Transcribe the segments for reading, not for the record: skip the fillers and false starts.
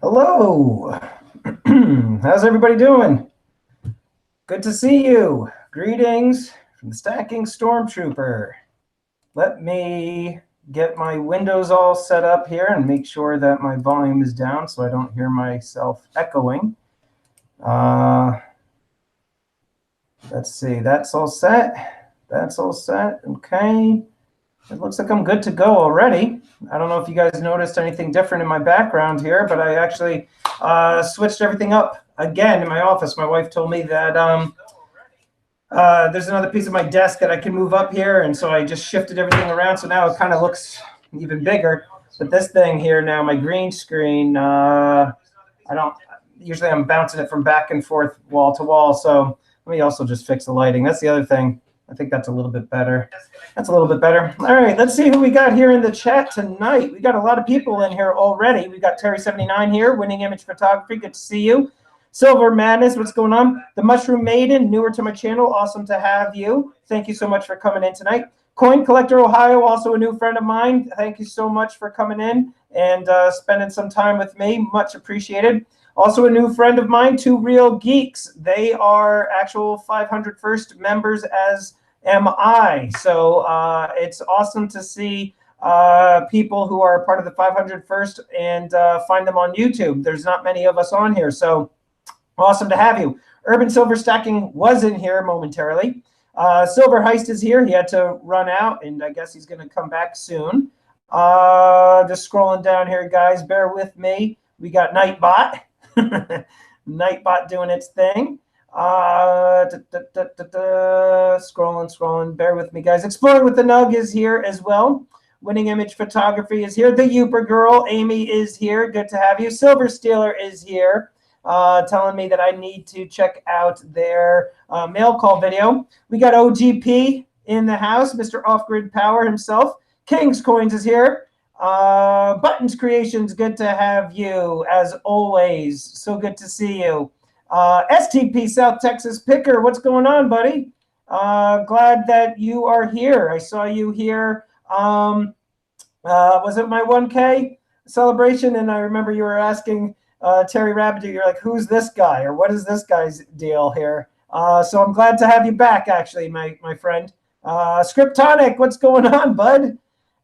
Hello. How's everybody doing? Good to see you. Greetings from the Stacking Stormtrooper. Let me get my windows all set up here and make sure that my volume is down so I don't hear myself echoing. Let's see. That's all set. That's all set. Okay. It looks like I'm good to go already. I don't know if you guys noticed anything different in my background here, but I actually switched everything up again in my office. My wife told me that there's another piece of my desk that I can move up here, and so I just shifted everything around. So now it kind of looks even bigger. But this thing here now, my green screen, I don't, usually I'm bouncing it from back and forth wall to wall. So let me also just fix the lighting. That's the other thing. I think that's a little bit better. That's a little bit better. All right, let's see who we got here in the chat tonight. We got a lot of people in here already. We got Terry79 here, Winning Image Photography. Good to see you. Silver Madness, what's going on? The Mushroom Maiden, newer to my channel. Awesome to have you. Thank you so much for coming in tonight. Coin Collector Ohio, also a new friend of mine. Thank you so much for coming in and spending some time with me. Much appreciated. Also a new friend of mine, Two Real Geeks. They are actual 501st members, as am I. So it's awesome to see people who are part of the 501st and find them on YouTube. There's not many of us on here, so awesome to have you. Urban Silver Stacking was in here momentarily. Silver Heist is here. He had to run out, and I guess he's going to come back soon. Just scrolling down here, guys. Bear with me. We got Nightbot. Nightbot doing its thing. Scrolling. Bear with me, guys. Exploring with the Nug is here as well. Winning Image Photography is here. The Youper Girl, Amy, is here. Good to have you. Silver Stealer is here, telling me that I need to check out their mail call video. We got OGP in the house, Mr. Off-Grid Power himself. King's Coins is here. Buttons Creations, good to have you, as always. So good to see you. STP South Texas Picker, what's going on, buddy? Glad that you are here. I saw you here. Was it my 1K celebration? And I remember you were asking Terry Rabbit, you're like, who's this guy? Or what is this guy's deal here? So I'm glad to have you back, actually, my friend. Scriptonic, what's going on, bud?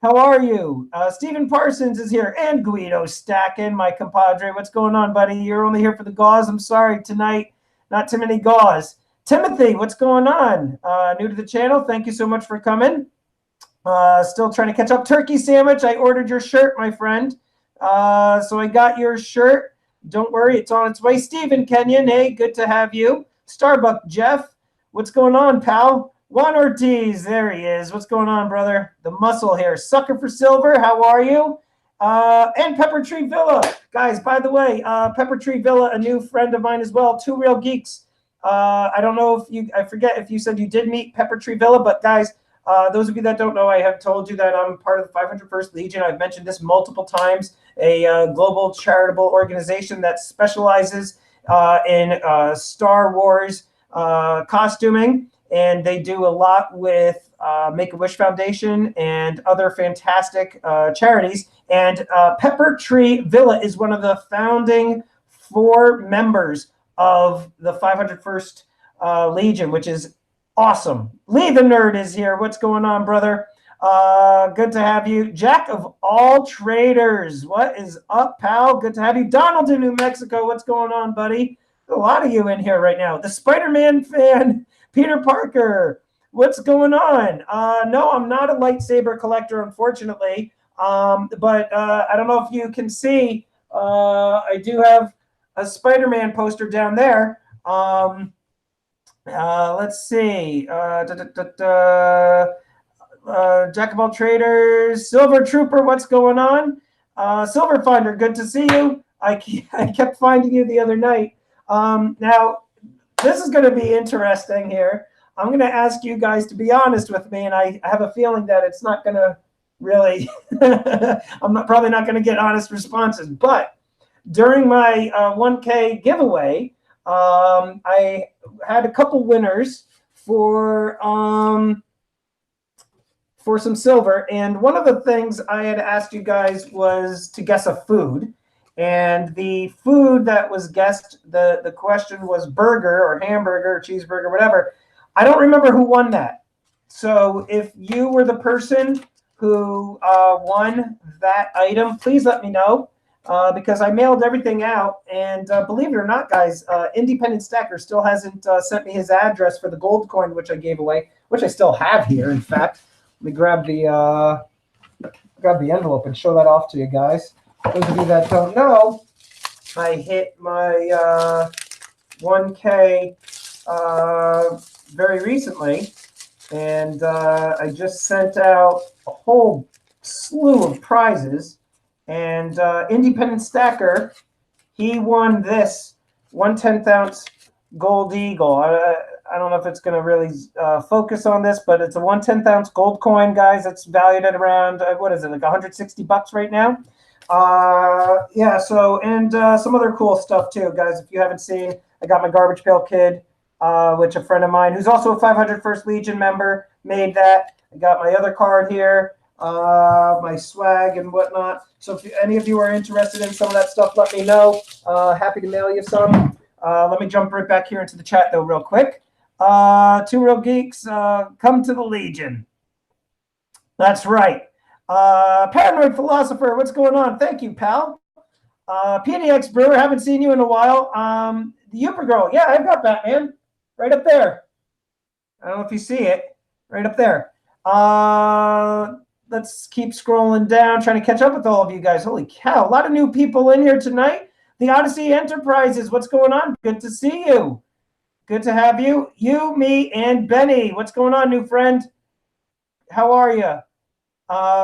How are you? Stephen Parsons is here, and Guido Stacking, my compadre. What's going on, buddy? You're only here for the gauze. I'm sorry tonight. Not too many gauze. Timothy, what's going on? New to the channel. Thank you so much for coming. Still trying to catch up. Turkey Sandwich, I ordered your shirt, my friend. So I got your shirt. Don't worry, it's on its way. Stephen Kenyon, hey, good to have you. Starbuck Jeff, what's going on, pal? Juan Ortiz, there he is. What's going on, brother? The muscle here. Sucker for Silver, how are you? And Pepper Tree Villa. Guys, by the way, Pepper Tree Villa, a new friend of mine as well. Two Real Geeks. I don't know if you, I forget if you said you did meet Pepper Tree Villa, but guys, those of you that don't know, I have told you that I'm part of the 501st Legion. I've mentioned this multiple times, a global charitable organization that specializes in Star Wars costuming. And they do a lot with Make-A-Wish Foundation and other fantastic charities. And Pepper Tree Villa is one of the founding 4 members of the 501st Legion, which is awesome. Lee the Nerd is here. What's going on, brother? Good to have you. Jack of all traders. What is up, pal? Good to have you. Donald in New Mexico. What's going on, buddy? A lot of you in here right now. The Spider-Man fan. Peter Parker, what's going on? No, I'm not a lightsaber collector, unfortunately. But I don't know if you can see, I do have a Spider-Man poster down there. Let's see. Jack of all traders, Silver Trooper, what's going on? Silver Finder, good to see you. I kept finding you the other night. Now, this is going to be interesting here. I'm going to ask you guys to be honest with me, and I have a feeling that it's not going to really, I'm probably not going to get honest responses. But during my 1K giveaway, I had a couple winners for some silver. And one of the things I had asked you guys was to guess a food. And the food that was guessed, the question was burger or hamburger or cheeseburger, whatever. I don't remember who won that. So if you were the person who won that item, please let me know. Because I mailed everything out, and believe it or not, guys, Independent Stacker still hasn't sent me his address for the gold coin, which I gave away, which I still have here. In fact, let me grab the envelope and show that off to you guys. Those of you that don't know, I hit my 1K very recently, and I just sent out a whole slew of prizes. And Independent Stacker, he won this 1/10 ounce gold eagle. I don't know if it's going to really focus on this, but it's a 1/10 ounce gold coin, guys. It's valued at around, what is it, like $160 right now? Yeah, so, and some other cool stuff too, guys. If you haven't seen, I got my Garbage Pail Kid, which a friend of mine, who's also a 500 First Legion member, made that. I got my other card here. My swag and whatnot. So if any of you are interested in some of that stuff, let me know. Happy to mail you some. Let me jump right back here into the chat though real quick. Two Real Geeks, come to the Legion. That's right. Paranoid Philosopher, what's going on? Thank you, pal. PDX Brewer, haven't seen you in a while. The Uber Girl, yeah, I've got Batman right up there. I don't know if you see it, right up there. Let's keep scrolling down, trying to catch up with all of you guys. Holy cow, a lot of new people in here tonight. The Odyssey Enterprises, what's going on? Good to see you. Good to have you. You, me, and Benny. What's going on, new friend? How are you?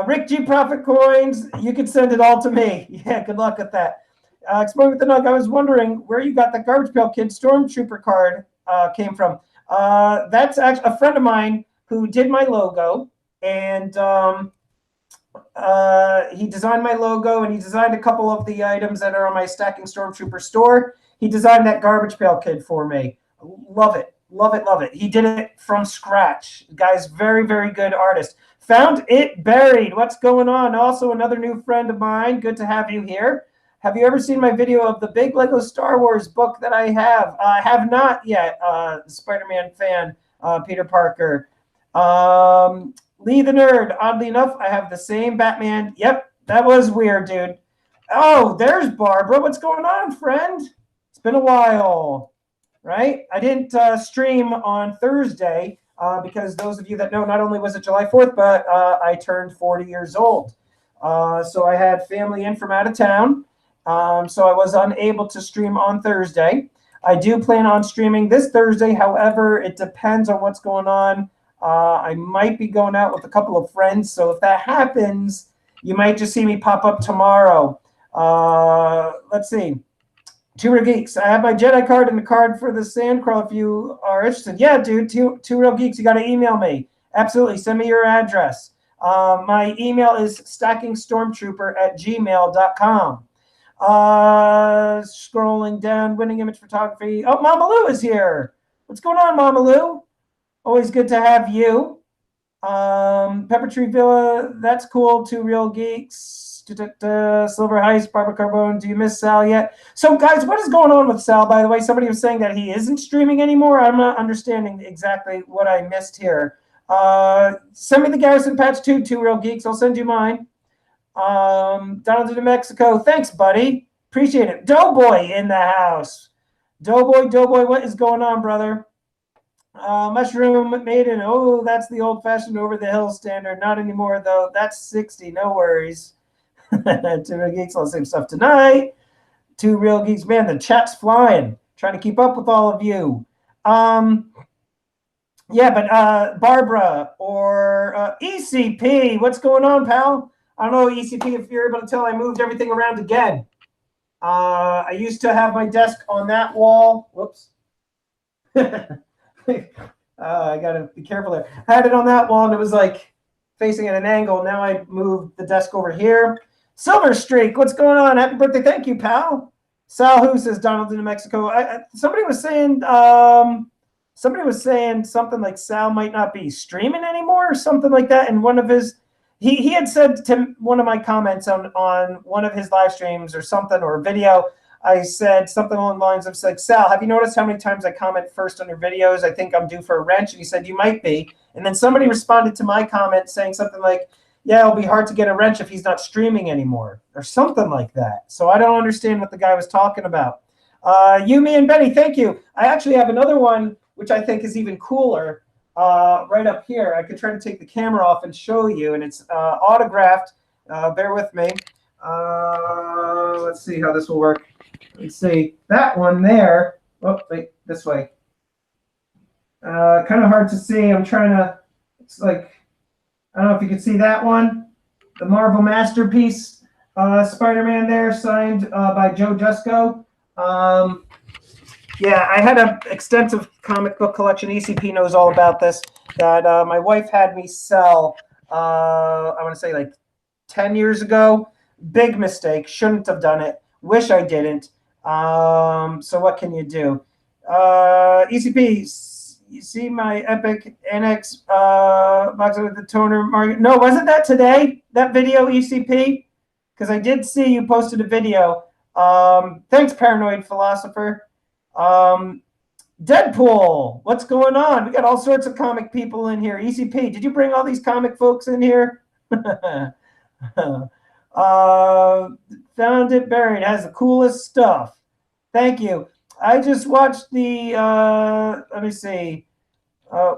Rick G. Profit Coins, you can send it all to me. Yeah, good luck with that. Exploring with the Nug, I was wondering where you got the Garbage Pail Kid Stormtrooper card came from. That's actually a friend of mine who did my logo, and he designed my logo, and he designed a couple of the items that are on my Stacking Stormtrooper store. He designed that Garbage Pail Kid for me. Love it, love it, love it. He did it from scratch. Guy's very, very good artist. Found it buried. What's going on? Also, another new friend of mine. Good to have you here. Have you ever seen my video of the big Lego Star Wars book that I have? I have not yet. Spider-Man fan, Peter Parker. Lee the Nerd. Oddly enough, I have the same Batman. Yep, that was weird, dude. Oh, there's Barbara. What's going on, friend? It's been a while, right? I didn't stream on Thursday because those of you that know, not only was it July 4th, but I turned 40 years old. So I had family in from out of town. So I was unable to stream on Thursday. I do plan on streaming this Thursday. However, it depends on what's going on. I might be going out with a couple of friends. So if that happens, you might just see me pop up tomorrow. Let's see. Two Real Geeks. I have my Jedi card and the card for the Sandcrawl if you are interested. Yeah, dude, two Real Geeks. You got to email me. Absolutely. Send me your address. My email is stackingstormtrooper@gmail.com. Scrolling down, Winning Image Photography. Oh, Mama Lou is here. What's going on, Mama Lou? Always good to have you. Pepper Tree Villa, that's cool. Two Real Geeks. Silver Heist, Barbara Carbone. Do you miss Sal yet? So, guys, what is going on with Sal, by the way? Somebody was saying that he isn't streaming anymore. I'm not understanding exactly what I missed here. Send me the Garrison patch too, Two Real Geeks. I'll send you mine. Donald to New Mexico. Thanks, buddy. Appreciate it. Doughboy in the house. Doughboy, what is going on, brother? Mushroom Maiden. Oh, that's the old-fashioned over-the-hill standard. Not anymore, though. That's 60. No worries. Two Real Geeks. All the same stuff tonight. Two Real Geeks. Man, the chat's flying. Trying to keep up with all of you. Yeah, but Barbara or ECP. What's going on, pal? I don't know, ECP, if you're able to tell, I moved everything around again. I used to have my desk on that wall. Whoops. I got to be careful there. I had it on that wall, and it was like facing at an angle. Now I moved the desk over here. Silver Streak, what's going on? Happy birthday. Thank you, pal. Sal, who says Donald in New Mexico? Somebody was saying something like Sal might not be streaming anymore or something like that in one of his he had said to one of my comments on one of his live streams or something, or a video, I said something along the lines of, like, Sal, have you noticed how many times I comment first on your videos? I think I'm due for a wrench. And he said, you might be. And then somebody responded to my comment saying something like, yeah, it'll be hard to get a wrench if he's not streaming anymore, or something like that. So I don't understand what the guy was talking about. Yumi and Benny, thank you. I actually have another one, which I think is even cooler, right up here. I could try to take the camera off and show you, and it's autographed. Bear with me. Let's see how this will work. Let's see. That one there. Oh, wait, this way. Kind of hard to see. I'm trying to, it's like, I don't know if you can see that one. The Marvel Masterpiece Spider-Man there, signed by Joe Jusko. Yeah, I had an extensive comic book collection. ECP knows all about this. That my wife had me sell, I want to say like 10 years ago. Big mistake. Shouldn't have done it. Wish I didn't. So what can you do? ECP, you see my epic NX box with the toner market? No, wasn't that today, that video, ECP? Because I did see you posted a video. Thanks, Paranoid Philosopher. Deadpool, what's going on? We got all sorts of comic people in here. ECP, did you bring all these comic folks in here? Found it buried. It has the coolest stuff. Thank you. I just watched the, let me see.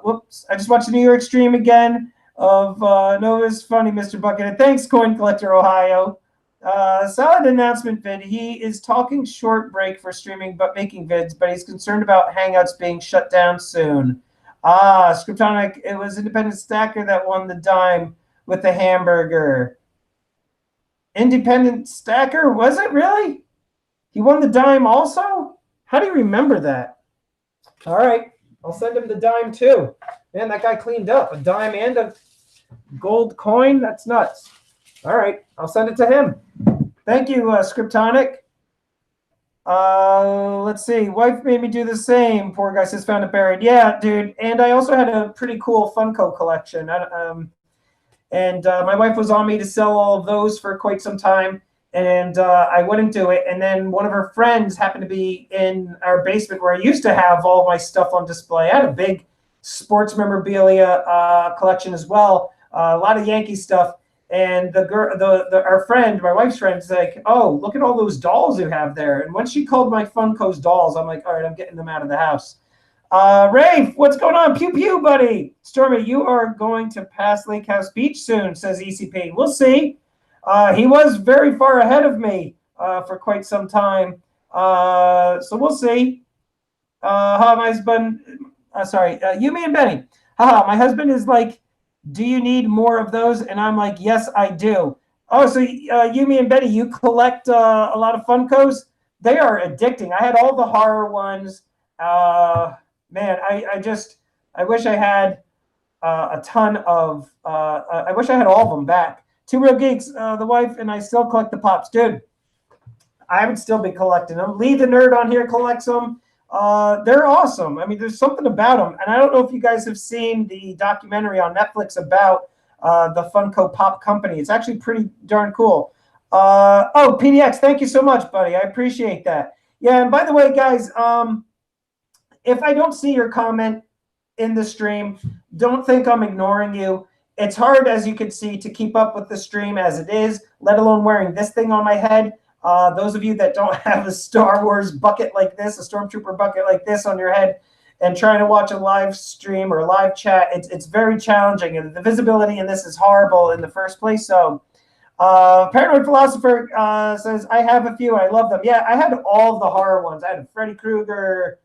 Whoops. I just watched the New York stream again of Nova's Funny, Mr. Buckethead. Thanks, Coin Collector Ohio. Solid announcement vid. He is talking short break for streaming but making vids, but he's concerned about Hangouts being shut down soon. Scriptonic, it was Independent Stacker that won the dime with the hamburger. Independent Stacker? Was it really? He won the dime also? How do you remember that? All right. I'll send him the dime too. Man, that guy cleaned up. A dime and a gold coin? That's nuts. All right. I'll send it to him. Thank you, Scriptonic. Let's see. Wife made me do the same. Poor guy says found it buried. Yeah, dude. And I also had a pretty cool Funko collection. And my wife was on me to sell all of those for quite some time. And I wouldn't do it. And then one of her friends happened to be in our basement where I used to have all of my stuff on display. I had a big sports memorabilia collection as well, a lot of Yankee stuff. And our friend, my wife's friend, is like, "Oh, look at all those dolls you have there." And when she called my Funko's dolls, I'm like, "All right, I'm getting them out of the house." Rafe, what's going on? Pew pew, buddy. Stormy, you are going to pass Lake House Beach soon, says ECP. We'll see. He was very far ahead of me for quite some time. So we'll see. My husband, Yumi and Benny. My husband is like, do you need more of those? And I'm like, yes, I do. Oh, so Yumi and Benny, you collect a lot of Funkos? They are addicting. I had all the horror ones. Man, I wish I had a ton of, I wish I had all of them back. Two Real Geeks, the wife and I still collect the Pops. Dude, I would still be collecting them. Lee the Nerd on here collects them. They're awesome. I mean, there's something about them. And I don't know if you guys have seen the documentary on Netflix about the Funko Pop Company. It's actually pretty darn cool. Oh, PDX, thank you so much, buddy. I appreciate that. Yeah, and by the way, guys, if I don't see your comment in the stream, don't think I'm ignoring you. It's hard, as you can see, to keep up with the stream as it is, let alone wearing this thing on my head. Those of you that don't have a Star Wars bucket like this, a Stormtrooper bucket like this on your head, and trying to watch a live stream or a live chat, it's very challenging. And the visibility in this is horrible in the first place. So Paranoid Philosopher says, I have a few. I love them. Yeah, I had all of the horror ones. I had Freddy Krueger.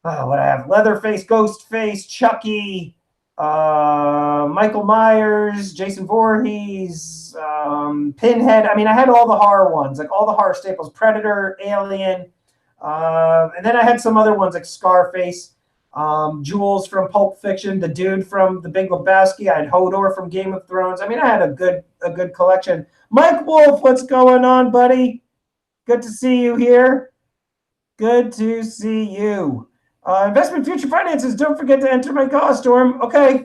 What I have? Leatherface, Ghostface, Chucky, Michael Myers, Jason Voorhees, Pinhead. I mean, I had all the horror ones, like all the horror staples, Predator, Alien. And then I had some other ones like Scarface, Jules from Pulp Fiction, the dude from The Big Lebowski. I had Hodor from Game of Thrones. I mean, I had a good collection. Mike Wolf, what's going on, buddy? Good to see you here. Good to see you. Investment future finances. Don't forget to enter my cost, Storm. Okay,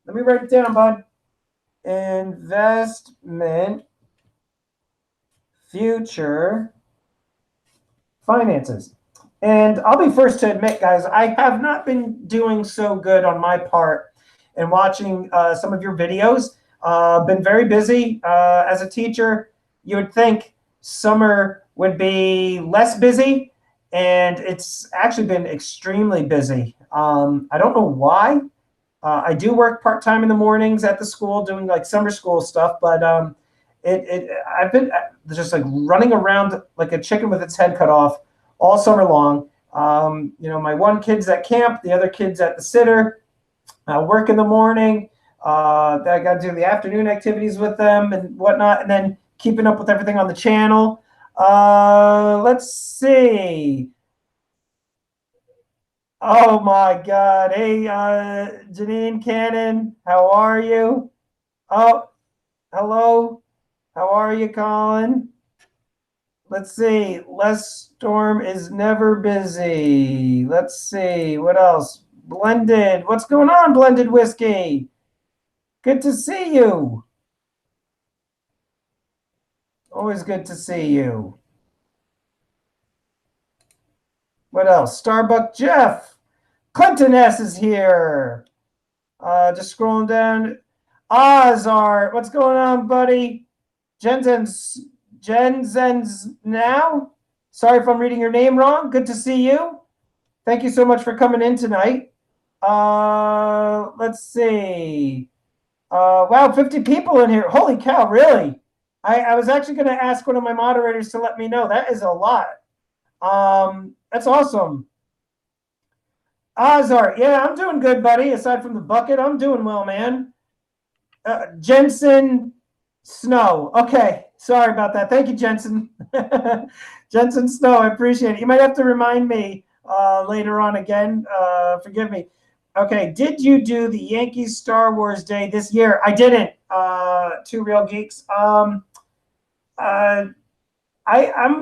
let me write it down, bud. investment future finances. And I'll be first to admit, guys, I have not been doing so good on my part in watching some of your videos. Been very busy as a teacher. You would think summer would be less busy, and it's actually been extremely busy. I don't know why. I do work part-time in the mornings at the school doing like summer school stuff, but I've been just like running around like a chicken with its head cut off all summer long. My one kid's at camp, the other kid's at the sitter. I work in the morning. I got to do the afternoon activities with them and whatnot, and then keeping up with everything on the channel. Let's see. Oh my God. Hey, Janine Cannon, how are you? Oh, hello. How are you, Colin? Let's see. Les Storm is never busy. Let's see. What else? Blended. What's going on, Blended Whiskey? Good to see you. Always good to see you. What else? Starbuck Jeff. Clinton S is here. Just scrolling down. Ozar. What's going on, buddy? Jensen's now. Sorry if I'm reading your name wrong. Good to see you. Thank you so much for coming in tonight. Let's see. Wow, 50 people in here. Holy cow, really? I was actually going to ask one of my moderators to let me know. That is a lot. That's awesome. Ozar, yeah, I'm doing good, buddy. Aside from the bucket, I'm doing well, man. Jensen Snow. Okay, sorry about that. Thank you, Jensen. Jensen Snow, I appreciate it. You might have to remind me later on again. Forgive me. Okay, did you do the Yankees Star Wars Day this year? I didn't. Two Real Geeks. I'm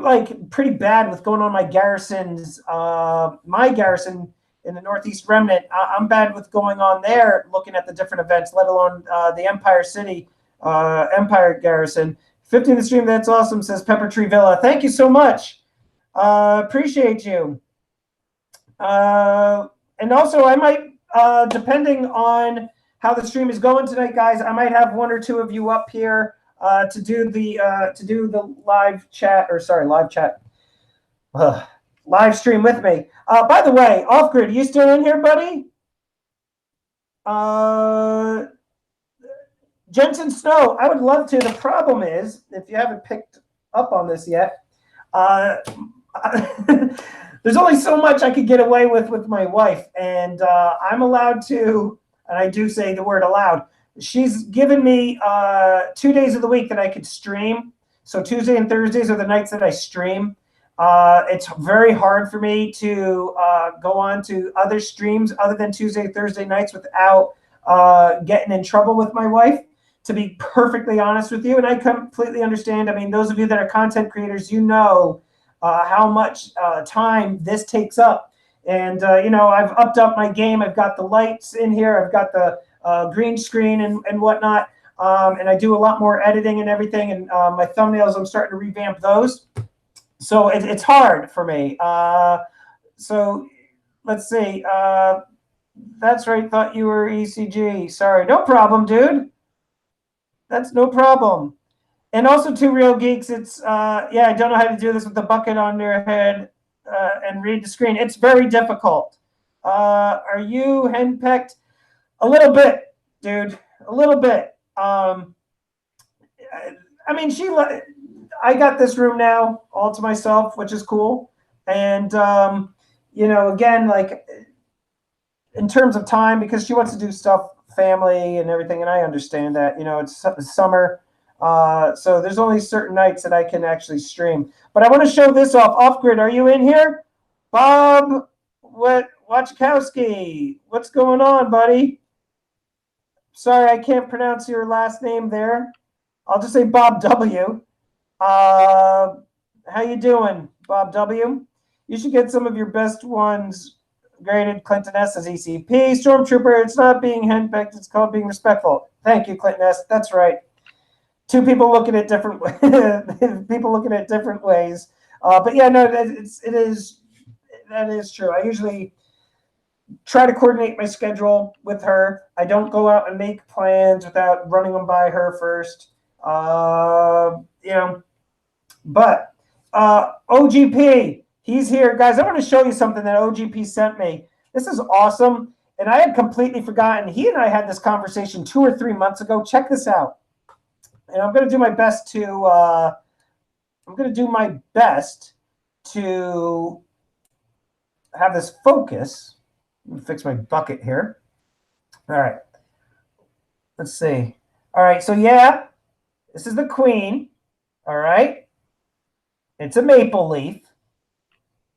like pretty bad with going on my garrisons. My garrison in the Northeast Remnant, I'm bad with going on there, looking at the different events, let alone the Empire City Empire Garrison. 50 in the stream, that's awesome, says Pepper Tree Villa. Thank you so much. Appreciate you. And also, I might, depending on how the stream is going tonight, guys, I might have one or two of you up here to do the live chat, or sorry, live stream with me. By the way, Off Grid, you still in here, buddy? Jensen Snow, I would love to. The problem is, if you haven't picked up on this yet, there's only so much I could get away with my wife, and I'm allowed to, and I do say the word allowed. She's given me 2 days of the week that I could stream. So Tuesday and Thursdays are the nights that I stream. It's very hard for me to go on to other streams other than Tuesday, Thursday nights without getting in trouble with my wife, to be perfectly honest with you. And I completely understand. I mean, those of you that are content creators, you know how much time this takes up. And, I've upped up my game. I've got the lights in here. I've got the green screen and whatnot. And I do a lot more editing and everything. And my thumbnails, I'm starting to revamp those. So it's hard for me. So let's see. That's right. Thought you were ECG. Sorry. No problem, dude. That's no problem. And also, Two Real Geeks, it's, yeah, I don't know how to do this with the bucket on your head and read the screen. It's very difficult. Are you henpecked? A little bit, dude. A little bit. I mean, I got this room now all to myself, which is cool. And, again, like in terms of time, because she wants to do stuff, family and everything. And I understand that, it's summer. So there's only certain nights that I can actually stream. But I want to show this off. Off Grid, are you in here? Bob Wachkowski, what's going on, buddy? Sorry, I can't pronounce your last name there. I'll just say Bob W. How you doing, Bob W? You should get some of your best ones graded. Clinton S as ECP. Stormtrooper, it's not being henpecked, it's called being respectful. Thank you, Clinton S. That's right. Two people looking at different people looking at different ways. But yeah, no, that is true. I usually try to coordinate my schedule with her. I don't go out and make plans without running them by her first. But OGP, he's here. Guys, I want to show you something that OGP sent me. This is awesome. And I had completely forgotten. He and I had this conversation 2 or 3 months ago. Check this out. And I'm going to do my best to have this focus. Let me fix my bucket here. All right. Let's see. All right. So, yeah, this is the queen. All right. It's a maple leaf.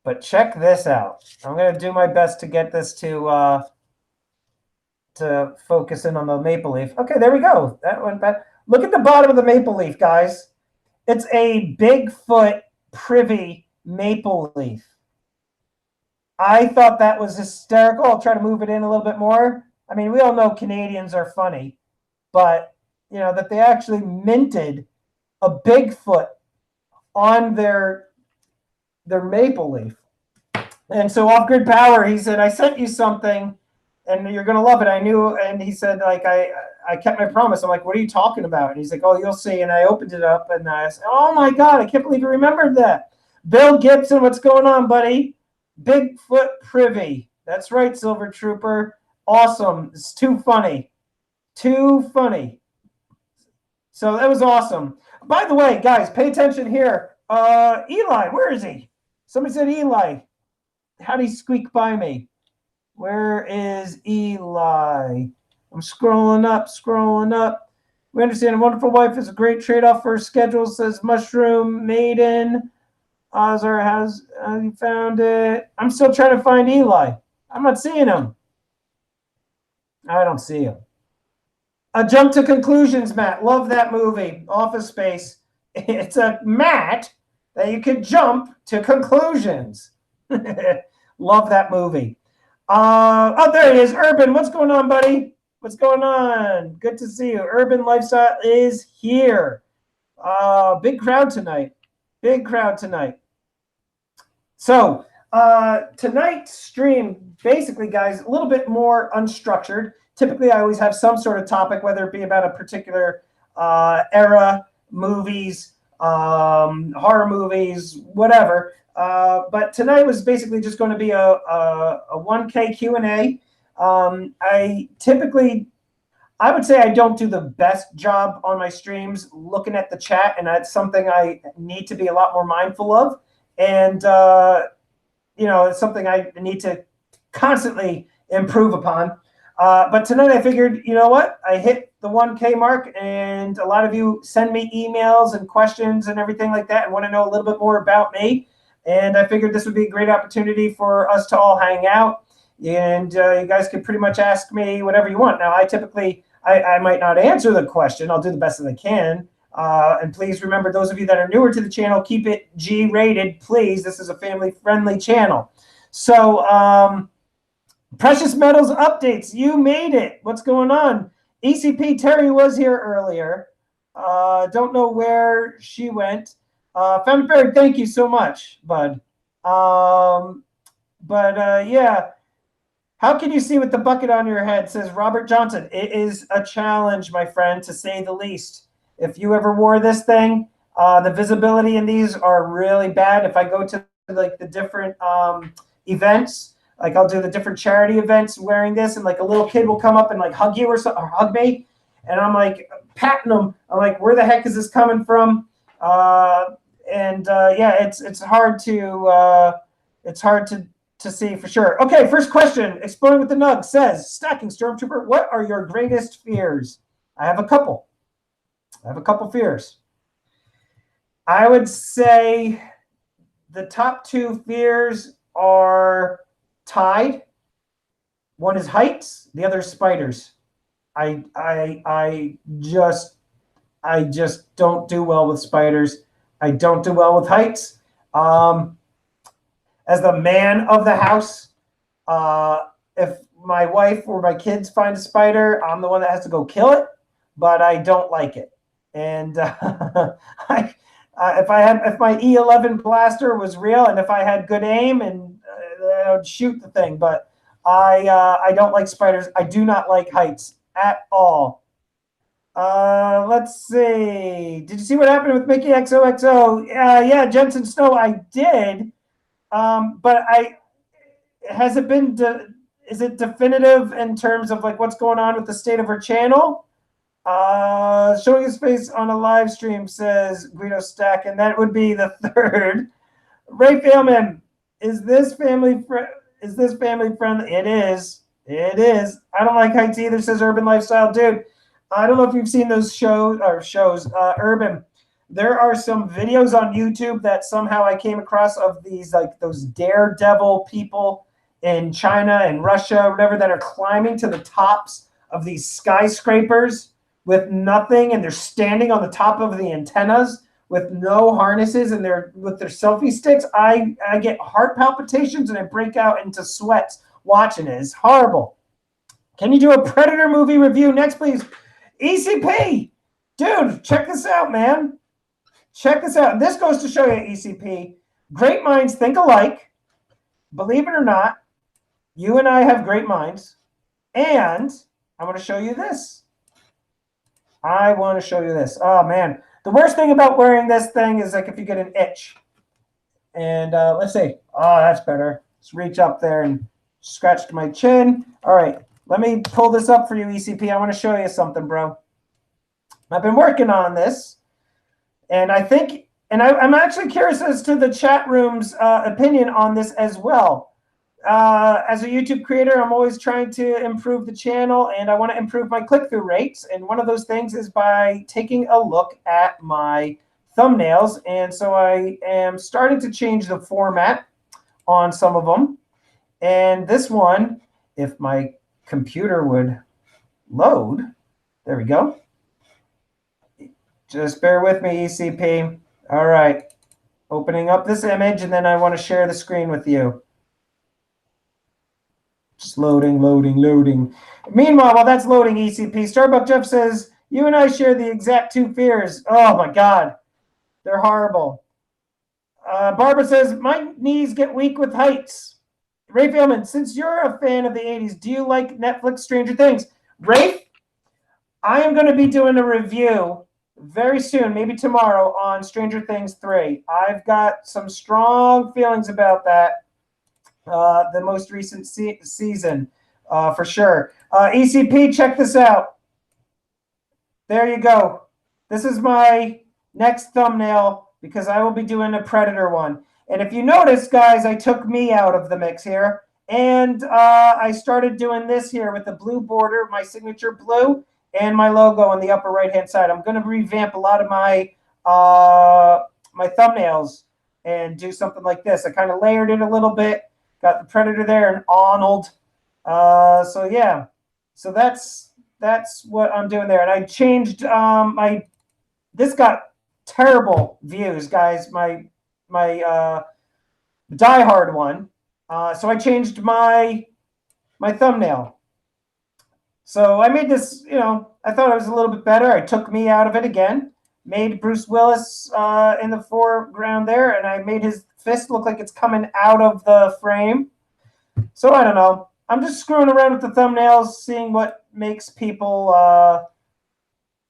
But check this out. I'm going to do my best to get this to focus in on the maple leaf. Okay, there we go. That went back. Look at the bottom of the maple leaf, guys. It's a Bigfoot privy maple leaf. I thought that was hysterical. I'll try to move it in a little bit more. I mean, we all know Canadians are funny, but, you know, that they actually minted a Bigfoot on their maple leaf. And so Off Grid Power, he said, I sent you something and you're going to love it. I knew. And he said, like, I kept my promise. I'm like, what are you talking about? And he's like, oh, you'll see. And I opened it up and I said, oh my God, I can't believe you remembered that. Bill Gibson, what's going on, buddy? Bigfoot privy. That's right, Silver Trooper. Awesome. It's too funny. Too funny. So that was awesome. By the way, guys, pay attention here. Eli, where is he? Somebody said Eli. How'd he squeak by me? Where is Eli? I'm scrolling up. We understand a wonderful wife is a great trade-off for her schedule, says Mushroom Maiden. Ozar, have you found it? I'm still trying to find Eli. I'm not seeing him. I don't see him. A Jump to Conclusions, Matt. Love that movie. Office Space. It's a mat that you can jump to conclusions. Love that movie. Oh, there he is. Urban, what's going on, buddy? What's going on? Good to see you. Urban Lifestyle is here. Big crowd tonight. Big crowd tonight. So tonight's stream, basically, guys, a little bit more unstructured. Typically, I always have some sort of topic, whether it be about a particular era, movies, horror movies, whatever. But tonight was basically just going to be a 1K Q&A. I would say I don't do the best job on my streams looking at the chat, and that's something I need to be a lot more mindful of. And, it's something I need to constantly improve upon. But tonight I figured, you know what? I hit the 1K mark, and a lot of you send me emails and questions and everything like that and want to know a little bit more about me. And I figured this would be a great opportunity for us to all hang out. And you guys can pretty much ask me whatever you want. Now, I might not answer the question. I'll do the best that I can. And please remember, those of you that are newer to the channel, keep it G-rated, please. This is a family-friendly channel. So, Precious Metals updates. You made it. What's going on? ECP Terry was here earlier. Don't know where she went. Found Berry, thank you so much, bud. Yeah. How can you see with the bucket on your head, says Robert Johnson. It is a challenge, my friend, to say the least. If you ever wore this thing, the visibility in these are really bad. If I go to like the different events, like I'll do the different charity events wearing this, and like a little kid will come up and like hug you or hug me, and I'm like patting them. I'm like, where the heck is this coming from? Yeah, it's hard to see for sure. Okay, first question. Exploring with the Nug says, Stacking Stormtrooper, what are your greatest fears? I have a couple fears. I would say the top two fears are tied. One is heights, the other is spiders. I just don't do well with spiders. I don't do well with heights. As the man of the house, If my wife or my kids find a spider, I'm the one that has to go kill it, but I don't like it. And if my E11 blaster was real, and if I had good aim, and I would shoot the thing, but I don't like spiders. I do not like heights at all. Let's see. Did you see what happened with Mickey XOXO? Yeah, Jensen Snow, I did. But has it been? Is it definitive in terms of like what's going on with the state of her channel? Showing his face on a live stream, says Guido Stack, and that would be the third. Ray Failman, is this family friendly? It is. It is. I don't like heights either, says Urban Lifestyle. Dude, I don't know if you've seen those shows. Urban. There are some videos on YouTube that somehow I came across of these, like those daredevil people in China and Russia, or whatever, that are climbing to the tops of these skyscrapers with nothing, and they're standing on the top of the antennas with no harnesses, and they're with their selfie sticks. I get heart palpitations and I break out into sweats watching it. It's horrible. Can you do a Predator movie review next, please? ECP, dude, check this out, man. Check this out. This goes to show you, ECP, great minds think alike. Believe it or not, you and I have great minds. And I want to show you this. Oh, man. The worst thing about wearing this thing is like if you get an itch. And let's see. Oh, that's better. Let's reach up there and scratch my chin. All right. Let me pull this up for you, ECP. I want to show you something, bro. I've been working on this. And I think, and I'm actually curious as to the chat room's opinion on this as well. As a YouTube creator, I'm always trying to improve the channel, and I want to improve my click-through rates. And one of those things is by taking a look at my thumbnails. And so I am starting to change the format on some of them. And this one, if my computer would load, there we go. Just bear with me, ECP. All right. Opening up this image, and then I want to share the screen with you. Just loading. Meanwhile, while that's loading, ECP, Starbuck Jeff says, you and I share the exact two fears. Oh, my God. They're horrible. Barbara says, my knees get weak with heights. Rafe Yeoman, since you're a fan of the 80s, do you like Netflix Stranger Things? Rafe, I am going to be doing a review very soon, maybe tomorrow, on Stranger Things 3. I've got some strong feelings about that. The most recent season, for sure. ECP, check this out. There you go. This is my next thumbnail because I will be doing a Predator one. And if you notice, guys, I took me out of the mix here. And I started doing this here with the blue border, my signature blue, and my logo on the upper right-hand side. I'm going to revamp a lot of my my thumbnails and do something like this. I kind of layered it a little bit. Got the Predator there and Arnold. So yeah, so that's what I'm doing there. And I changed this got terrible views, guys. My Die Hard one. So I changed my thumbnail. So I made this, I thought it was a little bit better. I took me out of it again. Made Bruce Willis in the foreground there, and I made his fist look like it's coming out of the frame. So I don't know. I'm just screwing around with the thumbnails, seeing what makes people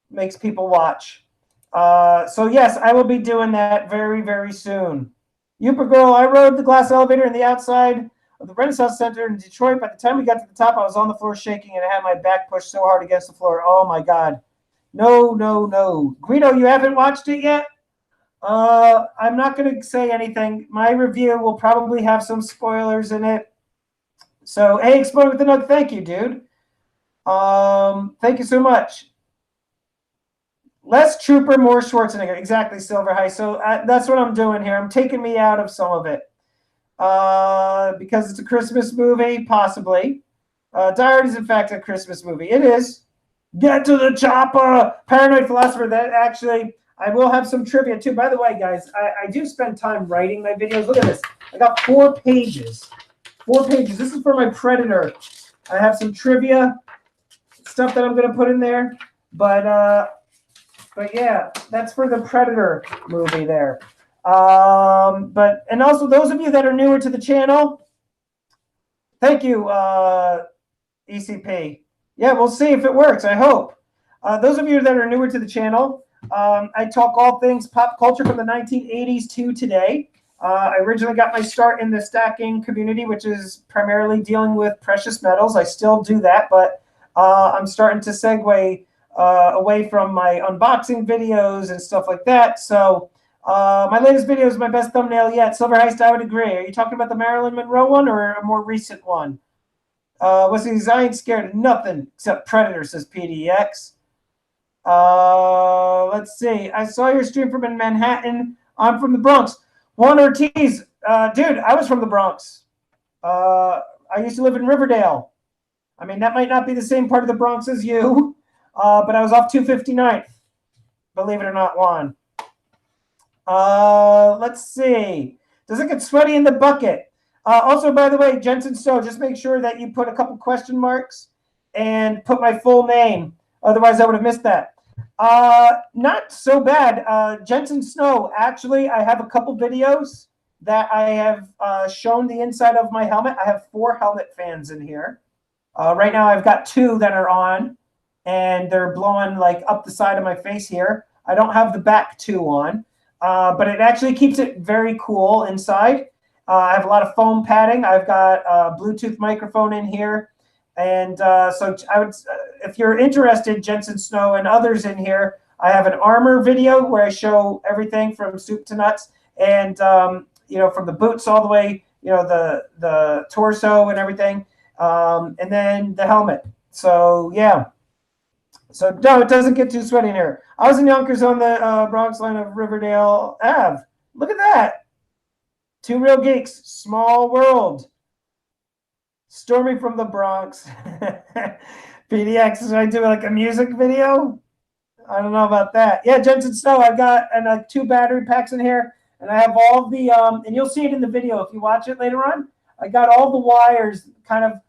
watch. So yes, I will be doing that very, very soon. Youper Girl, I rode the glass elevator in the outside of the Renaissance Center in Detroit. By the time we got to the top, I was on the floor shaking, and I had my back pushed so hard against the floor. Oh my God. No. Guido, you haven't watched it yet? I'm not going to say anything. My review will probably have some spoilers in it. So, hey, Explode with the Nug, thank you, dude. Thank you so much. Less Trooper, more Schwarzenegger. Exactly, Silver High. So that's what I'm doing here. I'm taking me out of some of it. Because it's a Christmas movie, possibly. Die Hard is, in fact, a Christmas movie. It is. Get to the chopper! Paranoid Philosopher. That actually, I will have some trivia, too. By the way, guys, I do spend time writing my videos. Look at this. I got 4 pages 4 pages. This is for my Predator. I have some trivia stuff that I'm going to put in there. But yeah, that's for the Predator movie there. And also those of you that are newer to the channel, thank you, ECP. Yeah, we'll see if it works. I hope. Those of you that are newer to the channel, I talk all things pop culture from the 1980s to today. I originally got my start in the stacking community, which is primarily dealing with precious metals. I still do that, but I'm starting to segue away from my unboxing videos and stuff like that. So my latest video is my best thumbnail yet. Silver Heist, I would agree. Are you talking about the Marilyn Monroe one or a more recent one? What's these? I ain't scared of nothing except Predator, says PDX. Let's see. I saw your stream from in Manhattan. I'm from the Bronx. Juan Ortiz, dude, I was from the Bronx. I used to live in Riverdale. I mean, that might not be the same part of the Bronx as you, but I was off 259th. Believe it or not, Juan. Let's see. Does it get sweaty in the bucket? Also, by the way, Jensen Stowe, just make sure that you put a couple question marks and put my full name. Otherwise, I would have missed that. Not so bad. Jensen Snow, actually, I have a couple videos that I have shown the inside of my helmet. I have 4 helmet fans in here. Right now, I've got 2 that are on, and they're blowing like up the side of my face here. I don't have the back 2 on, but it actually keeps it very cool inside. I have a lot of foam padding. I've got a Bluetooth microphone in here. And so I would, if you're interested, Jensen Snow and others in here, I have an armor video where I show everything from soup to nuts, and you know, from the boots all the way, you know, the torso and everything, and then the helmet. So yeah, so no, it doesn't get too sweaty in here. I was in Yonkers on the Bronx line of Riverdale Ave. Look at that, 2 real geeks, small world. Stormy from the Bronx. PDX, should I do like a music video? I don't know about that. Yeah, Jensen Snow, I've got 2 battery packs in here, and I have all the, and you'll see it in the video if you watch it later on. I got all the wires kind of,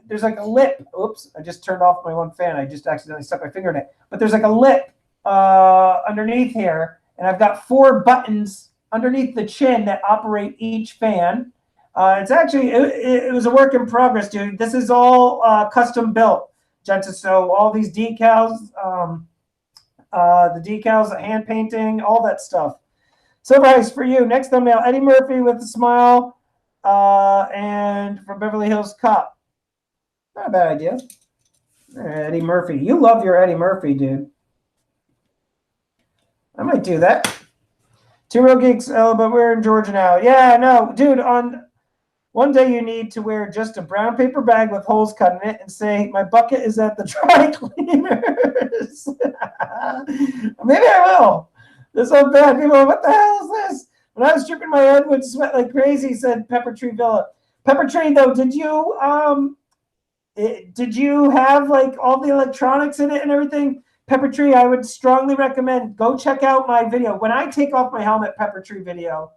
there's like a lip. Oops, I just turned off my one fan. I just accidentally stuck my finger in it. But there's like a lip underneath here, and I've got 4 buttons underneath the chin that operate each fan. It's actually, it was a work in progress, dude. This is all custom built, Jensen. So all these decals, the decals, the hand painting, all that stuff. So guys, for you, next thumbnail, Eddie Murphy with a smile, and from Beverly Hills Cop. Not a bad idea. Eddie Murphy. You love your Eddie Murphy, dude. I might do that. 2 real geeks, but we're in Georgia now. Yeah, no, dude, on... One day you need to wear just a brown paper bag with holes cut in it and say, my bucket is at the dry cleaners. Maybe I will. This is so bad. People are like, what the hell is this? When I was stripping my head would sweat like crazy, said Pepper Tree Villa. Pepper Tree, though, did you have like all the electronics in it and everything? Pepper Tree, I would strongly recommend, go check out my video. When I take off my helmet, Pepper Tree video,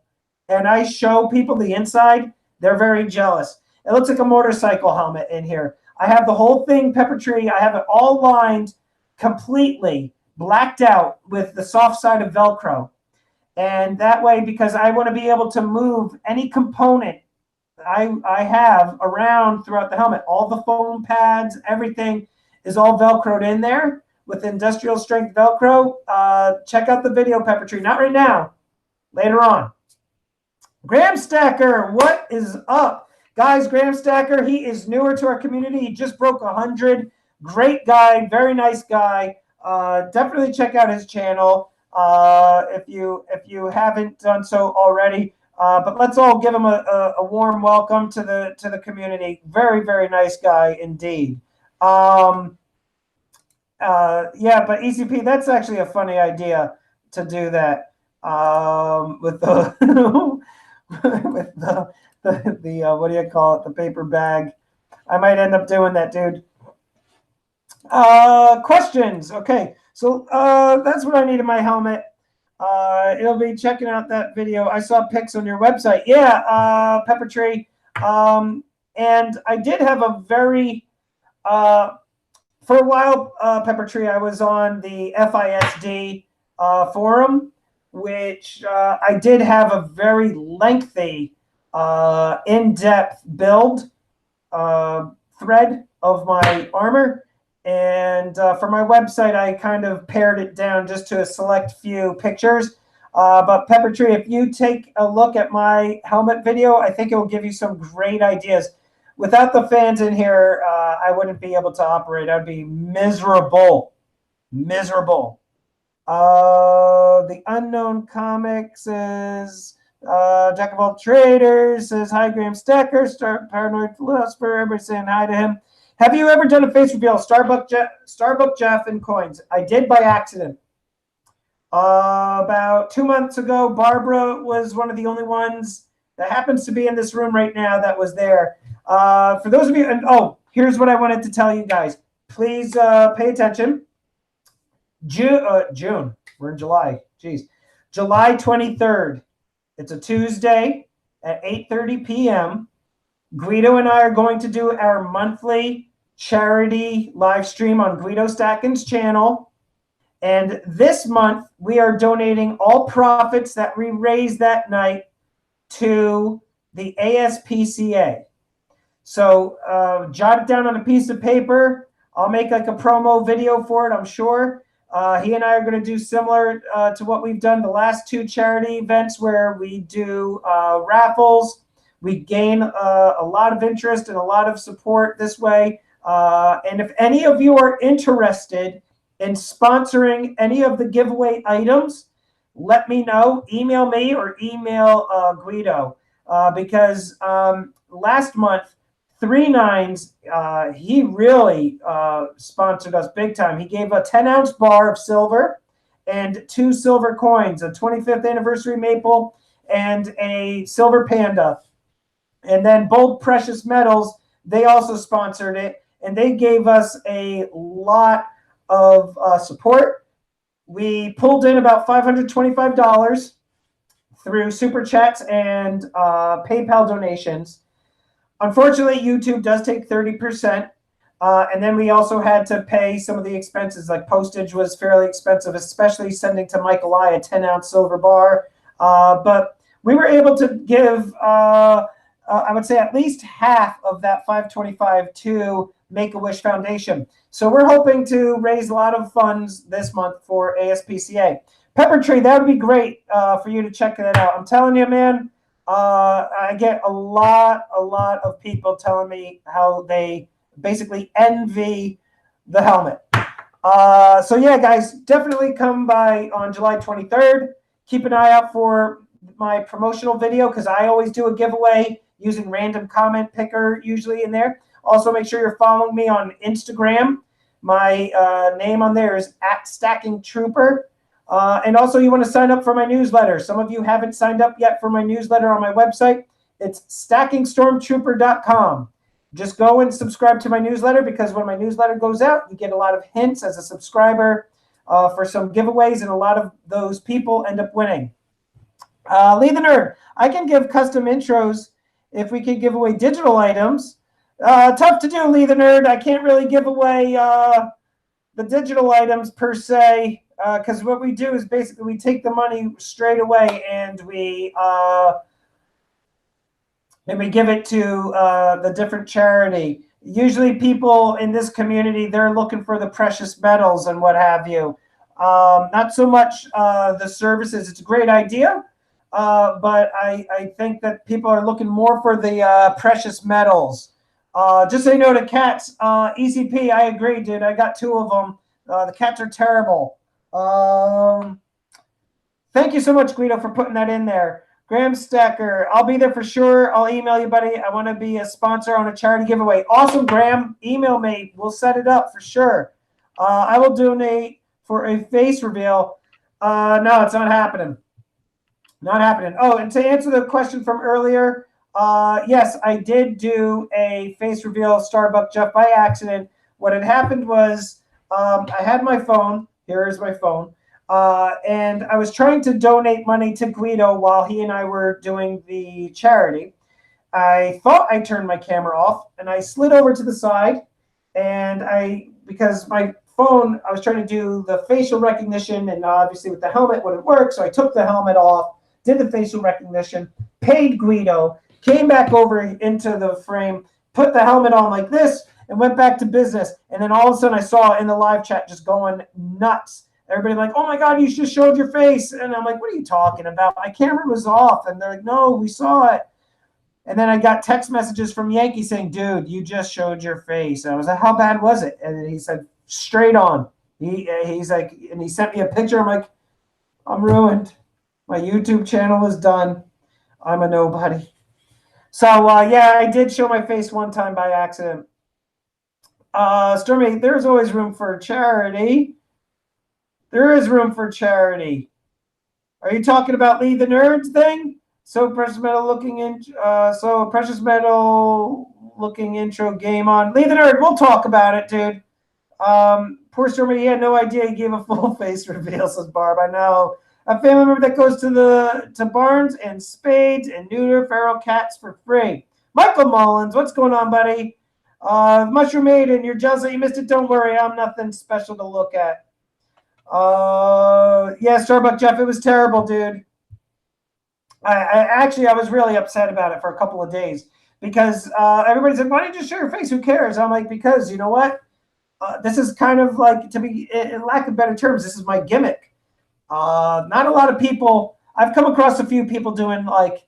and I show people the inside, they're very jealous. It looks like a motorcycle helmet in here. I have the whole thing, Pepper Tree. I have it all lined, completely blacked out with the soft side of Velcro. And that way, because I want to be able to move any component I have around throughout the helmet, all the foam pads, everything is all Velcroed in there with industrial strength Velcro. Check out the video, Pepper Tree. Not right now, later on. Graham Stacker, what is up? Guys, Graham Stacker, he is newer to our community. He just broke 100. Great guy, very nice guy. Definitely check out his channel if you haven't done so already. But let's all give him a warm welcome to the community. Very, very nice guy indeed. Yeah, but ECP, that's actually a funny idea to do that with the with the what do you call it, the paper bag. I might end up doing that, dude. Questions. Okay, so that's what I need in my helmet. It'll be checking out that video. I saw pics on your website. Yeah, Pepper Tree. And I did have a very, for a while, Pepper Tree, I was on the FISD forum, which I did have a very lengthy, in-depth build thread of my armor. And for my website, I kind of pared it down just to a select few pictures. But Pepper Tree, if you take a look at my helmet video, I think it will give you some great ideas. Without the fans in here, I wouldn't be able to operate. I'd be miserable. Miserable. The Unknown Comics is Jack of all traders, says hi Graham Stacker, Paranoid Philosopher, everybody saying hi to him. Have you ever done a face reveal? Starbuck Jeff and coins. I did by accident. About 2 months ago, Barbara was one of the only ones that happens to be in this room right now that was there. For those of you, and oh, here's what I wanted to tell you guys. Please pay attention. June. We're in July. Jeez. July 23rd. It's a Tuesday at 8:30 p.m. Guido and I are going to do our monthly charity live stream on Guido Stacking's channel. And this month, we are donating all profits that we raise that night to the ASPCA. So jot it down on a piece of paper. I'll make like a promo video for it, I'm sure. He and I are going to do similar to what we've done the last two charity events where we do raffles. We gain a lot of interest and a lot of support this way. And if any of you are interested in sponsoring any of the giveaway items, let me know. Email me or email Guido. Because last month, 39s, he really sponsored us big time. He gave a 10-ounce bar of silver and 2 silver coins, a 25th anniversary maple and a silver panda. And then Bold Precious Metals, they also sponsored it, and they gave us a lot of support. We pulled in about $525 through Super Chats and PayPal donations. Unfortunately, YouTube does take 30%. And then we also had to pay some of the expenses, like postage was fairly expensive, especially sending to Michael I a 10-ounce silver bar. But we were able to give, I would say, at least half of that $525 to Make-A-Wish Foundation. So we're hoping to raise a lot of funds this month for ASPCA. Pepper Tree, that would be great for you to check that out. I'm telling you, man, I get a lot of people telling me how they basically envy the helmet. So yeah, guys, definitely come by on July 23rd. Keep an eye out for my promotional video because I always do a giveaway using random comment picker usually in there. Also, make sure you're following me on Instagram. My name on there is @StackingTrooper. And also, you want to sign up for my newsletter. Some of you haven't signed up yet for my newsletter on my website. It's StackingStormtrooper.com. Just go and subscribe to my newsletter because when my newsletter goes out, you get a lot of hints as a subscriber for some giveaways, and a lot of those people end up winning. Lee the Nerd, I can give custom intros if we could give away digital items. Tough to do, Lee the Nerd. I can't really give away the digital items per se. Because what we do is basically we take the money straight away and we give it to the different charity. Usually people in this community, they're looking for the precious metals and what have you. Not so much the services. It's a great idea, but I think that people are looking more for the precious metals. Just so you know, the cats, ECP, I agree, dude. I got 2 of them. The cats are terrible. Thank you so much, Guido, for putting that in there. Graham Stacker, I'll be there for sure. I'll email you, buddy. I want to be a sponsor on a charity giveaway. Awesome, Graham. Email me. We'll set it up for sure. I will donate for a face reveal. No, it's not happening. Not happening. Oh, and to answer the question from earlier, yes, I did do a face reveal Starbuck Jeff by accident. What had happened was I had my phone. Here is my phone. And I was trying to donate money to Guido while he and I were doing the charity. I thought I turned my camera off, and I slid over to the side, and because my phone, I was trying to do the facial recognition, and obviously with the helmet wouldn't work, so I took the helmet off, did the facial recognition, paid Guido, came back over into the frame, put the helmet on like this, and went back to business. And then all of a sudden I saw in the live chat just going nuts. Everybody like, oh my God, you just showed your face. And I'm like, what are you talking about? My camera was off. And they're like, no, we saw it. And then I got text messages from Yankee saying, dude, you just showed your face. And I was like, how bad was it? And he said, straight on. He's like, and he sent me a picture. I'm like, I'm ruined. My YouTube channel is done. I'm a nobody. So, yeah, I did show my face one time by accident. Stormy, there's always room for charity. There is room for charity. Are you talking about Lee the Nerds thing? So precious metal looking intro game on. Lee the Nerd, we'll talk about it, dude. Poor Stormy, he had no idea he gave a full face reveal, says Barb. I know. A family member that goes to Barnes and Spades and neuter feral cats for free. Michael Mullins, what's going on, buddy? Mushroom Maiden, you're jealous that you missed it. Don't worry, I'm nothing special to look at. Yeah, Starbuck Jeff, it was terrible, dude. I was really upset about it for a couple of days because everybody said, why didn't you show your face? Who cares? I'm like, because you know what? This is kind of like, to be, in lack of better terms, this is my gimmick. Not a lot of people, I've come across a few people doing like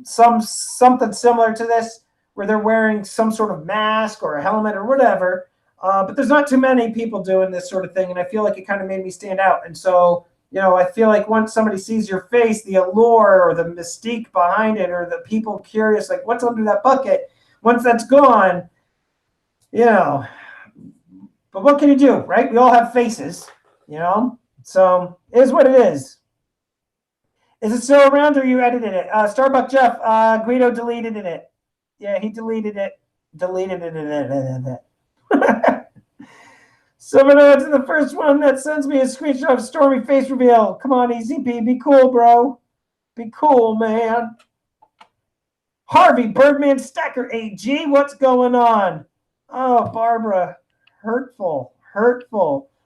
something similar to this where they're wearing some sort of mask or a helmet or whatever. But there's not too many people doing this sort of thing. And I feel like it kind of made me stand out. And so, you know, I feel like once somebody sees your face, the allure or the mystique behind it, or the people curious, like what's under that bucket, once that's gone, you know, but what can you do, right? We all have faces, you know? So it is what it is. Is it still around or you edited it? Starbuck Jeff, Guido deleted it. Yeah, he deleted it. Deleted it. Someone to the first one that sends me a screenshot of Stormy face reveal. Come on, EZP, be cool, bro. Be cool, man. Harvey, Birdman Stacker AG, what's going on? Oh, Barbara, hurtful.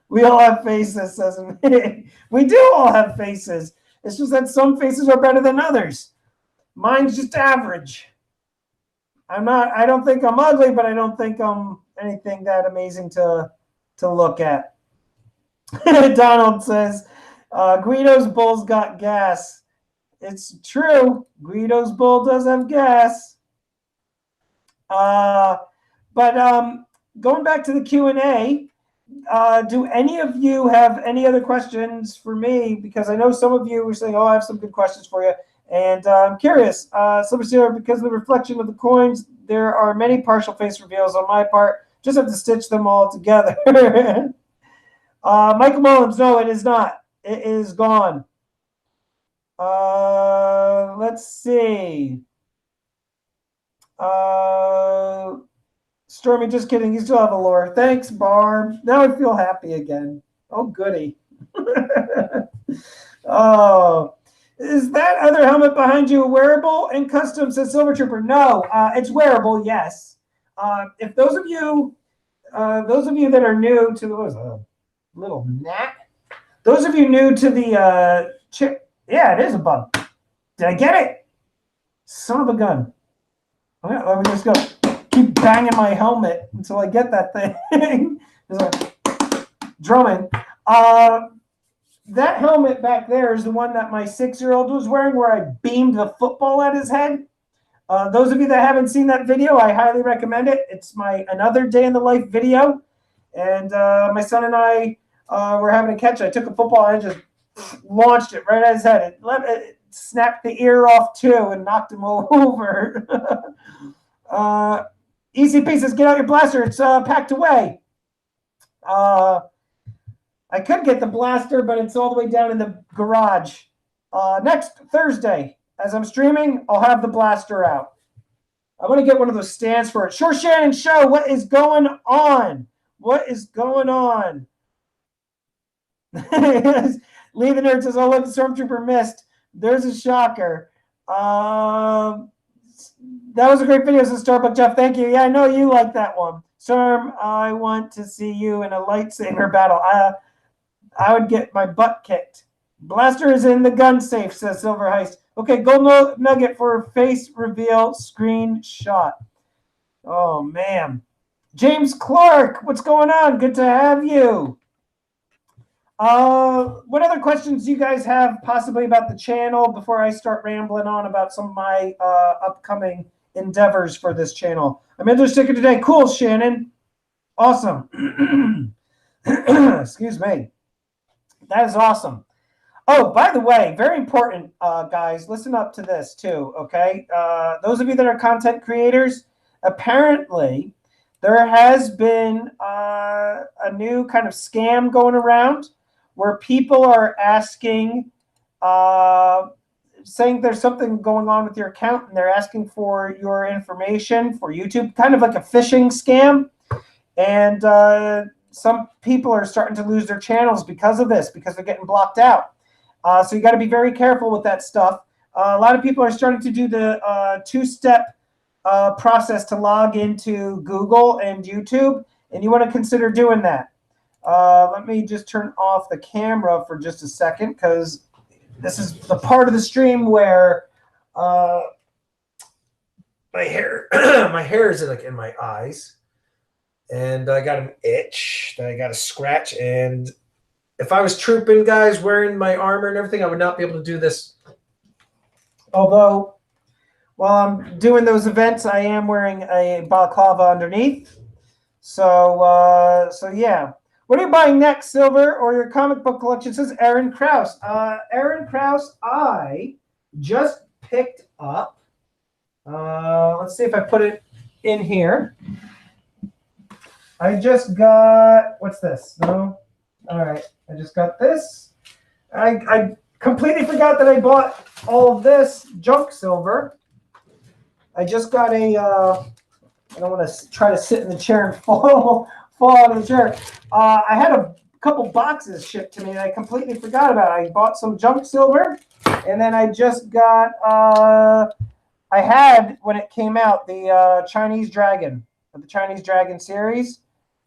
We all have faces, says me. We do all have faces. It's just that some faces are better than others. Mine's just average. I don't think I'm ugly, but I don't think I'm anything that amazing to look at. Donald says, Guido's bull's got gas. It's true. Guido's bull does have gas. But going back to the Q&A, do any of you have any other questions for me? Because I know some of you were saying, oh, I have some good questions for you. And I'm curious. Somebody said, because of the reflection of the coins, there are many partial face reveals on my part. Just have to stitch them all together. Michael Mullins, no, it is not. It is gone. Let's see. Stormy, just kidding. You still have a lore. Thanks, Barb. Now I feel happy again. Oh, goody. Oh, is that other helmet behind you wearable and custom, says Silver Trooper? No, it's wearable, yes. If those of you that are new to the, what was a little gnat? Those of you new to the chip, yeah, it is a bug. Did I get it? Son of a gun. Okay, let me just go. Keep banging my helmet until I get that thing. It's like drumming. That helmet back there is the one that my 6-year-old was wearing, where I beamed the football at his head. Those of you that haven't seen that video, I highly recommend it. It's my Another Day in the Life video. And my son and I were having a catch. I took a football and I just launched it right at his head. It snapped the ear off too and knocked him over. ECP says, get out your blaster. It's packed away. I could get the blaster, but it's all the way down in the garage. Next Thursday, as I'm streaming, I'll have the blaster out. I want to get one of those stands for it. Sure, Shannon Show, what is going on? What is going on? Lee the Nerd says, oh, look, the Stormtrooper missed. There's a shocker. That was a great video, so Starbuck Jeff. Thank you. Yeah, I know you like that one. Storm, I want to see you in a lightsaber battle. I would get my butt kicked. Blaster is in the gun safe, says Silver Heist. Okay, gold nugget for face reveal screenshot. Oh, man. James Clark, what's going on? Good to have you. What other questions do you guys have possibly about the channel before I start rambling on about some of my upcoming endeavors for this channel? I'm Ender Sticker today. Cool, Shannon. Awesome. Excuse me. That is awesome. Oh, by the way, very important, guys, listen up to this too, okay? Those of you that are content creators, apparently there has been a new kind of scam going around where people are asking, saying there's something going on with your account and they're asking for your information for YouTube, kind of like a phishing scam. And some people are starting to lose their channels because of this, because they're getting blocked out. So you got to be very careful with that stuff. A lot of people are starting to do the two-step process to log into Google and YouTube, and you want to consider doing that. Let me just turn off the camera for just a second, because this is the part of the stream where my hair is like in my eyes, and I got an itch that I got to scratch. And if I was trooping, guys, wearing my armor and everything, I would not be able to do this. Although, while I'm doing those events, I am wearing a balaclava underneath. So yeah. What are you buying next, Silver, or your comic book collection? Says Aaron Krause. Aaron Krause, I just picked up. Let's see if I put it in here. I just got, what's this? No? All right. I just got this. I completely forgot that I bought all of this junk silver. I just got a, I don't want to try to sit in the chair and fall out of the chair. I had a couple boxes shipped to me that I completely forgot about. I bought some junk silver, and then I just got, I had, when it came out, the Chinese Dragon, the Chinese Dragon series.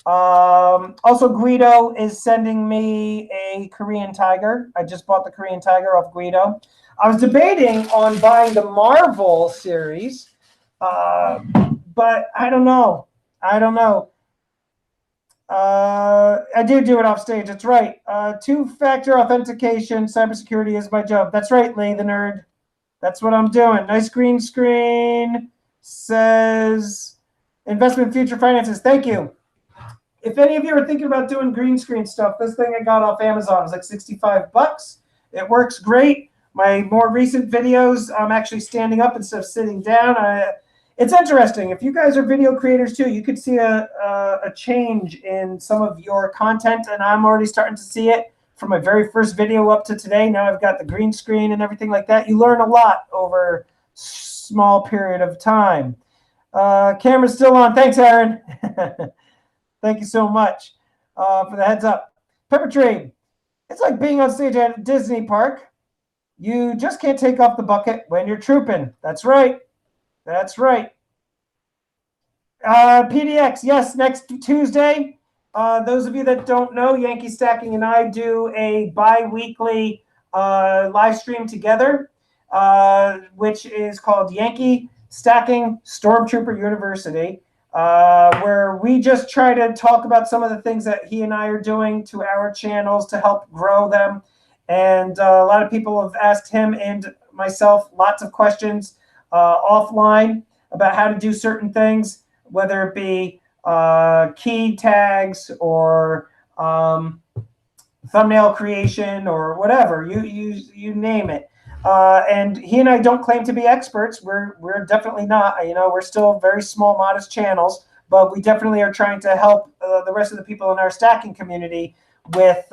Also, Guido is sending me a Korean Tiger. I just bought the Korean Tiger off Guido. I was debating on buying the Marvel series, but I don't know. I do it off stage. That's right. Two-factor authentication, cybersecurity is my job. That's right, Lee the Nerd. That's what I'm doing. Nice green screen. Says investment future finances. Thank you. If any of you are thinking about doing green screen stuff, this thing I got off Amazon is like 65 bucks. It works great. My more recent videos, I'm actually standing up instead of sitting down. It's interesting. If you guys are video creators too, you could see a change in some of your content, and I'm already starting to see it from my very first video up to today. Now I've got the green screen and everything like that. You learn a lot over a small period of time. Camera's still on. Thanks, Aaron. Thank you so much for the heads up. Pepper Tree. It's like being on stage at a Disney park. You just can't take off the bucket when you're trooping. That's right. That's right. PDX, yes, next Tuesday. Those of you that don't know, Yankee Stacking and I do a bi-weekly live stream together, which is called Yankee Stacking Stormtrooper University, where we just try to talk about some of the things that he and I are doing to our channels to help grow them. And a lot of people have asked him and myself lots of questions offline about how to do certain things, whether it be key tags or thumbnail creation or whatever, you name it. And he and I don't claim to be experts. We're definitely not. You know, we're still very small, modest channels, but we definitely are trying to help the rest of the people in our stacking community with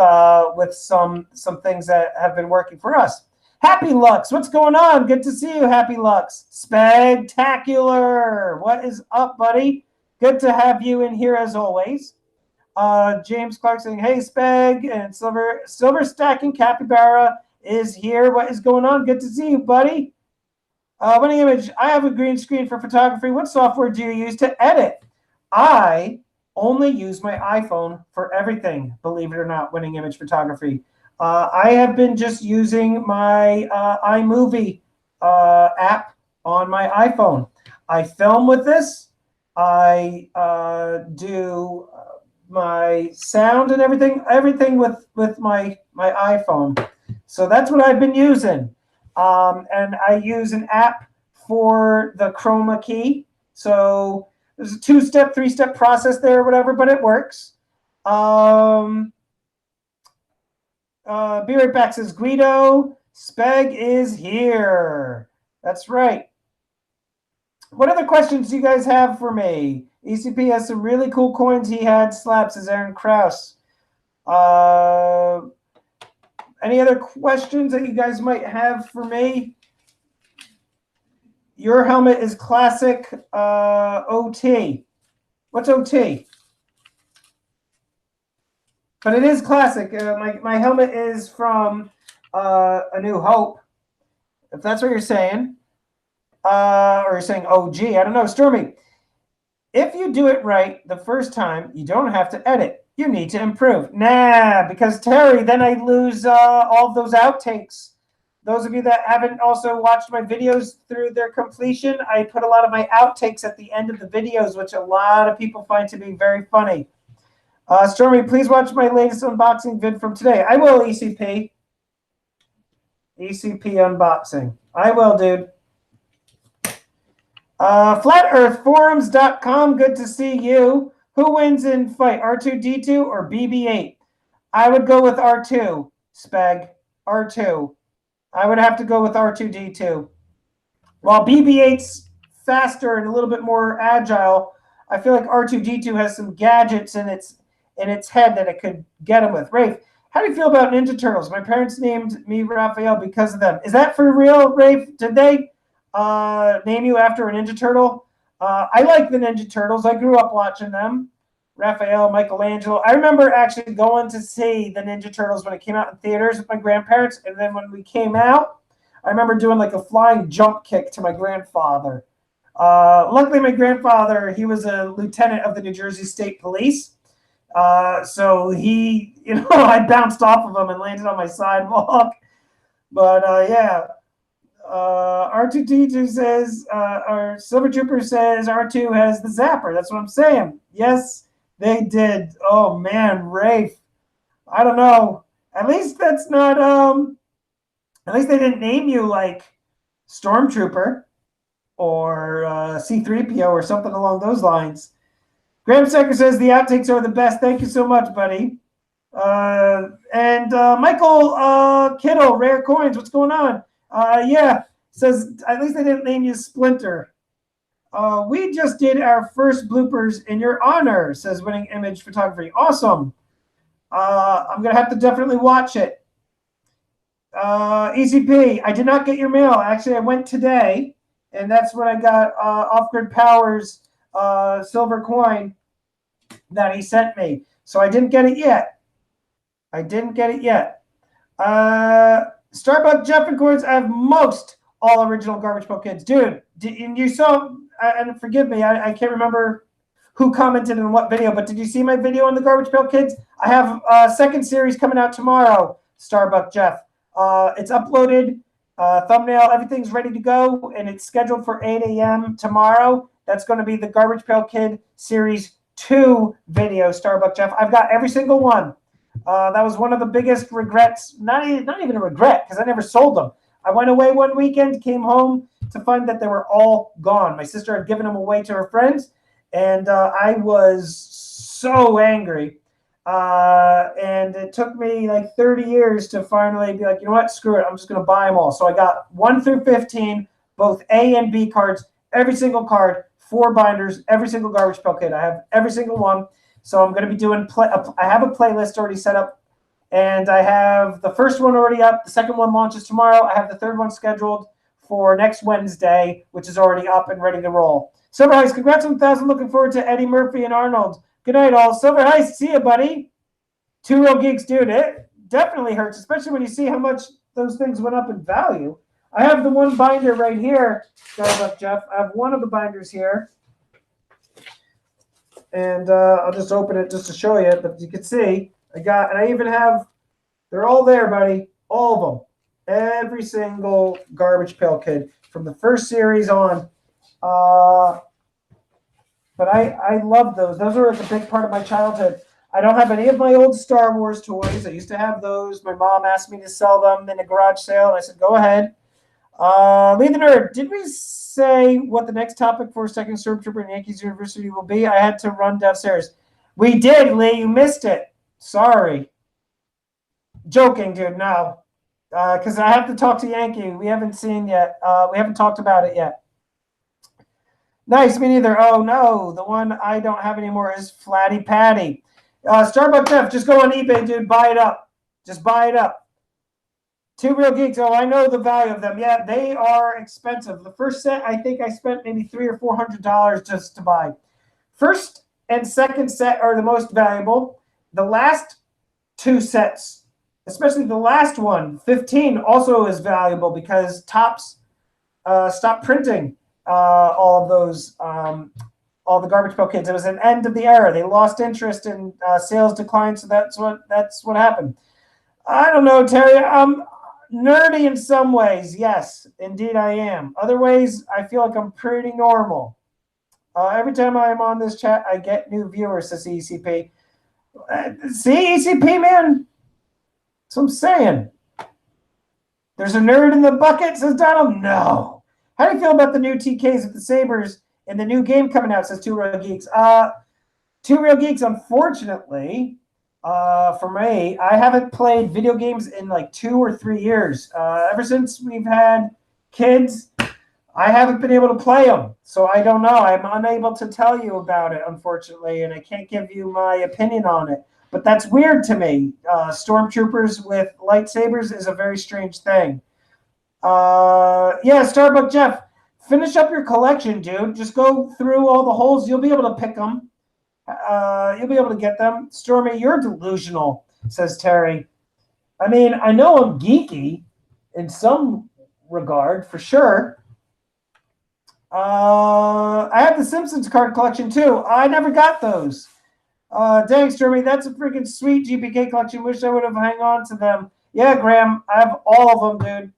some things that have been working for us. Happy Lux, what's going on? Good to see you, Happy Lux. Spectacular. What is up, buddy? Good to have you in here as always. James Clark saying, hey, Speg, and Silver Stacking Capybara is here. What is going on? Good to see you, buddy. Winning image. I have a green screen for photography. What software do you use to edit? I only use my iPhone for everything, believe it or not, winning image photography. I have been just using my iMovie app on my iPhone. I film with this. I do my sound and everything with my iPhone. So that's what I've been using. And I use an app for the chroma key. So there's a 2-step, 3-step process there or whatever, but it works. Be right back says Guido. Speg is here. That's right. What other questions do you guys have for me? ECP has some really cool coins he had. Slap, says Aaron Krause. Any other questions that you guys might have for me? Your helmet is classic OT. What's OT? But it is classic. My helmet is from A New Hope, if that's what you're saying. Or you're saying OG. I don't know. Stormy, if you do it right the first time, you don't have to edit. You need to improve. Nah, because Terry, then I lose all of those outtakes. Those of you that haven't also watched my videos through their completion, I put a lot of my outtakes at the end of the videos, which a lot of people find to be very funny. Stormy, please watch my latest unboxing vid from today. I will, ECP. ECP unboxing. I will, dude. FlatEarthForums.com, good to see you. Who wins in fight, R2-D2 or BB-8? I would go with R2, Speg. R2. I would have to go with R2-D2. While BB-8's faster and a little bit more agile, I feel like R2-D2 has some gadgets in its head that it could get him with. Rafe, how do you feel about Ninja Turtles? My parents named me Raphael because of them. Is that for real, Rafe? Did they name you after a Ninja Turtle? I like the Ninja Turtles. I grew up watching them. Raphael, Michelangelo. I remember actually going to see the Ninja Turtles when it came out in theaters with my grandparents. And then when we came out, I remember doing like a flying jump kick to my grandfather. Luckily, my grandfather, he was a lieutenant of the New Jersey State Police. So he, I bounced off of him and landed on my sidewalk. But yeah. R2-D2 says, our Silver Trooper says R2 has the zapper. That's what I'm saying. Yes, they did. Oh, man, Rafe. I don't know. At least that's not, at least they didn't name you like Stormtrooper or C-3PO or something along those lines. Graham Secker says the outtakes are the best. Thank you so much, buddy. And Michael Kittle, Rare Coins, what's going on? Yeah, says at least they didn't name you Splinter. We just did our first bloopers in your honor, says Winning Image Photography. Awesome. I'm going to have to definitely watch it. ECP, I did not get your mail. Actually, I went today, and that's when I got Off-Grid Power's silver coin that he sent me. So I didn't get it yet. Starbucks Jumping Coins, I have most all original Garbage Pail Kids. Dude, you saw, and forgive me, I can't remember who commented in what video, but did you see my video on the Garbage Pail Kids? I have a second series coming out tomorrow, Starbucks Jeff. It's uploaded, thumbnail, everything's ready to go, and it's scheduled for 8 a.m. tomorrow. That's going to be the Garbage Pail Kid Series 2 video, Starbucks Jeff. I've got every single one. That was one of the biggest regrets, not even a regret, because I never sold them. I went away one weekend, came home to find that they were all gone. My sister had given them away to her friends, and I was so angry. And it took me like 30 years to finally be like, you know what, screw it, I'm just going to buy them all. So I got 1 through 15, both A and B cards, every single card, 4 binders, every single Garbage Pail Kid. I have every single one. So I'm going to be doing, I have a playlist already set up, and I have the first one already up. The second one launches tomorrow. I have the third one scheduled for next Wednesday, which is already up and ready to roll. Silver Heist, congrats on 1,000. Looking forward to Eddie Murphy and Arnold. Good night, all. Silver Heist, see you, buddy. 2 Real Geeks, dude. It definitely hurts, especially when you see how much those things went up in value. I have the one binder right here. Starbuck Jeff. I have one of the binders here. And I'll just open it just to show you. But you can see, and I even have, they're all there, buddy. All of them. Every single Garbage Pail Kid from the first series on. But I love those. Those were a big part of my childhood. I don't have any of my old Star Wars toys. I used to have those. My mom asked me to sell them in a garage sale, and I said, go ahead. Lee the Nerd, did we say what the next topic for Stacking Stormtrooper and Yankees University will be? I had to run downstairs. We did, Lee. You missed it. Sorry. Joking, dude. No. Because I have to talk to Yankee. We haven't seen yet. We haven't talked about it yet. Nice, me neither. Oh, no. The one I don't have anymore is Flatty Patty. Starbuck Jeff, just go on eBay, dude. Buy it up. Just buy it up. Two Real Geeks. Oh, I know the value of them. Yeah, they are expensive. The first set, I think I spent maybe $300 or $400 just to buy. First and second set are the most valuable. The last two sets, especially the last one, 15, also is valuable because Topps stopped printing all of those, all the Garbage Pail Kids. It was an end of the era. They lost interest and sales declined, so that's what happened. I don't know, Terry. I'm nerdy in some ways. Yes, indeed I am. Other ways, I feel like I'm pretty normal. Every time I'm on this chat, I get new viewers, says ECP. See, ECP, man? That's what I'm saying. There's a nerd in the bucket, says Donald. No. How do you feel about the new TKs of the Sabres and the new game coming out, says Two Real Geeks? Two Real Geeks, unfortunately, for me, I haven't played video games in like 2 or 3 years. Ever since we've had kids, I haven't been able to play them. So I don't know. I'm unable to tell you about it, unfortunately, and I can't give you my opinion on it. But that's weird to me. Stormtroopers with lightsabers is a very strange thing. Yeah, Starbuck Jeff, finish up your collection, dude. Just go through all the holes. You'll be able to pick them. You'll be able to get them. Stormy, you're delusional, says Terry. I mean, I know I'm geeky in some regard, for sure. I have the Simpsons card collection, too. I never got those. Dang, Stormy, that's a freaking sweet GPK collection. Wish I would have hung on to them. Yeah, Graham, I have all of them, dude.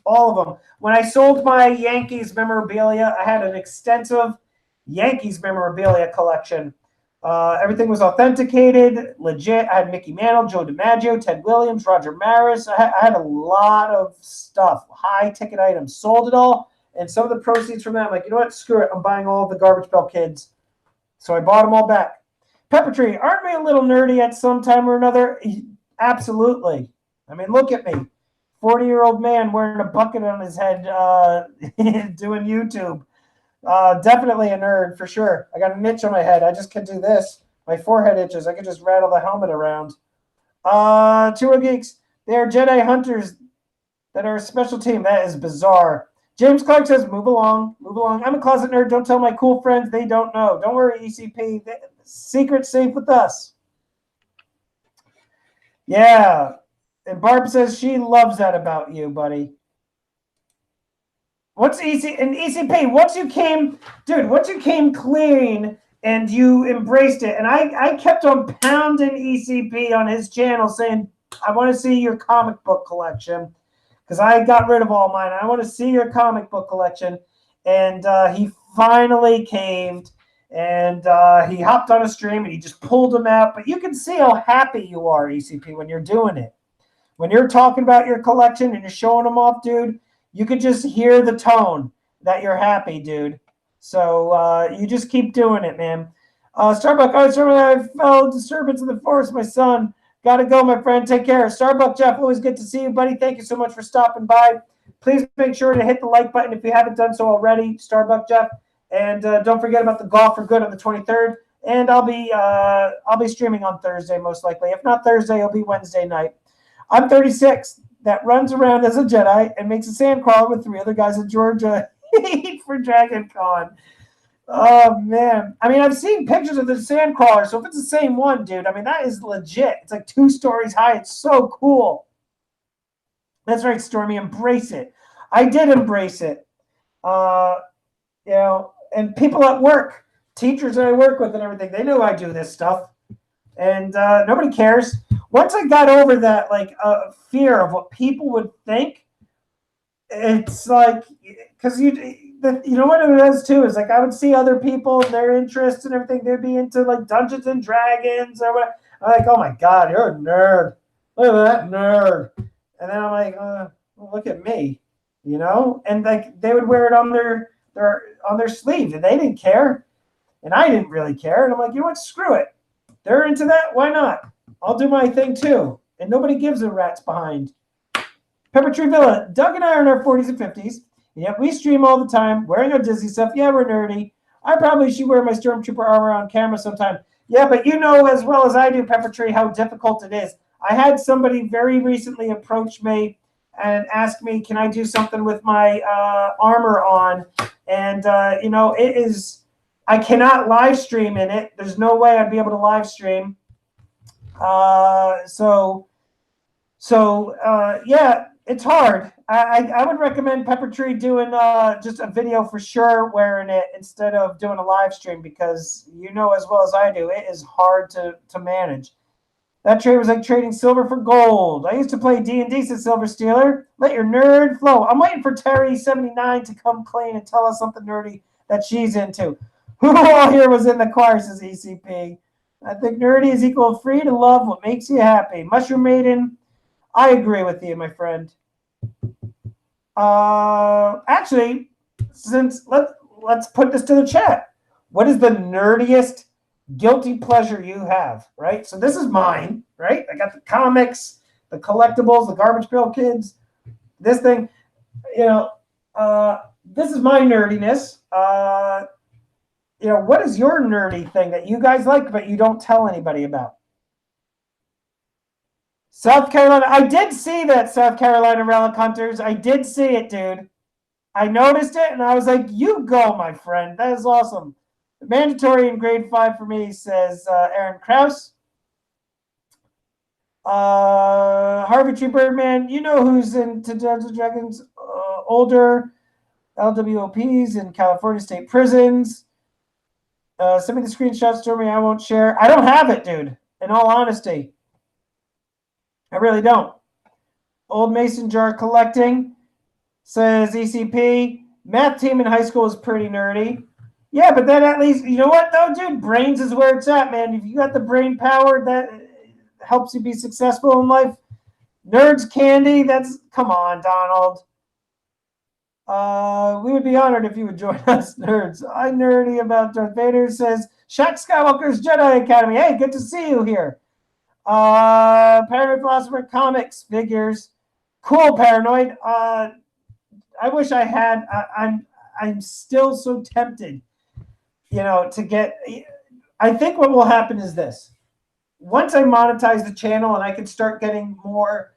All of them. When I sold my Yankees memorabilia, I had an extensive Yankees memorabilia collection. Everything was authenticated, legit. I had Mickey Mantle, Joe DiMaggio, Ted Williams, Roger Maris. I had a lot of stuff, high-ticket items. Sold it all, and some of the proceeds from that, I'm like, you know what? Screw it. I'm buying all of the Garbage Pail Kids. So I bought them all back. Pepper Tree, aren't we a little nerdy at some time or another? Absolutely. I mean, look at me. 40-year-old man wearing a bucket on his head doing YouTube. Definitely a nerd, for sure. I got an itch on my head. I just could do this. My forehead itches. I could just rattle the helmet around. Two Geeks, they are Jedi hunters that are a special team. That is bizarre. James Clark says, move along, move along. I'm a closet nerd. Don't tell my cool friends. They don't know. Don't worry, ECP. Secret safe with us. Yeah. And Barb says she loves that about you, buddy. What's ECP? Once you came clean and you embraced it, and I kept on pounding ECP on his channel saying, I want to see your comic book collection because I got rid of all mine. I want to see your comic book collection. And he finally caved, and he hopped on a stream and he just pulled them out. But you can see how happy you are, ECP, when you're doing it. When you're talking about your collection and you're showing them off, dude, you could just hear the tone that you're happy, dude. So you just keep doing it, man. Starbuck, I felt disturbance in the forest, my son. Got to go, my friend. Take care. Starbuck Jeff, always good to see you, buddy. Thank you so much for stopping by. Please make sure to hit the like button if you haven't done so already, Starbuck Jeff. And don't forget about the Golf for Good on the 23rd. And I'll be streaming on Thursday, most likely. If not Thursday, it'll be Wednesday night. I'm 36. That runs around as a Jedi and makes a sandcrawler with 3 other guys in Georgia for Dragon Con. Oh, man. I mean, I've seen pictures of the sandcrawler, so if it's the same one, dude, I mean, that is legit. It's like 2 stories high. It's so cool. That's right, Stormy. Embrace it. I did embrace it. You know, and people at work, teachers that I work with and everything, they know I do this stuff. And nobody cares. Once I got over that, like, fear of what people would think, it's like, because you know what it is too, is like I would see other people and their interests and everything. They'd be into like Dungeons and Dragons or whatever. I'm like, oh my God, you're a nerd. Look at that nerd. And then I'm like, well, look at me, you know? And like they would wear it on their sleeve, and they didn't care, and I didn't really care. And I'm like, you know what? Screw it. They're into that. Why not? I'll do my thing too. And nobody gives a rat's behind. Pepper Tree Villa. Doug and I are in our 40s and 50s. And yet we stream all the time, wearing our Disney stuff. Yeah, we're nerdy. I probably should wear my Stormtrooper armor on camera sometime. Yeah, but you know as well as I do, Pepper Tree, how difficult it is. I had somebody very recently approach me and ask me, can I do something with my armor on? And, you know, it is, I cannot live stream in it. There's no way I'd be able to live stream. Yeah, it's hard. I would recommend Pepper Tree doing just a video for sure wearing it instead of doing a live stream, because you know as well as I do, it is hard to manage. That trade was like trading silver for gold. I used to play D&D, said Silver Stealer. Let your nerd flow. I'm waiting for Terry79 to come clean and tell us something nerdy that she's into. Who all here was in the choir, says ECP. I think nerdy is equal free to love what makes you happy. Mushroom Maiden, I agree with you, my friend. Actually, since let's put this to the chat. What is the nerdiest guilty pleasure you have, right? So this is mine, right? I got the comics, the collectibles, the Garbage Pail Kids, this thing. You know, this is my nerdiness. You know, what is your nerdy thing that you guys like but you don't tell anybody about? South Carolina. I did see that, South Carolina Relic Hunters. I did see it, dude. I noticed it and I was like, you go, my friend. That is awesome. Mandatory in grade 5 for me, says Aaron Krause. Harvey Tree Birdman, you know who's into Dungeons and Dragons? Older LWOPs in California state prisons. Send me the screenshots to me. I won't share. I don't have it, dude. In all honesty, I really don't. Old Mason jar collecting, says ECP. Math team in high school is pretty nerdy. Yeah, but then at least, you know what, though, dude? Brains is where it's at, man. If you got the brain power, that helps you be successful in life. Nerds candy, that's, come on, Donald. We would be honored if you would join us, nerds. I'm nerdy about Darth Vader, says Shaq Skywalker's Jedi Academy. Hey, good to see you here. Paranoid Philosopher Comics figures. Cool, Paranoid. I wish I had. I'm still so tempted, you know, to get. I think what will happen is this. Once I monetize the channel and I can start getting more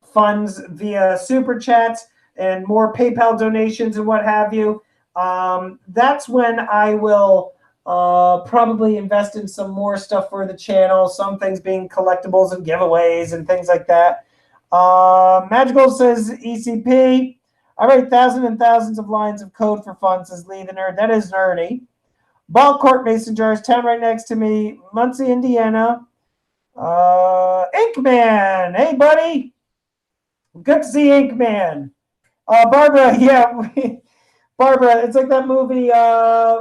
funds via super chats and more PayPal donations and what have you, that's when I will probably invest in some more stuff for the channel, some things being collectibles and giveaways and things like that. Magical, says ECP. I write thousands and thousands of lines of code for fun, says Lee the Nerd. That is nerdy. Ball Court Mason Jars, town right next to me, Muncie, Indiana. Inkman, hey buddy. Good to see Inkman. Barbara, yeah, Barbara, it's like that movie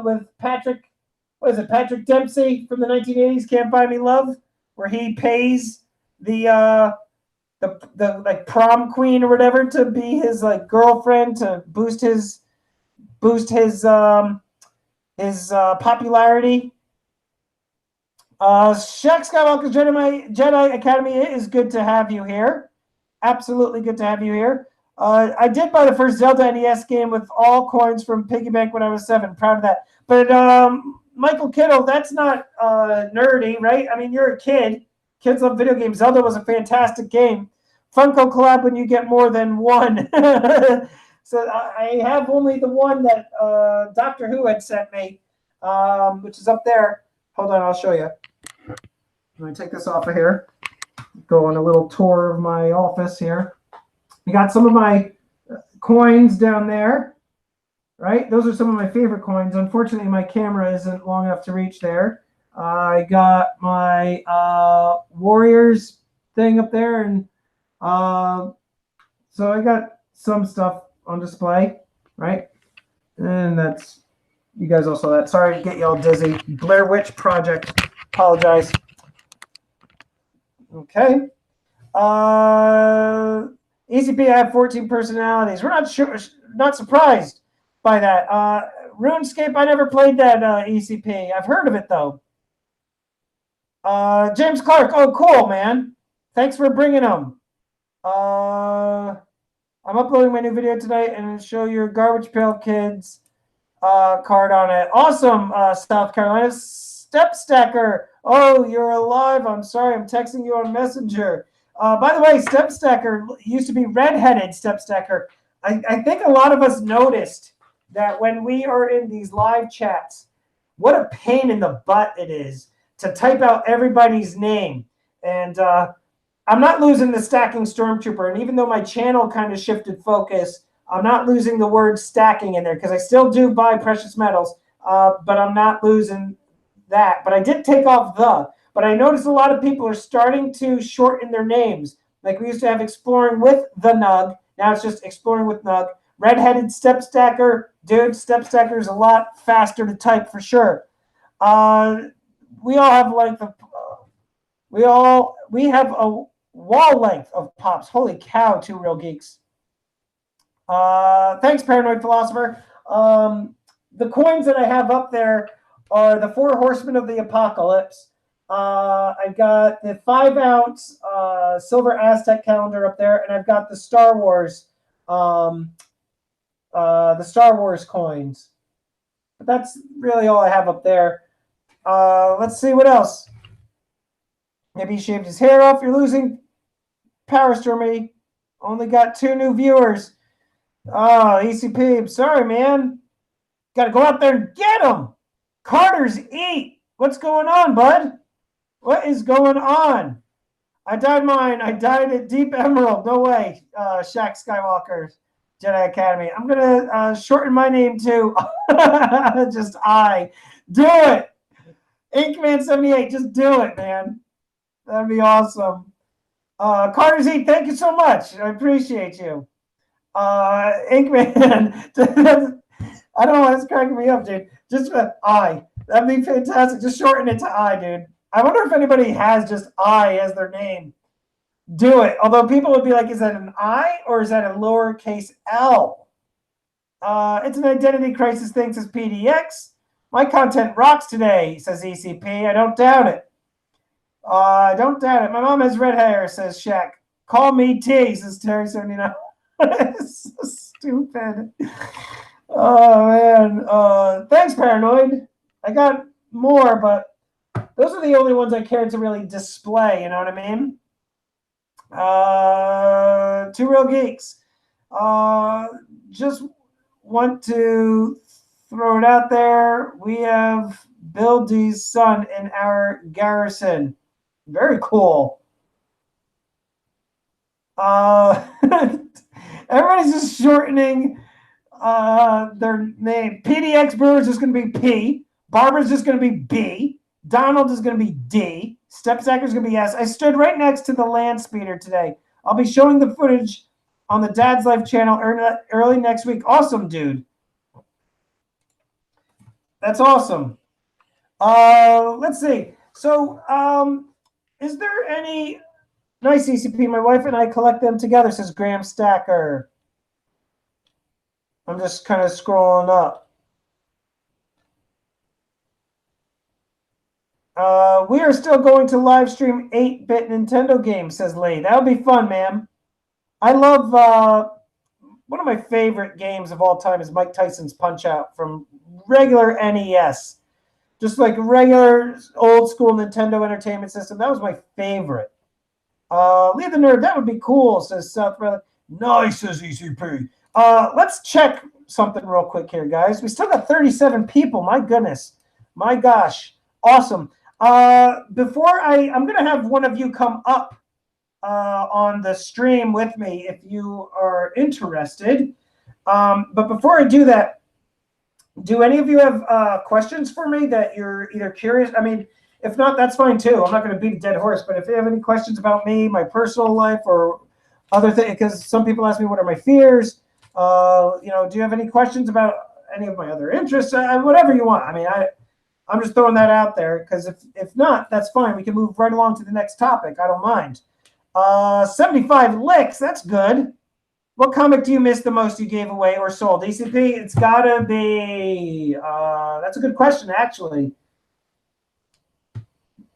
with Patrick, what is it, Patrick Dempsey from the 1980s, Can't Buy Me Love, where he pays the like prom queen or whatever to be his like girlfriend to boost his popularity. Shaq Skywalker Jedi Academy, it is good to have you here. Absolutely good to have you here. I did buy the first Zelda NES game with all coins from Piggy Bank when I was 7. Proud of that. But Michael Kittle, that's not nerdy, right? I mean, you're a kid. Kids love video games. Zelda was a fantastic game. Funko collab when you get more than one. So I have only the one that Doctor Who had sent me, which is up there. Hold on, I'll show you. Let me take this off of here. Go on a little tour of my office here. I got some of my coins down there, right? Those are some of my favorite coins. Unfortunately, my camera isn't long enough to reach there. I got my Warriors thing up there, and so I got some stuff on display, right? And that's, you guys all saw that. Sorry to get you all dizzy. Blair Witch Project. Apologize. Okay. ECP, I have 14 personalities. We're not sure, not surprised by that. RuneScape, I never played that ECP. I've heard of it though. James Clark, oh cool, man. Thanks for bringing them. I'm uploading my new video tonight and show your Garbage Pail Kids card on it. Awesome, South Carolina. Step Stacker. Oh, you're alive. I'm sorry. I'm texting you on Messenger. By the way, Step Stacker used to be redheaded Step Stacker. I think a lot of us noticed that when we are in these live chats, what a pain in the butt it is to type out everybody's name. And I'm not losing the Stacking Stormtrooper. And even though my channel kind of shifted focus, I'm not losing the word stacking in there because I still do buy precious metals, but I'm not losing that. But I did take off the. But I noticed a lot of people are starting to shorten their names. Like we used to have Exploring with the Nug. Now it's just Exploring with Nug. Redheaded Step Stacker. Dude, Step Stacker is a lot faster to type for sure. We all have length of... We have a wall length of pops. Holy cow, two real geeks. Thanks, Paranoid Philosopher. The coins that I have up there are the 4 Horsemen of the Apocalypse. I got the 5-ounce silver Aztec calendar up there, and I've got the Star Wars coins. But that's really all I have up there. Let's see what else. Maybe he shaved his hair off. You're losing power, Stormy. Only got 2 new viewers. Oh, ECP. I'm sorry, man. Got to go out there and get them. Carter's Eat. What's going on, bud? What is going on? I dyed mine. I dyed it Deep Emerald. No way. Shaq Skywalker, Jedi Academy. I'm going to shorten my name too. Just I. Do it. Inkman78. Just do it, man. That'd be awesome. Carter's Eat, thank you so much. I appreciate you. Inkman. I don't know. That's cracking me up, dude. Just I. That'd be fantastic. Just shorten it to I, dude. I wonder if anybody has just I as their name. Do it. Although people would be like, is that an I or is that a lowercase L? It's an identity crisis thing, says PDX. My content rocks today, says ECP. I don't doubt it. I don't doubt it. My mom has red hair, says Shaq. Call me T, says Terry79. So stupid. Oh, man. Thanks, Paranoid. I got more, but those are the only ones I cared to really display, you know what I mean? 2 Real Geeks. Just want to throw it out there. We have Bill D's son in our garrison. Very cool. Everybody's just shortening their name. PDX Brewer is just going to be P. Barbara's just going to be B. Donald is going to be D. Stepstacker is going to be S. I stood right next to the land speeder today. I'll be showing the footage on the Dad's Life channel early next week. Awesome, dude. That's awesome. Let's see. So, is there any... Nice, ECP. My wife and I collect them together, says Graham Stacker. I'm just kind of scrolling up. We are still going to live stream 8-bit Nintendo games, says Lee. That would be fun, man. I love... one of my favorite games of all time is Mike Tyson's Punch-Out from regular NES. Just like regular old-school Nintendo Entertainment System. That was my favorite. Lee the Nerd, that would be cool, says South Brother. Nice, says ECP. Let's check something real quick here, guys. We still got 37 people. My goodness. My gosh. Awesome. Before I'm going to have one of you come up on the stream with me if you are interested. But before I do that, do any of you have questions for me that you're either curious? I mean, if not, that's fine too. I'm not going to beat a dead horse. But if you have any questions about me, my personal life, or other things, because some people ask me what are my fears. Do you have any questions about any of my other interests? Whatever you want. I mean, I'm just throwing that out there because if not, that's fine. We can move right along to the next topic. I don't mind. 75 licks. That's good. What comic do you miss the most you gave away or sold? ECP, it's got to be, that's a good question, actually.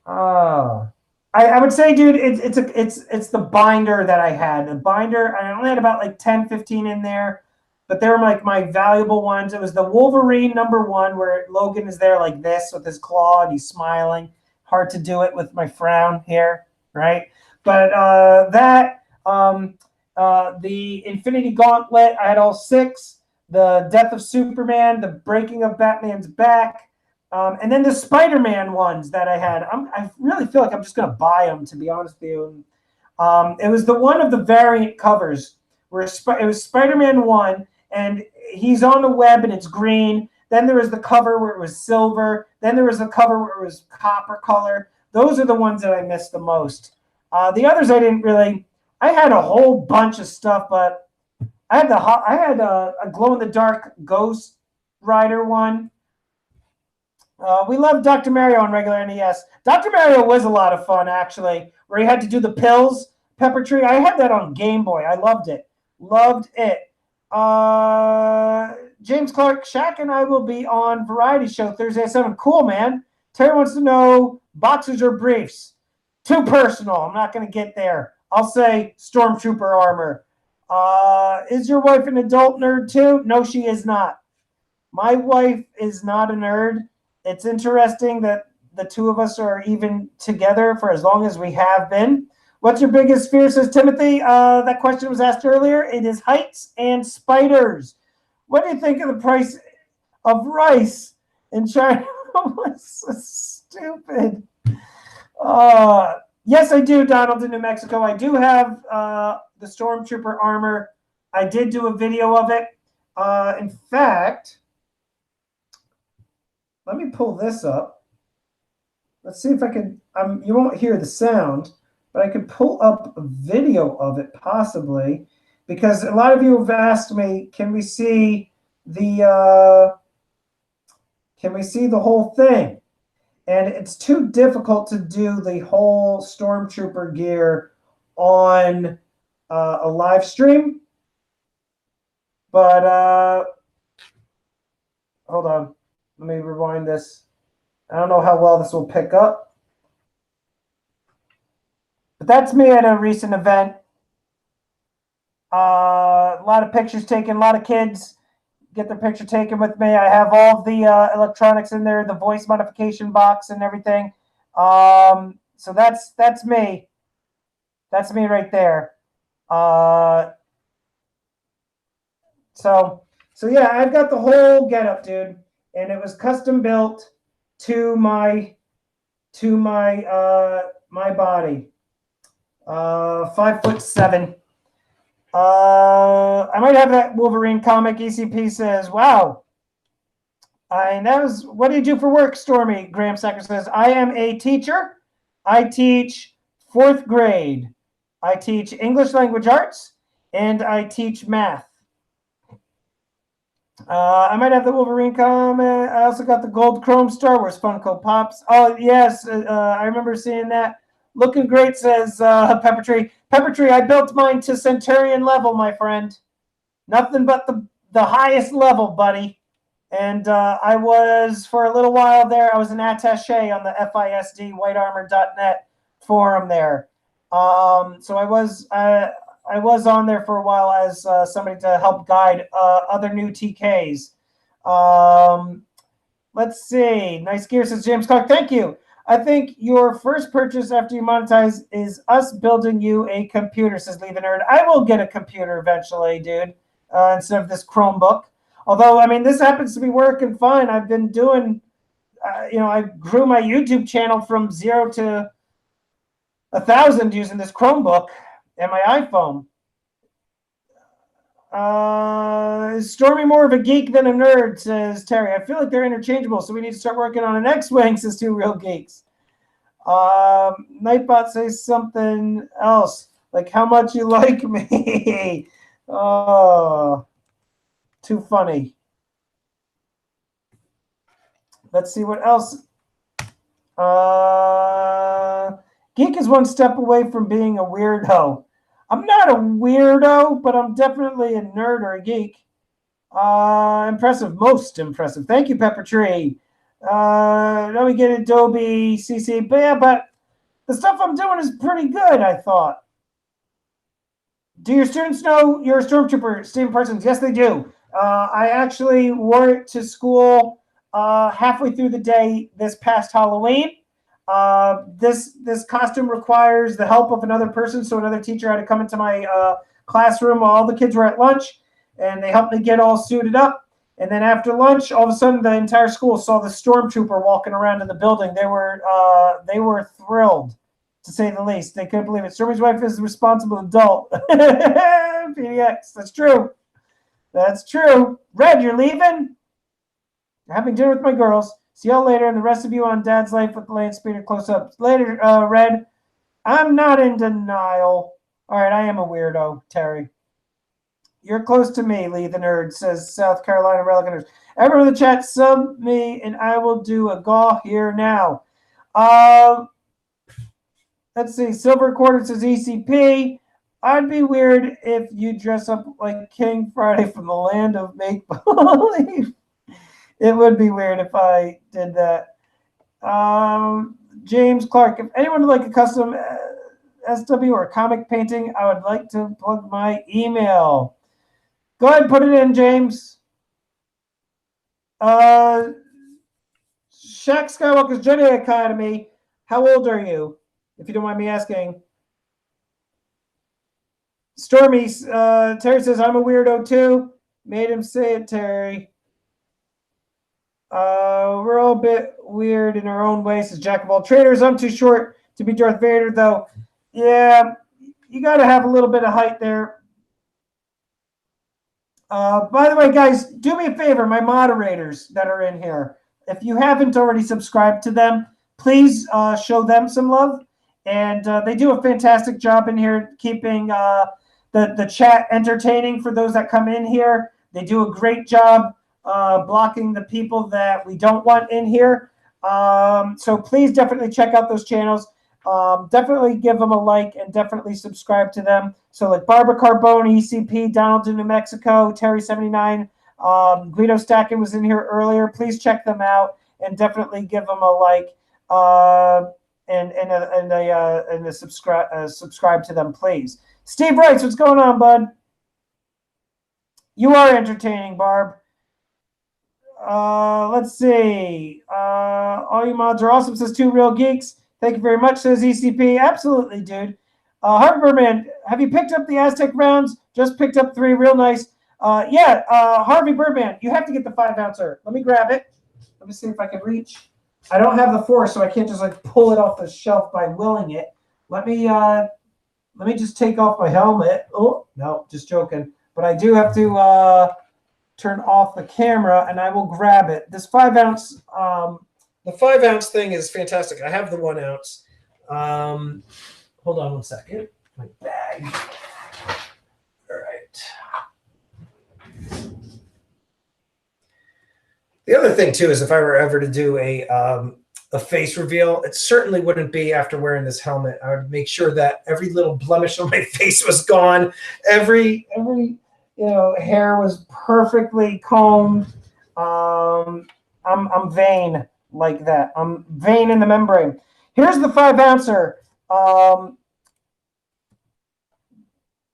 I would say, dude, it's the binder that I had. The binder, I only had about like 10, 15 in there, but they were like my valuable ones. It was the Wolverine #1 where Logan is there like this with his claw and he's smiling. Hard to do it with my frown here, right? But the Infinity Gauntlet, I had all 6. The Death of Superman, the Breaking of Batman's Back, and then the Spider-Man ones that I had. I really feel like I'm just going to buy them, to be honest with you. It was the one of the variant covers where it was Spider-Man 1, and he's on the web and it's green. Then there was the cover where it was silver. Then there was the cover where it was copper color. Those are the ones that I missed the most. The others I didn't really. I had a whole bunch of stuff, but I had a glow-in-the-dark Ghost Rider one. We love Dr. Mario on regular NES. Dr. Mario was a lot of fun, actually, where he had to do the pills, Pepper Tree. I had that on Game Boy. I loved it. Loved it. James Clark, Shaq and I will be on Variety Show Thursday at 7. Cool, man. Terry wants to know boxers or briefs. Too personal. I'm not going to get there. I'll say Stormtrooper armor. Is your wife an adult nerd too? No, she is not. My wife is not a nerd. It's interesting that the two of us are even together for as long as we have been. What's your biggest fear, says Timothy? That question was asked earlier. It is heights and spiders. What do you think of the price of rice in China? What's so stupid? Yes, I do, Donald, in New Mexico. I do have the Stormtrooper armor. I did do a video of it. In fact, let me pull this up. Let's see if I can. You won't hear the sound, but I could pull up a video of it possibly, because a lot of you have asked me, can we see the whole thing? And it's too difficult to do the whole Stormtrooper gear on a live stream. But hold on. Let me rewind this. I don't know how well this will pick up. But that's me at a recent event. A lot of pictures taken, a lot of kids get their picture taken with me. I have all the electronics in there, the voice modification box and everything. So that's me. That's me right there. So yeah, I've got the whole getup, dude, and it was custom built to my body. 5'7". I might have that Wolverine comic. ECP says, wow. And that was, what do you do for work, Stormy? Graham Sacker says, I am a teacher. I teach 4th grade. I teach English language arts, and I teach math. I might have the Wolverine comic. I also got the Gold Chrome Star Wars Funko Pops. Oh, yes. I remember seeing that. Looking great, says Pepper Tree. Pepper Tree, I built mine to Centurion level, my friend. Nothing but the highest level, buddy. And I was, for a little while there, I was an attaché on the FISD whitearmor.net forum there. So I was on there for a while as somebody to help guide other new TKs. Let's see. Nice gear, says James Clark. Thank you. I think your first purchase after you monetize is us building you a computer, says Leave a Nerd. I will get a computer eventually, dude, instead of this Chromebook. Although, I mean, this happens to be working fine. I've been doing, I grew my YouTube channel from 0 to 1,000 using this Chromebook and my iPhone. Is Stormy more of a geek than a nerd, says Terry. I feel like they're interchangeable, so we need to start working on an X-Wing, says Two Real Geeks. Nightbot says something else, like how much you like me. Oh, too funny. Let's see what else. Geek is one step away from being a weirdo. I'm not a weirdo, but I'm definitely a nerd or a geek. Impressive, most impressive. Thank you, Pepper Tree. Now we get Adobe CC, but the stuff I'm doing is pretty good, I thought. Do your students know you're a Stormtrooper, Stephen Parsons? Yes, they do. I actually wore it to school halfway through the day this past Halloween. This costume requires the help of another person, so another teacher had to come into my classroom while all the kids were at lunch, and they helped me get all suited up. And then after lunch, all of a sudden, the entire school saw the Stormtrooper walking around in the building. They were thrilled, to say the least. They couldn't believe it. Stormy's wife is a responsible adult. PDX, that's true. That's true. Red, you're leaving? You're having dinner with my girls. See y'all later, and the rest of you on Dad's Life with the Land Speeder close-ups. Later, Red. I'm not in denial. All right, I am a weirdo, Terry. You're close to me, Lee the Nerd, says South Carolina Relic Nerd. Everyone in the chat, sub me, and I will do a gaw here now. Let's see. Silver Quarter says ECP. I'd be weird if you dress up like King Friday from the land of make-believe. It would be weird if I did that. James Clark, if anyone would like a custom SW or comic painting, I would like to plug my email. Go ahead and put it in, James. Shaq Skywalker's Jedi Academy. How old are you, if you don't mind me asking? Stormy, Terry says, I'm a weirdo too. Made him say it, Terry. We're all a bit weird in our own ways, says Jack of all traders. I'm too short to be Darth Vader, though. Yeah, you got to have a little bit of height there. By the way, guys, do me a favor, my moderators that are in here. If you haven't already subscribed to them, please show them some love. And they do a fantastic job in here keeping the chat entertaining for those that come in here. They do a great job blocking the people that we don't want in here. So please definitely check out those channels. Definitely give them a like and definitely subscribe to them. So like Barbara Carbone, ECP, Donald in New Mexico, Terry79, Guido Stacking was in here earlier. Please check them out and definitely give them a like and a subscribe to them, please. Steve writes, what's going on, bud? You are entertaining, Barb. Let's see. All you mods are awesome, says Two Real Geeks. Thank you very much, says ECP. Absolutely, dude. Harvey Birdman, have you picked up the Aztec rounds? Just picked up 3, real nice. Yeah, Harvey Birdman, you have to get the 5-ouncer. Let me grab it. Let me see if I can reach. I don't have the force, so I can't just like pull it off the shelf by willing it. Let me just take off my helmet. Oh, no, just joking. But I do have to turn off the camera, and I will grab it. This 5-ounce, the 5-ounce thing is fantastic. I have the 1 ounce. Hold on one second. My bag. All right. The other thing too is if I were ever to do a face reveal, it certainly wouldn't be after wearing this helmet. I would make sure that every little blemish on my face was gone. Every hair was perfectly combed. I'm vain like that. I'm vain in the membrane. Here's the 5-ouncer.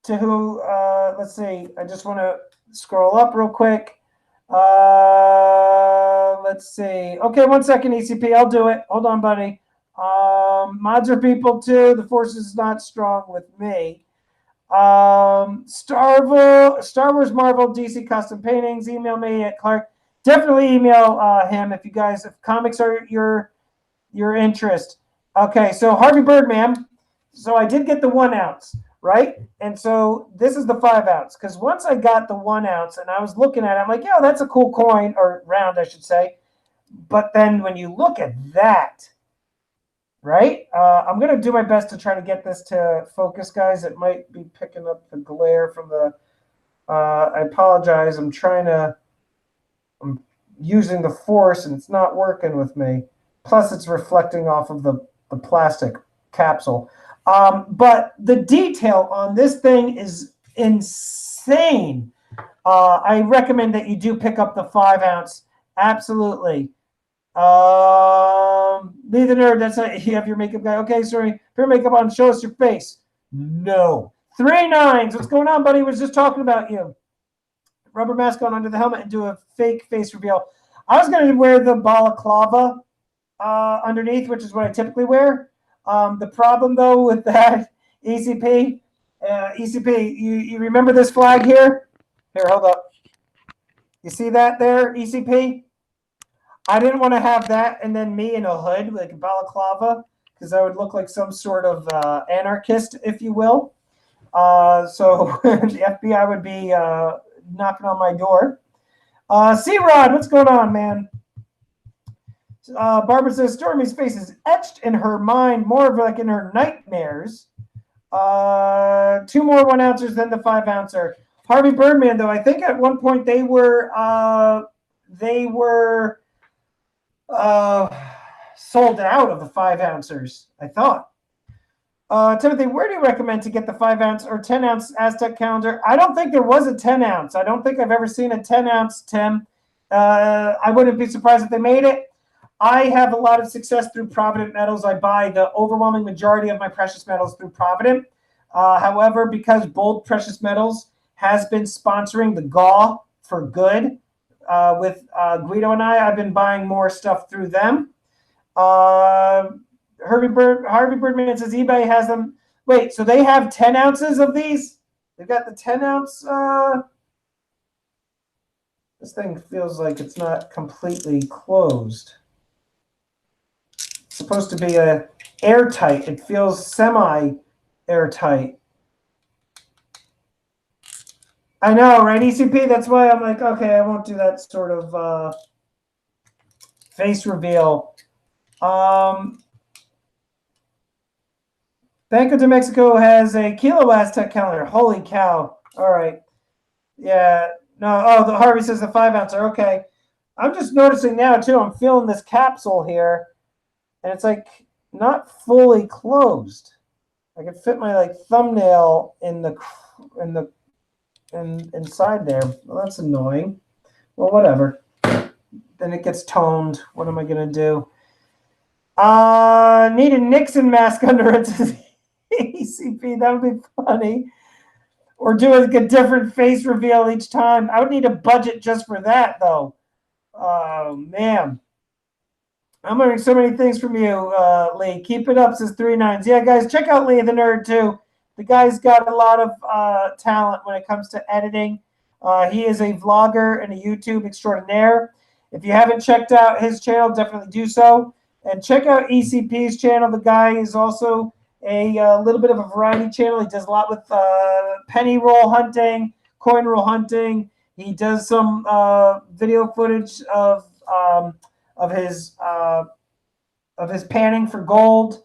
To who? Let's see. I just want to scroll up real quick. Let's see. Okay, 1 second, ECP. I'll do it. Hold on, buddy. Mods are people too. The force is not strong with me. Star Wars, Marvel, DC custom paintings. Email me at Clark. Definitely email him if comics are your interest. Okay, so Harvey Birdman, So I did get the 1 ounce, right? And so this is the 5 ounce, because once I got the 1 ounce and I was looking at it, I'm like, yeah, that's a cool coin, or round, I should say. But then when you look at that, right? I'm going to do my best to try to get this to focus, guys. It might be picking up the glare from the, I apologize. I'm using the force and it's not working with me. Plus it's reflecting off of the plastic capsule. But the detail on this thing is insane. I recommend that you do pick up the 5 ounce. Absolutely. Lee the Nerd, that's not, you have your makeup guy. Okay, sorry. Put your makeup on, show us your face. No. 3 9s. What's going on, buddy? Was just talking about you. Rubber mask on under the helmet and do a fake face reveal. I was going to wear the balaclava underneath, which is what I typically wear. The problem, though, with that, ECP, you remember this flag here? Here, hold up. You see that there, ECP? I didn't want to have that and then me in a hood, like a balaclava, because I would look like some sort of anarchist, if you will. So the FBI would be knocking on my door. C-Rod, what's going on, man? Barbara says Stormy's face is etched in her mind, more of like in her nightmares. 2 more 1 ouncers than the 5 ouncer. Harvey Birdman, though, I think at one point they were sold out of the 5 ouncers, I thought. Timothy, where do you recommend to get the 5 ounce or 10 ounce Aztec calendar? I don't think there was a 10 ounce. I don't think I've ever seen a 10 ounce, Tim. I wouldn't be surprised if they made it. I have a lot of success through Provident Metals. I buy the overwhelming majority of my precious metals through Provident. However, because Bold Precious Metals has been sponsoring the GAW for good with Guido and I've been buying more stuff through them. Harvey Birdman says eBay has them. Wait, so they have 10 ounces of these? They've got the 10 ounce. This thing feels like it's not completely closed. It's supposed to be airtight. It feels semi-airtight. I know, right, ECP? That's why I'm like, okay, I won't do that sort of face reveal. Banco de Mexico has a Kilo Aztec calendar. Holy cow. All right. Yeah. No. Oh, the Harvey says the 5 ouncer. Okay. I'm just noticing now, too. I'm feeling this capsule here. And it's like not fully closed. I could fit my like thumbnail inside there. Well, that's annoying. Well, whatever. Then it gets toned. What am I going to do? Need a Nixon mask under it. ECP, that would be funny. Or do a different face reveal each time. I would need a budget just for that, though. Oh, man. I'm learning so many things from you, Lee. Keep it up, says 3 9s. Yeah, guys, check out Lee the Nerd, too. The guy's got a lot of talent when it comes to editing. He is a vlogger and a YouTube extraordinaire. If you haven't checked out his channel, definitely do so. And check out ECP's channel. The guy is also a little bit of a variety channel. He does a lot with penny roll hunting, coin roll hunting. He does some video footage of his panning for gold.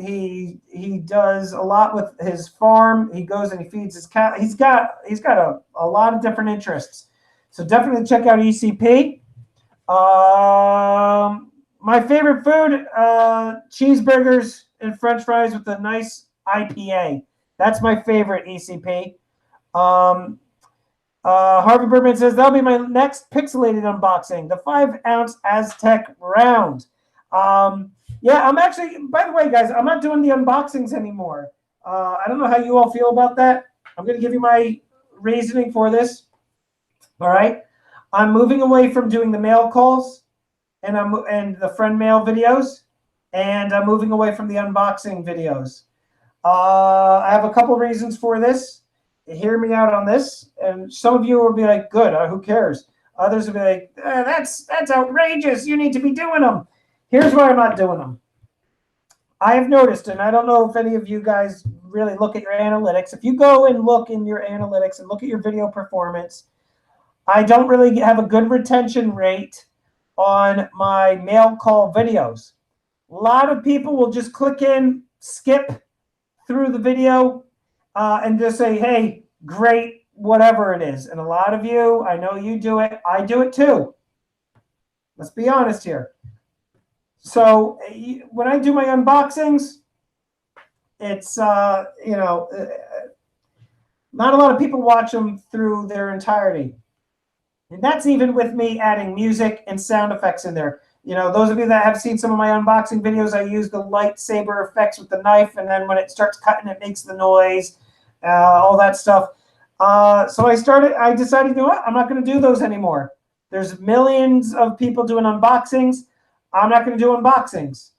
He does a lot with his farm. He goes and he feeds his cat. He's got a lot of different interests. So definitely check out ECP. My favorite food, cheeseburgers and French fries with a nice IPA. That's my favorite, ECP. Harvey Birdman says, that'll be my next pixelated unboxing, the 5 ounce Aztec round. Yeah, I'm actually, by the way, guys, I'm not doing the unboxings anymore. I don't know how you all feel about that. I'm going to give you my reasoning for this. All right. I'm moving away from doing the mail calls and the friend mail videos, and I'm moving away from the unboxing videos. I have a couple reasons for this. Hear me out on this, and some of you will be like, good, who cares? Others will be like, that's outrageous. You need to be doing them. Here's why I'm not doing them. I have noticed, and I don't know if any of you guys really look at your analytics. If you go and look in your analytics and look at your video performance, I don't really have a good retention rate on my mail call videos. A lot of people will just click in, skip through the video, and just say, hey, great, whatever it is. And a lot of you, I know you do it. I do it too. Let's be honest here. So when I do my unboxings, it's, not a lot of people watch them through their entirety. And that's even with me adding music and sound effects in there. Those of you that have seen some of my unboxing videos, I use the lightsaber effects with the knife, and then when it starts cutting, it makes the noise, all that stuff. So I decided, you know what, I'm not going to do those anymore. There's millions of people doing unboxings. I'm not going to do unboxings.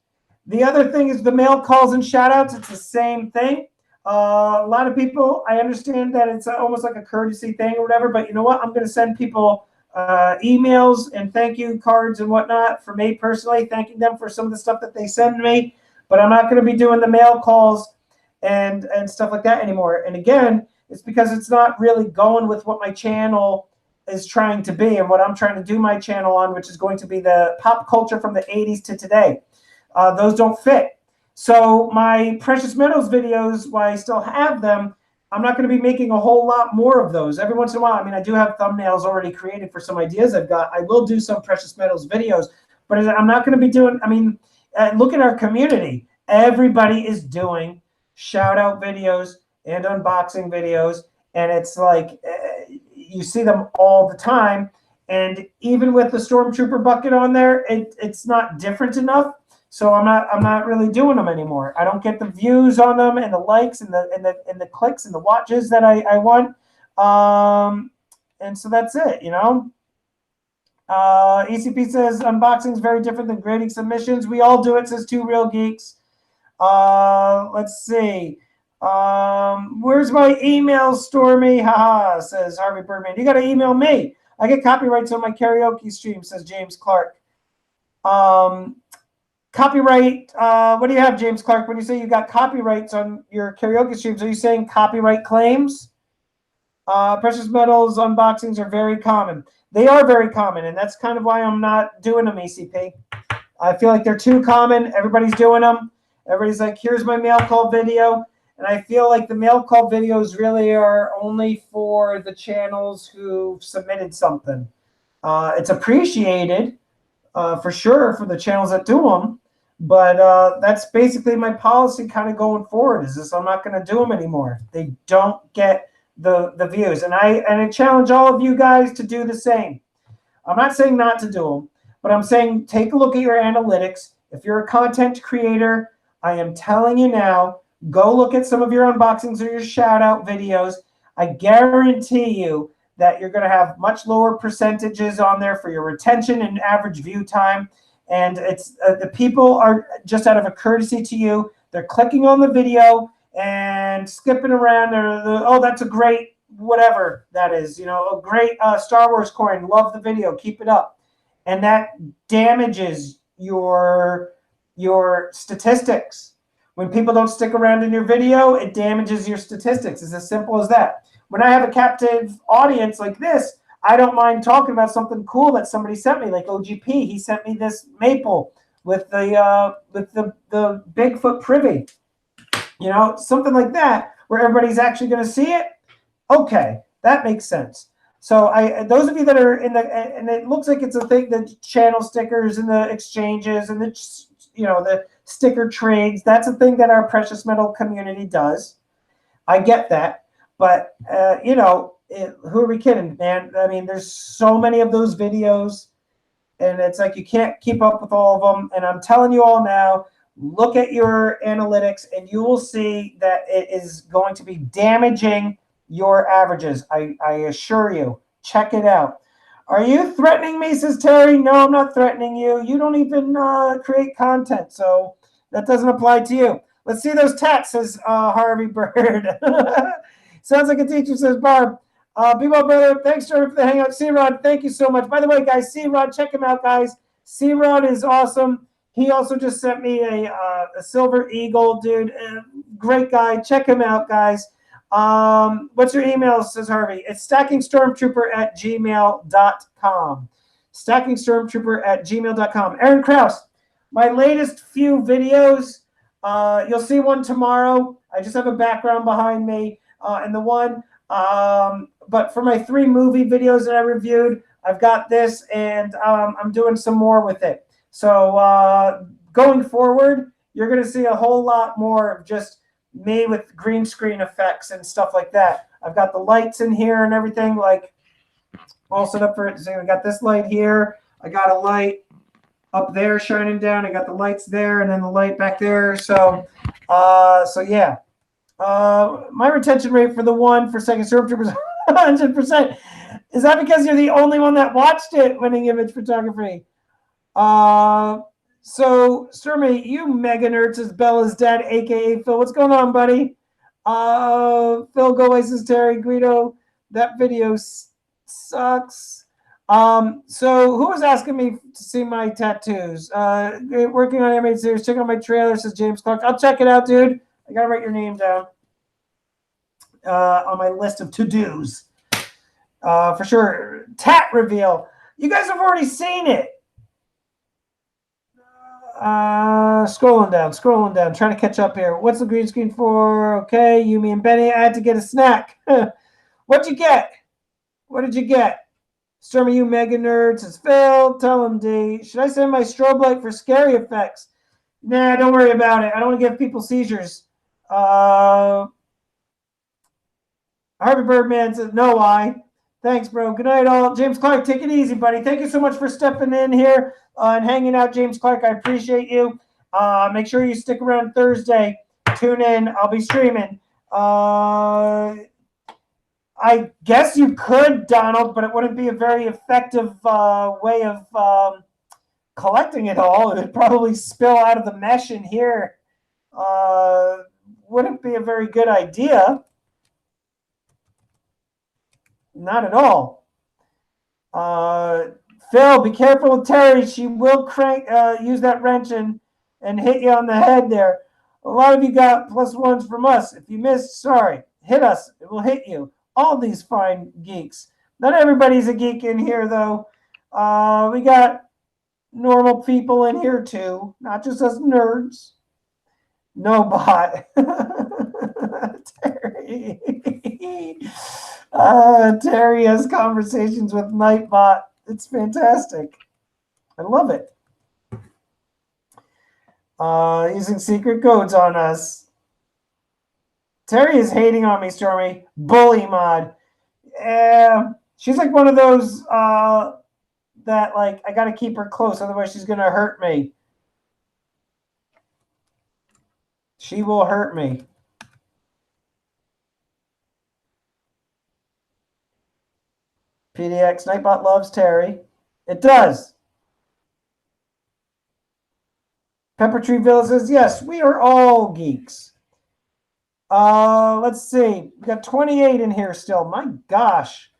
The other thing is the mail calls and shout outs. It's the same thing. A lot of people, I understand that it's almost like a courtesy thing or whatever, but you know what? I'm going to send people emails and thank you cards and whatnot for me personally, thanking them for some of the stuff that they send me, but I'm not going to be doing the mail calls and stuff like that anymore. And again, it's because it's not really going with what my channel is trying to be and what I'm trying to do my channel on, which is going to be the pop culture from the 80s to today. Those don't fit. So my precious metals videos, while I still have them, I'm not going to be making a whole lot more of those. Every once in a while, I mean, I do have thumbnails already created for some ideas I've got. I will do some precious metals videos, but I'm not going to be doing, look at our community. Everybody is doing shout out videos and unboxing videos. And it's like, you see them all the time. And even with the Stormtrooper bucket on there, it's not different enough. So I'm not really doing them anymore. I don't get the views on them and the likes and the clicks and the watches that I want. And so that's it, ECP says unboxing is very different than grading submissions. We all do it, says Two Real Geeks. Let's see. Where's my email, Stormy? Haha, says Harvey Birdman. You got to email me. I get copyrights on my karaoke stream, says James Clark. Copyright, what do you have, James Clark? When you say you got copyrights on your karaoke streams, are you saying copyright claims? Precious metals unboxings are very common. They are very common, and that's kind of why I'm not doing them, ECP. I feel like they're too common. Everybody's doing them. Everybody's like, here's my mail call video. And I feel like the mail call videos really are only for the channels who submitted something. It's appreciated. For sure for the channels that do them, but that's basically my policy kind of going forward is this. I'm not going to do them anymore. They don't get the views, and I challenge all of you guys to do the same. I'm not saying not to do them, but I'm saying take a look at your analytics. If you're a content creator, I am telling you now, go look at some of your unboxings or your shout out videos. I guarantee you that you're going to have much lower percentages on there for your retention and average view time. And it's the people are just out of a courtesy to you. They're clicking on the video and skipping around. Oh, that's a great whatever that is. A great Star Wars coin. Love the video. Keep it up. And that damages your statistics. When people don't stick around in your video, it damages your statistics. It's as simple as that. When I have a captive audience like this, I don't mind talking about something cool that somebody sent me, like OGP. He sent me this maple with the Bigfoot privy, something like that, where everybody's actually going to see it. Okay, that makes sense. So those of you that are in and it looks like it's a thing, the channel stickers and the exchanges and the sticker trades. That's a thing that our precious metal community does. I get that. But, who are we kidding, man? I mean, there's so many of those videos, and it's like you can't keep up with all of them. And I'm telling you all now, look at your analytics, and you will see that it is going to be damaging your averages. I assure you. Check it out. Are you threatening me, says Terry? No, I'm not threatening you. You don't even create content, so that doesn't apply to you. Let's see those tats, says Harvey Bird. Sounds like a teacher, says Barb. Be well, brother. Thanks, Jordan, for the hangout. C-Rod, thank you so much. By the way, guys, C-Rod, check him out, guys. C-Rod is awesome. He also just sent me a Silver Eagle, dude. Great guy. Check him out, guys. What's your email, says Harvey? It's stackingstormtrooper@gmail.com. Stackingstormtrooper@gmail.com. Aaron Krause, my latest few videos, you'll see one tomorrow. I just have a background behind me and the one. But for my 3 movie videos that I reviewed, I've got this, and I'm doing some more with it. So going forward, you're going to see a whole lot more of just me with green screen effects and stuff like that. I've got the lights in here and everything, like all set up for it. So I got this light here. I got a light up there shining down. I got the lights there, and then the light back there. So yeah. My retention rate for the one for Stacking Stormtrooper is 100%. Is that because you're the only one that watched it, Winning Image Photography? So, Stormy, you mega nerds, says Bella's dad, a.k.a. Phil. What's going on, buddy? Phil Go says Terry Guido. That video sucks. So who was asking me to see my tattoos? Working on animated series. Check out my trailer, says James Clark. I'll check it out, dude. I gotta write your name down on my list of to-dos. For sure. Tat reveal. You guys have already seen it. Scrolling down, trying to catch up here. What's the green screen for? Okay, Yumi and Benny. I had to get a snack. What'd you get? What did you get? Stormy, you mega nerds, says Phil. Tell him, D. Should I send my strobe light for scary effects? Nah, don't worry about it. I don't want to give people seizures. Harvey Birdman says, no, why? Thanks, bro. Good night, all. James Clark, take it easy, buddy. Thank you so much for stepping in here and hanging out, James Clark. I appreciate you. Make sure you stick around Thursday. Tune in. I'll be streaming. I guess you could, Donald, but it wouldn't be a very effective way of collecting it all. It would probably spill out of the mesh in here. Wouldn't be a very good idea. Not at all. Phil, be careful with Terry. She will use that wrench and hit you on the head there. A lot of you got +1s from us. If you missed, sorry. Hit us. It will hit you. All these fine geeks. Not everybody's a geek in here, though. We got normal people in here, too. Not just us nerds. No bot. Terry. Terry has conversations with Nightbot. It's fantastic. I love it. Using secret codes on us. Terry is hating on me, Stormy. Bully mod. She's like one of those that, like, I got to keep her close, otherwise she's going to hurt me. She will hurt me. PDX, Nightbot loves Terry. It does. Pepper Tree Villa says, yes, we are all geeks. Let's see. We got 28 in here still. My gosh.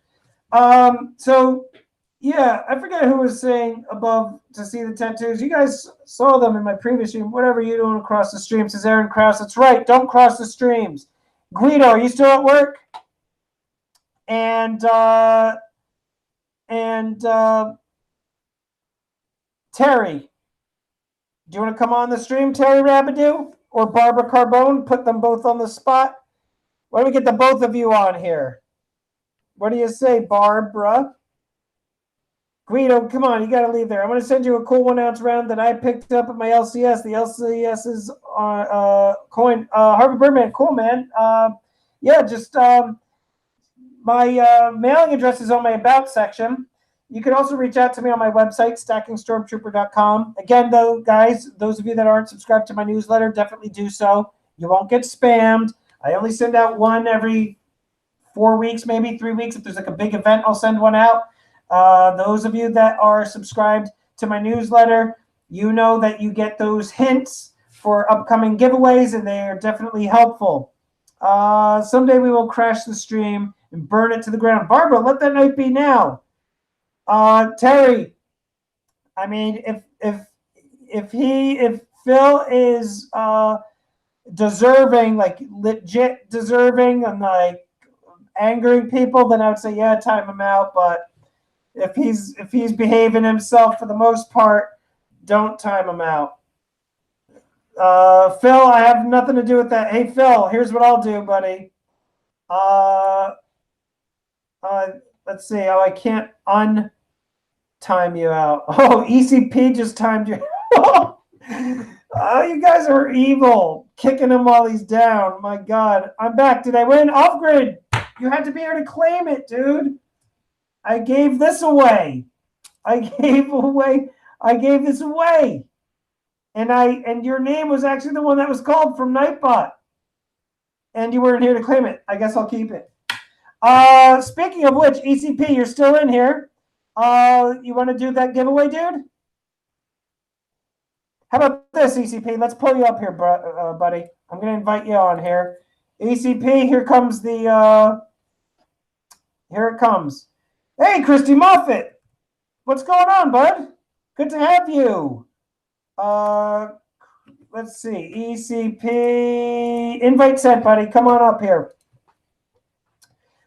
So, yeah, I forget who was saying above to see the tattoos. You guys saw them in my previous stream. Whatever you're doing across the stream, says Aaron Krause. That's right. Don't cross the streams. Guido, are you still at work? And Terry, do you want to come on the stream, Terry Rabidou or Barbara Carbone? Put them both on the spot. Why don't we get the both of you on here? What do you say, Barbara? Guido, come on, you got to leave there. I'm going to send you a cool 1 ounce round that I picked up at my LCS. The LCS is coin. Harvey Birdman, cool, man. Yeah, just my mailing address is on my About section. You can also reach out to me on my website, stackingstormtrooper.com. Again, though, guys, those of you that aren't subscribed to my newsletter, definitely do so. You won't get spammed. I only send out one every 4 weeks, maybe 3 weeks. If there's like a big event, I'll send one out. Those of you that are subscribed to my newsletter, you know that you get those hints for upcoming giveaways, and they are definitely helpful. Someday we will crash the stream and burn it to the ground. Barbara, let that night be now. Terry, I mean, if if Phil is deserving, like legit deserving, and like angering people, then I would say yeah, time him out. But if he's behaving himself for the most part, don't time him out. Phil, I have nothing to do with that. Hey Phil, here's what I'll do, buddy. Let's see. Oh, I can't untime you out. Oh, ECP just timed you. Oh, you guys are evil. Kicking him while he's down. My God. I'm back. Did I win? Off grid. You had to be here to claim it, dude. I gave this away. I gave this away. And your name was actually the one that was called from Nightbot. And you weren't here to claim it. I guess I'll keep it. Speaking of which, ECP, you're still in here. You want to do that giveaway, dude? How about this, ECP? Let's pull you up here, buddy. I'm going to invite you on here. ECP, here comes the, here it comes. Hey, Christy Moffat. What's going on, bud? Good to have you. Let's see. ECP, invite sent, buddy. Come on up here.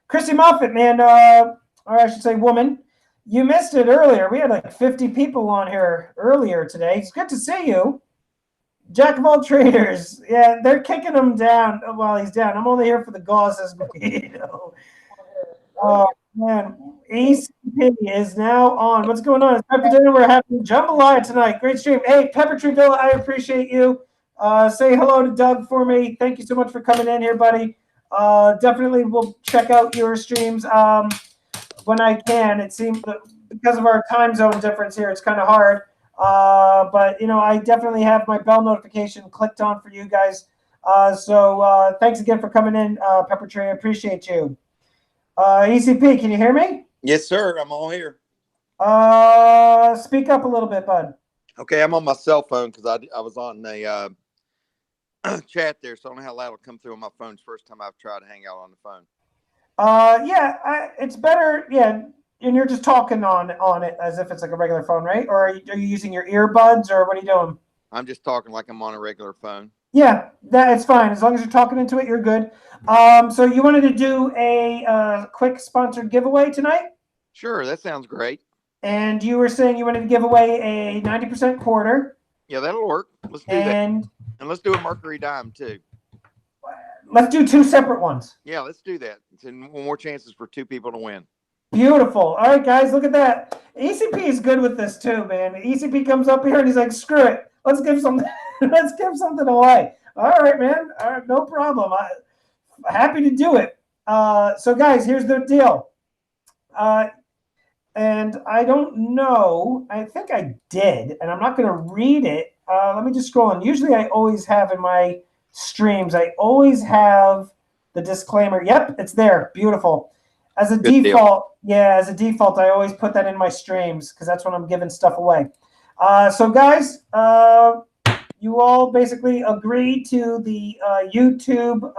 Christy Moffat, man, or I should say woman. You missed it earlier. We had like 50 people on here earlier today. It's good to see you. Jack of all traders. Yeah, they're kicking him down while he's down. I'm only here for the gauze. Oh, man. ACP is now on. What's going on? It's time for dinner. We're having jambalaya tonight. Great stream. Hey, Pepper Tree Bill, I appreciate you. Say hello to Doug for me. Thank you so much for coming in here, buddy. Definitely will check out your streams when I can. It seems that because of our time zone difference here, it's kind of hard. But, you know, I definitely have my bell notification clicked on for you guys. So thanks again for coming in, Pepper Tree. I appreciate you. ECP, can you hear me? Yes, sir. I'm all here. Speak up a little bit, bud. Okay, I'm on my cell phone because I was on the chat there, so I don't know how loud it'll come through on my phone. It's the first time I've tried to hang out on the phone. Yeah, it's better. Yeah, and you're just talking on it as if it's like a regular phone, right? Or are you using your earbuds, or what are you doing? I'm just talking like I'm on a regular phone. Yeah, it's fine. As long as you're talking into it, you're good. So you wanted to do a quick sponsored giveaway tonight? Sure, that sounds great. And you were saying you wanted to give away a 90% quarter. Yeah, that'll work. Let's do that. And let's do a Mercury dime, too. Let's do two separate ones. Yeah, let's do that. It's more chances for two people to win. Beautiful. All right, guys, look at that. ECP is good with this, too, man. ECP comes up here and he's like, screw it. Let's give something. Let's give something away. All right, man. All right, no problem. I'm happy to do it. So, guys, here's the deal. And I don't know. I think I did, and I'm not going to read it. Let me just scroll on. Usually I always have in my streams, I always have the disclaimer. Yep, it's there. Beautiful. As a default, yeah, as a default, I always put that in my streams because that's when I'm giving stuff away. So, guys, you all basically agree to the YouTube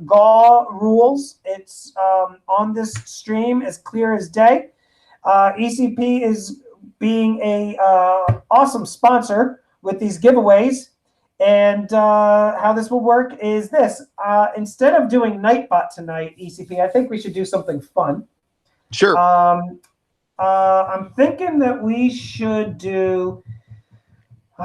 GAW rules. It's on this stream as clear as day. ECP is being a awesome sponsor with these giveaways. And how this will work is this. Instead of doing Nightbot tonight, ECP, I think we should do something fun. Sure. I'm thinking that we should do. We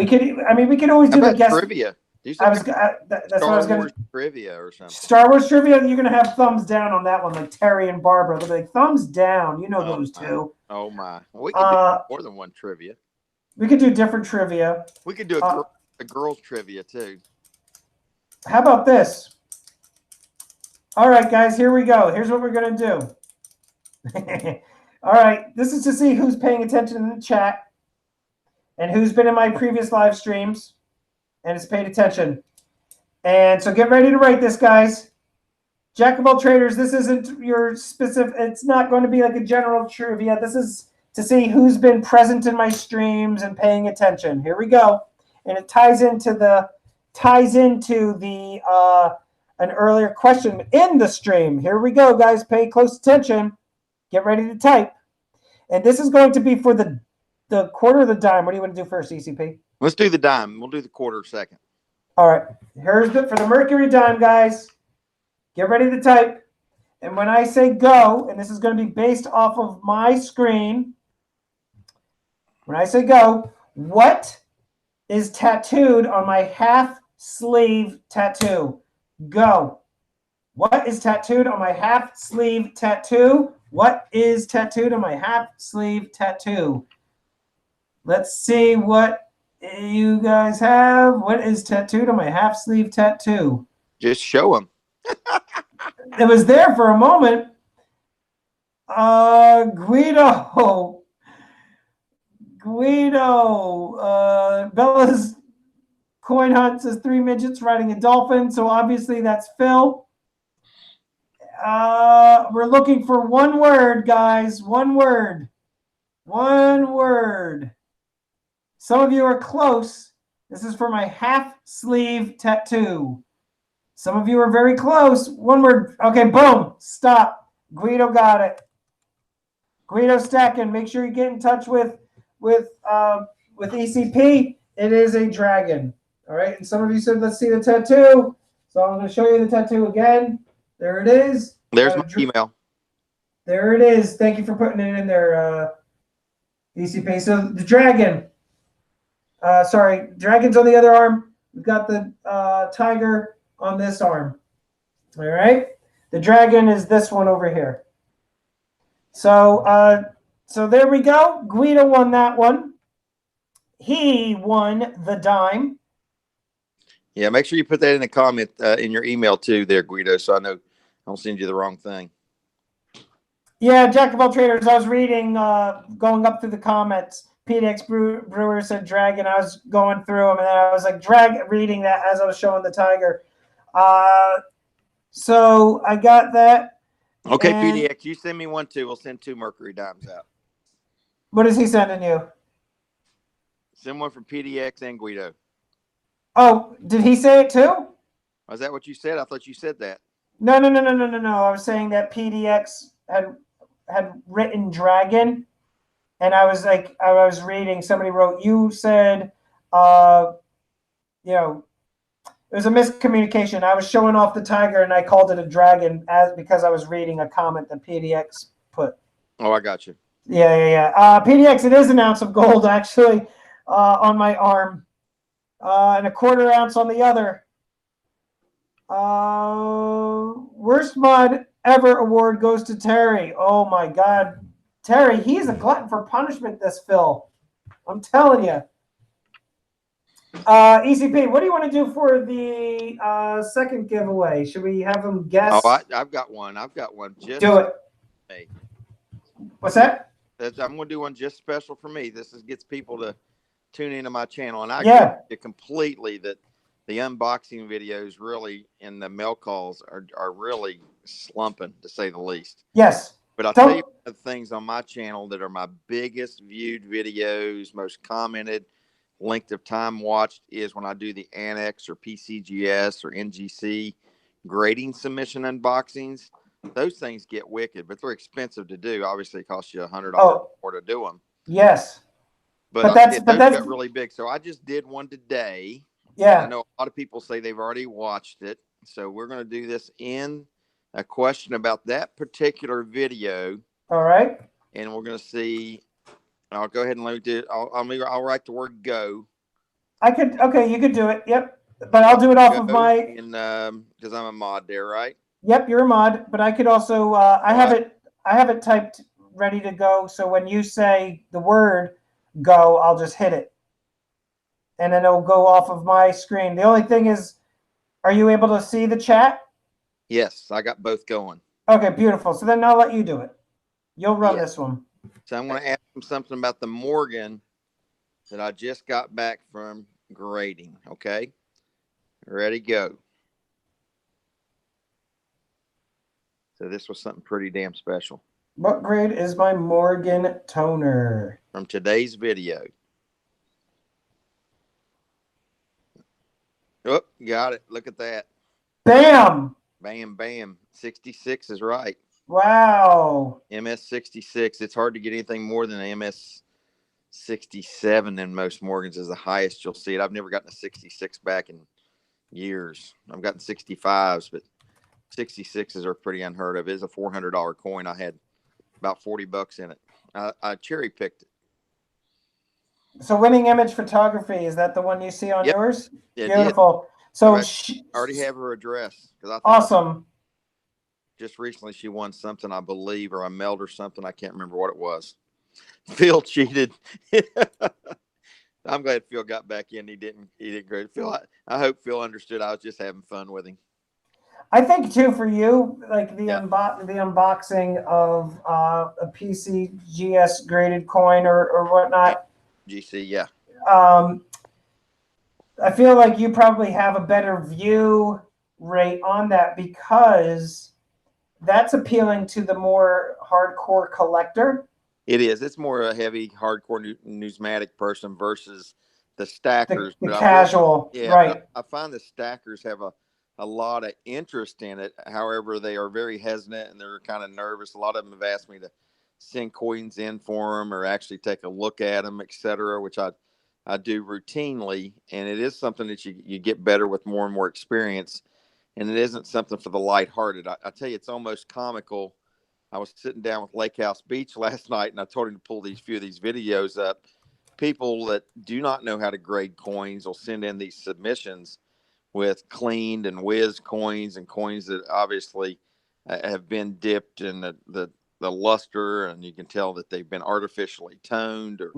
could always do the guest trivia. That's what I was going to. Trivia or something. Star Wars trivia. You're going to have thumbs down on that one, like Terry and Barbara. They'll be like thumbs down. You know those two. Oh my! Well, we can do more than one trivia. We could do different trivia. We could do a girls trivia too. How about this? All right, guys, here we go. Here's what we're going to do. All right, this is to see who's paying attention in the chat and who's been in my previous live streams and has paid attention. And so get ready to write this, guys. Jack of all traders, this isn't your specific, it's not going to be like a general trivia. This is to see who's been present in my streams and paying attention. Here we go. And it ties into the an earlier question in the stream. Here we go, guys. Pay close attention. Get ready to type. And this is going to be for the the quarter or the dime? What do you want to do first, ECP? Let's do the dime. We'll do the quarter second. All right. Here's for the Mercury dime, guys. Get ready to type. And when I say go, and this is going to be based off of my screen, when I say go, what is tattooed on my half sleeve tattoo? Go. What is tattooed on my half sleeve tattoo? What is tattooed on my half sleeve tattoo? Let's see what you guys have. What is tattooed on my half sleeve tattoo? Just show them. It was there for a moment. Guido. Bella's coin hunt says 3 midgets riding a dolphin. So obviously that's Phil. We're looking for one word, guys. One word. One word. Some of you are close. This is for my half sleeve tattoo. Some of you are very close. One word. Okay, boom. Stop. Guido got it. Guido Stacking. Make sure you get in touch with ECP. It is a dragon. All right. And some of you said, let's see the tattoo. So I'm going to show you the tattoo again. There it is. There's my email. There it is. Thank you for putting it in there, ECP. So the dragon. Dragon's on the other arm. We've got the tiger on this arm. All right. The dragon is this one over here. So so there we go. Guido won that one. He won the dime. Yeah, make sure you put that in the comment in your email too there, Guido, so I know I don't send you the wrong thing. Yeah, Jack of all traders. I was reading, going up through the comments. PDX Brewer said dragon. I was going through them, and then I was like reading that as I was showing the tiger. So I got that. Okay, PDX, you send me one too. We'll send 2 Mercury dimes out. What is he sending you? Send one from PDX and Guido. Oh, did he say it too? Was that what you said? I thought you said that. No. I was saying that PDX had written dragon, and I was like, I was reading. Somebody wrote, you said, it was a miscommunication. I was showing off the tiger, and I called it a dragon because I was reading a comment that PDX put. Oh, I got you. Yeah. PDX, it is an ounce of gold, actually, on my arm, and a 1/4 ounce on the other. Worst mod ever award goes to Terry. Oh, my God. Terry, he's a glutton for punishment, this Phil. I'm telling you. ECP, what do you want to do for the second giveaway? Should we have him guess? Oh, I've got one. Just do it. Hey. What's that? I'm going to do one just special for me. This gets people to tune into my channel. And I agree completely that the unboxing videos really and the mail calls are really slumping, to say the least. Yes. But I'll tell you the things on my channel that are my biggest viewed videos, most commented, length of time watched is when I do the Annex or PCGS or NGC grading submission unboxings. Those things get wicked, but they're expensive to do. Obviously, it costs you $100 more to do them. Yes. But those got really big. So I just did one today. Yeah. I know a lot of people say they've already watched it. So we're going to do this in a question about that particular video. All right. And we're going to see. I'll go ahead and let me do it. I'll write the word go. Okay, you could do it. Yep. But I'll do it off of my. And because I'm a mod there, right? Yep, you're a mod. But I could also. I have it typed ready to go. So when you say the word go, I'll just hit it, and then it'll go off of my screen. The only thing is, are you able to see the chat? Yes, I got both going. Okay, beautiful. So then I'll let you do it. You'll run this one. So I'm going to ask him something about the Morgan that I just got back from grading. Okay. Ready, go. So this was something pretty damn special. What grade is my Morgan toner? From today's video. Oh, got it. Look at that. Bam. Bam, bam. 66 is right. Wow. MS 66. It's hard to get anything more than an MS 67 in most Morgans is the highest you'll see it. I've never gotten a 66 back in years. I've gotten 65s, but 66s are pretty unheard of. It is a $400 coin. I had about 40 bucks in it. I cherry picked it. So Winning Image Photography, is that the one you see on Yep. yours? It Beautiful. Did. So I already have her address. Awesome. Just recently she won something, I believe, or I mailed her something. I can't remember what it was. Phil cheated. I'm glad Phil got back in. He didn't great. Phil, I hope Phil understood I was just having fun with him. I think too, for you, like the unboxing of a PCGS graded coin or whatnot. GC, yeah. I feel like you probably have a better view rate on that because that's appealing to the more hardcore collector. It is. It's more a heavy, hardcore numismatic person versus the stackers. The casual, right? I find the stackers have a lot of interest in it. However, they are very hesitant and they're kind of nervous. A lot of them have asked me to send coins in for them or actually take a look at them, etc., which I do routinely. And it is something that you get better with more and more experience. And it isn't something for the lighthearted. I tell you, it's almost comical. I was sitting down with Lake House Beach last night, and I told him to pull few of these videos up. People that do not know how to grade coins will send in these submissions with cleaned and whiz coins and coins that obviously have been dipped in the luster, and you can tell that they've been artificially toned or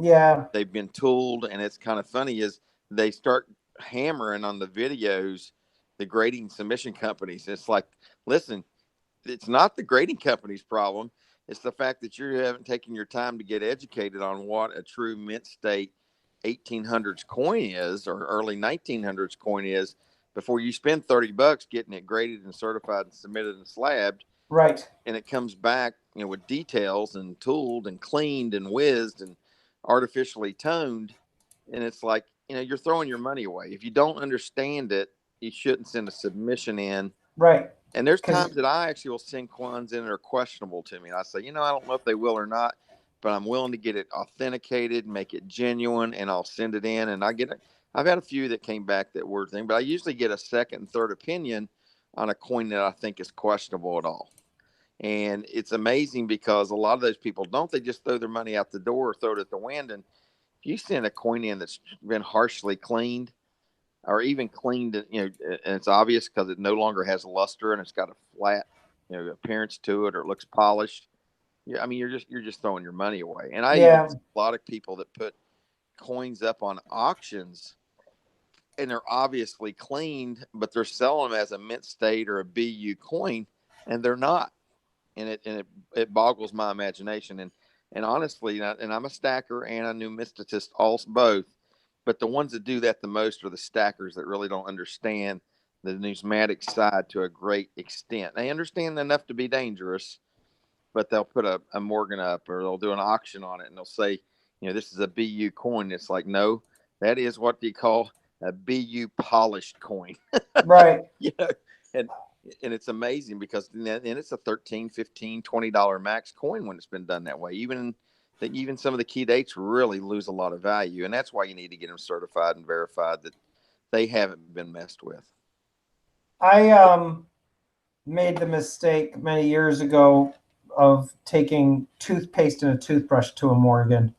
they've been tooled. And it's kind of funny is they start hammering on the videos, the grading submission companies. It's like, listen, it's not the grading company's problem. It's the fact that you haven't taken your time to get educated on what a true mint state 1800s coin is or early 1900s coin is before you spend 30 bucks getting it graded and certified and submitted and slabbed. Right. And it comes back, with details and tooled and cleaned and whizzed and artificially toned. And it's like, you're throwing your money away. If you don't understand it, you shouldn't send a submission in. Right. And there's times that I actually will send coins in that are questionable to me. And I say, I don't know if they will or not, but I'm willing to get it authenticated, make it genuine, and I'll send it in. And I've had a few that came back that were thing, but I usually get a second and third opinion on a coin that I think is questionable at all. And it's amazing because a lot of those people they just throw their money out the door or throw it at the wind. And if you send a coin in that's been harshly cleaned, or even cleaned, and it's obvious because it no longer has luster and it's got a flat, appearance to it, or it looks polished. Yeah, I mean, you're just throwing your money away. And I even see a lot of people that put coins up on auctions, and they're obviously cleaned, but they're selling them as a mint state or a BU coin, and they're not. And it boggles my imagination. And honestly, and I'm a stacker and a numismatist, both. But the ones that do that the most are the stackers that really don't understand the numismatic side to a great extent. They understand enough to be dangerous, but they'll put a Morgan up or they'll do an auction on it and they'll say, this is a BU coin. It's like, no, that is what they call a BU polished coin. Right. And it's amazing because then it's a $13, $15, $20 max coin when it's been done that way. Even some of the key dates really lose a lot of value. And that's why you need to get them certified and verified that they haven't been messed with. I made the mistake many years ago of taking toothpaste and a toothbrush to a Morgan.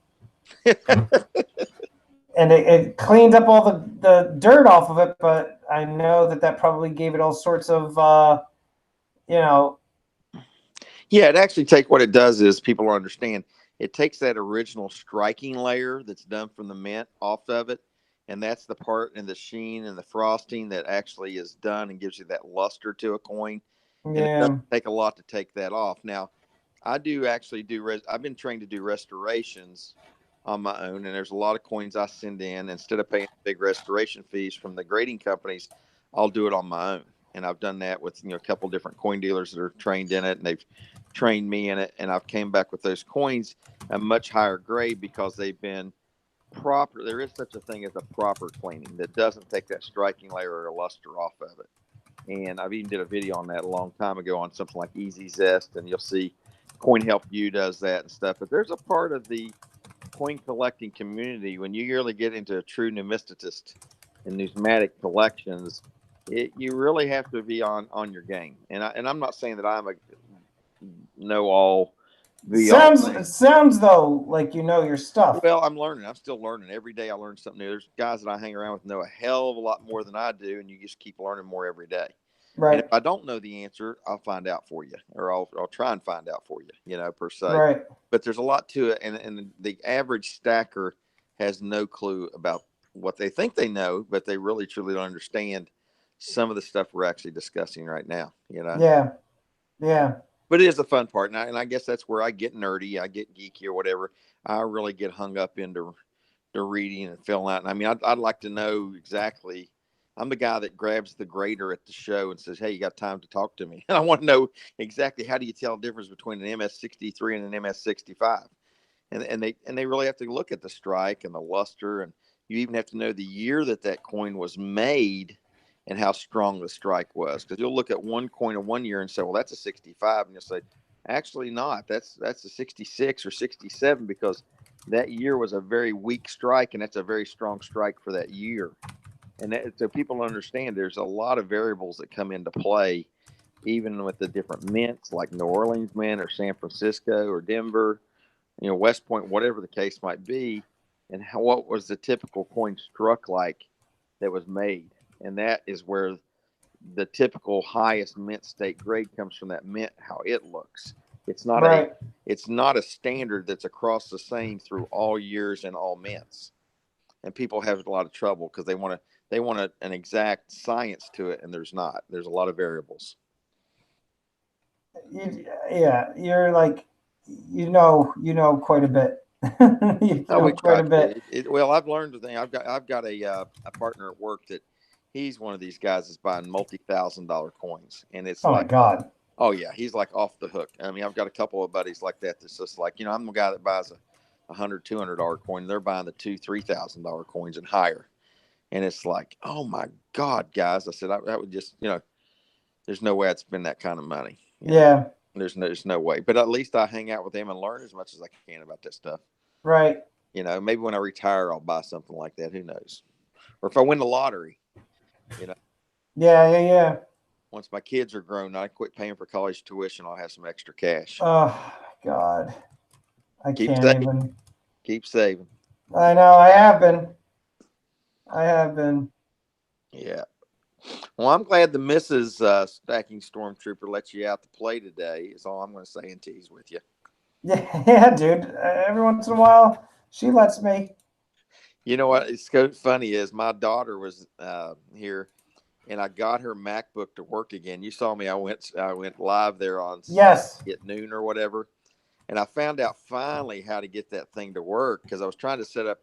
And it cleaned up all the dirt off of it, but I know that probably gave it all sorts of, Yeah, it actually what it does is people don't understand. It takes that original striking layer that's done from the mint off of it, and that's the part in the sheen and the frosting that actually is done and gives you that luster to a coin. And it doesn't take a lot to take that off. Now, I've been trained to do restorations on my own, and there's a lot of coins I send in. Instead of paying big restoration fees from the grading companies, I'll do it on my own. And I've done that with a couple different coin dealers that are trained in it, and they've trained me in it. And I've came back with those coins a much higher grade because they've been proper. There is such a thing as a proper cleaning that doesn't take that striking layer or luster off of it. And I've even did a video on that a long time ago on something like Easy Zest, and you'll see Coin Help You does that and stuff. But there's a part of the coin collecting community, when you really get into a true numismatist and numismatic collections, you really have to be on your game. And I'm not saying that I'm a know all, be all thing. Sounds though like you know your stuff. Well, I'm learning. I'm still learning. Every day I learn something new. There's guys that I hang around with know a hell of a lot more than I do, and you just keep learning more every day. Right. And if I don't know the answer, I'll find out for you, or I'll try and find out for you, per se. Right. But there's a lot to it, and the average stacker has no clue about what they think they know, but they really truly don't understand some of the stuff we're actually discussing right now. Yeah. Yeah. But it is the fun part, and I guess that's where I get nerdy, I get geeky or whatever. I really get hung up into the reading and filling out. And I mean, I'd like to know exactly. I'm the guy that grabs the grader at the show and says, "Hey, you got time to talk to me?" And I want to know exactly how do you tell the difference between an MS-63 and an MS-65, and they really have to look at the strike and the luster, and you even have to know the year that coin was made and how strong the strike was, because you'll look at one coin of one year and say, well, that's a 65, and you'll say, actually not, that's a 66 or 67, because that year was a very weak strike, and that's a very strong strike for that year. And so people understand there's a lot of variables that come into play, even with the different mints, like New Orleans mint or San Francisco or Denver, West Point, whatever the case might be, and what was the typical coin struck like that was made. And that is where the typical highest mint state grade comes from, that mint, how it looks. It's not right. It's not a standard that's across the same through all years and all mints. And people have a lot of trouble because they want an exact science to it, and there's not. There's a lot of variables. You're like, quite a bit. We quite a bit. Well, I've learned the thing. I've got a partner at work that he's one of these guys that's buying multi-$1,000 coins, and it's my God. Oh yeah, he's like off the hook. I mean, I've got a couple of buddies like that. That's just like, I'm the guy that buys a $100-$200 coin. They're buying the $2,000-$3,000 coins and higher, and it's like, oh my God, guys! I said I would just, there's no way I'd spend that kind of money. Yeah. There's no way. But at least I hang out with them and learn as much as I can about that stuff. Right. Maybe when I retire, I'll buy something like that. Who knows? Or if I win the lottery, Yeah. Once my kids are grown, I quit paying for college tuition, I'll have some extra cash. Oh, God. I Keep can't saving. even. Keep saving. I know. I have been. Yeah. Well, I'm glad the Mrs. Stacking Stormtrooper let you out to play today, is all I'm going to say and tease with you. Yeah, dude. Every once in a while, she lets me. You know what? It's so funny is my daughter was here, and I got her MacBook to work again. You saw me. I went live there on Sunday at noon or whatever, and I found out finally how to get that thing to work, because I was trying to set up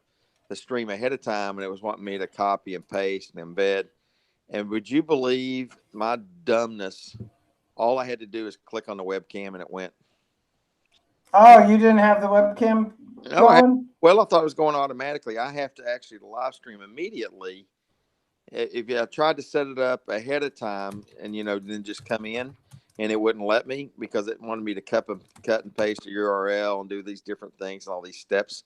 the stream ahead of time, and it was wanting me to copy and paste and embed. And would you believe my dumbness? All I had to do is click on the webcam, and it went. Oh, you didn't have the webcam going? Well, I thought it was going automatically. I have to actually live stream immediately. If I tried to set it up ahead of time and, then just come in, and it wouldn't let me, because it wanted me to cut and paste a URL and do these different things and all these steps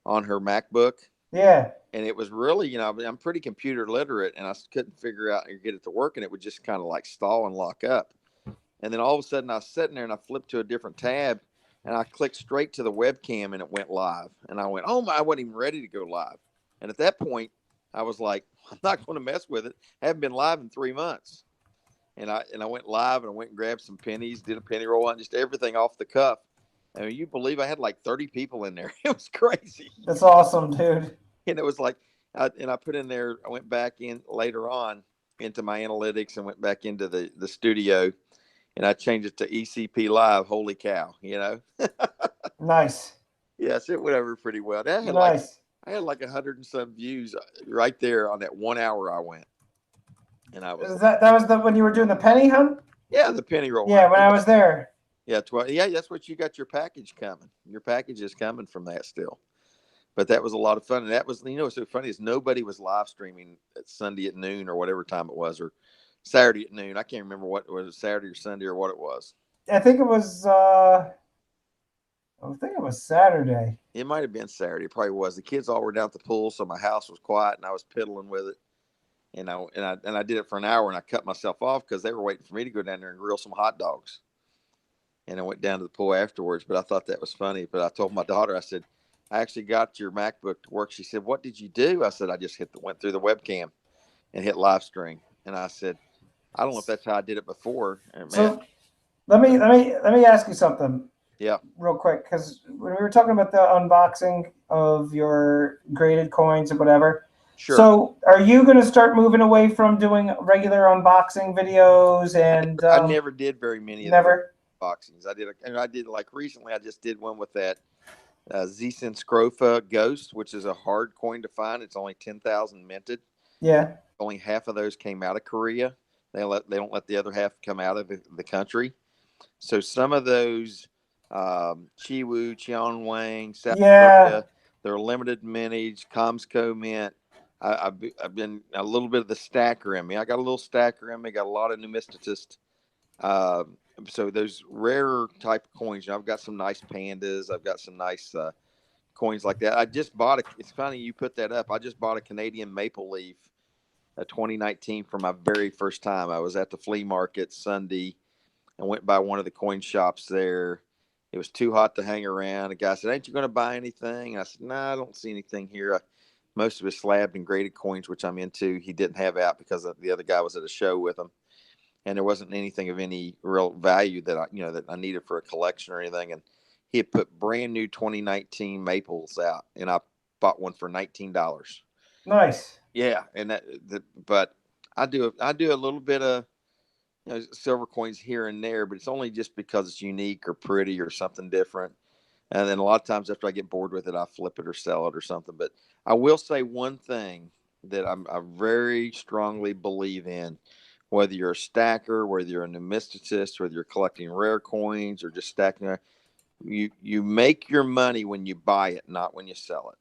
on her MacBook. Yeah. And it was really, I'm pretty computer literate, and I couldn't figure out or get it to work, and it would just kind of like stall and lock up. And then all of a sudden I was sitting there and I flipped to a different tab, and I clicked straight to the webcam, and it went live. And I went, oh my, I wasn't even ready to go live. And at that point I was like, I'm not going to mess with it. I haven't been live in 3 months. And I went live, and I went and grabbed some pennies, did a penny roll on, just everything off the cuff. I mean, you believe I had like 30 people in there. It was crazy. That's awesome, dude. And it was like, I put in there, I went back in later on into my analytics and went back into the studio, and I changed it to ECP Live. Holy cow, Nice. Yes, it went over pretty well. I had like 100 and some views right there on that 1 hour I went. And I was that was when you were doing the penny hunt? Yeah, the penny roll. Yeah, when I was there. Yeah, that's what you got your package coming. Your package is coming from that still. But that was a lot of fun. And that was, what's so funny is nobody was live streaming at Sunday at noon or whatever time it was, or Saturday at noon. I can't remember what it was, Saturday or Sunday or what it was. I think it was I think it was Saturday. It might have been Saturday. It probably was. The kids all were down at the pool, so my house was quiet, and I was piddling with it. And I did it for an hour, and I cut myself off because they were waiting for me to go down there and grill some hot dogs. And I went down to the pool afterwards, but I thought that was funny. But I told my daughter, I said, I actually got your MacBook to work. She said, what did you do? I said, I just went through the webcam and hit live stream. And I said, I don't know if that's how I did it before. And man, So let me ask you something. Yeah. Real quick, because when we were talking about the unboxing of your graded coins or whatever. Sure. So are you going to start moving away from doing regular unboxing videos? And I never did very many of the unboxings. I did like recently. I just did one with that Scrofa Ghost, which is a hard coin to find. It's only 10,000 minted. Yeah. Only half of those came out of Korea. They don't let the other half come out of the country. So some of those Chiwu, Cheonwang, South Korea, they're limited mintage, Comsco mint. I've been a little bit of the stacker in me. I got a little stacker in me. Got a lot of numismatist. So those rarer type of coins. I've got some nice pandas. I've got some nice coins like that. I just bought it's funny you put that up. I just bought a Canadian maple leaf, a 2019 for my very first time. I was at the flea market Sunday and went by one of the coin shops there. It was too hot to hang around. The guy said, ain't you going to buy anything? And I said, I don't see anything here. Most of his slabbed and graded coins, which I'm into, he didn't have out because the other guy was at a show with him. And there wasn't anything of any real value that I needed for a collection or anything. And he had put brand new 2019 maples out, and I bought one for $19. Nice. Yeah, and but I do a little bit of silver coins here and there, but it's only just because it's unique or pretty or something different. And then a lot of times after I get bored with it, I flip it or sell it or something. But I will say one thing that I very strongly believe in, whether you're a stacker, whether you're a numismatist, whether you're collecting rare coins or just stacking, you make your money when you buy it, not when you sell it.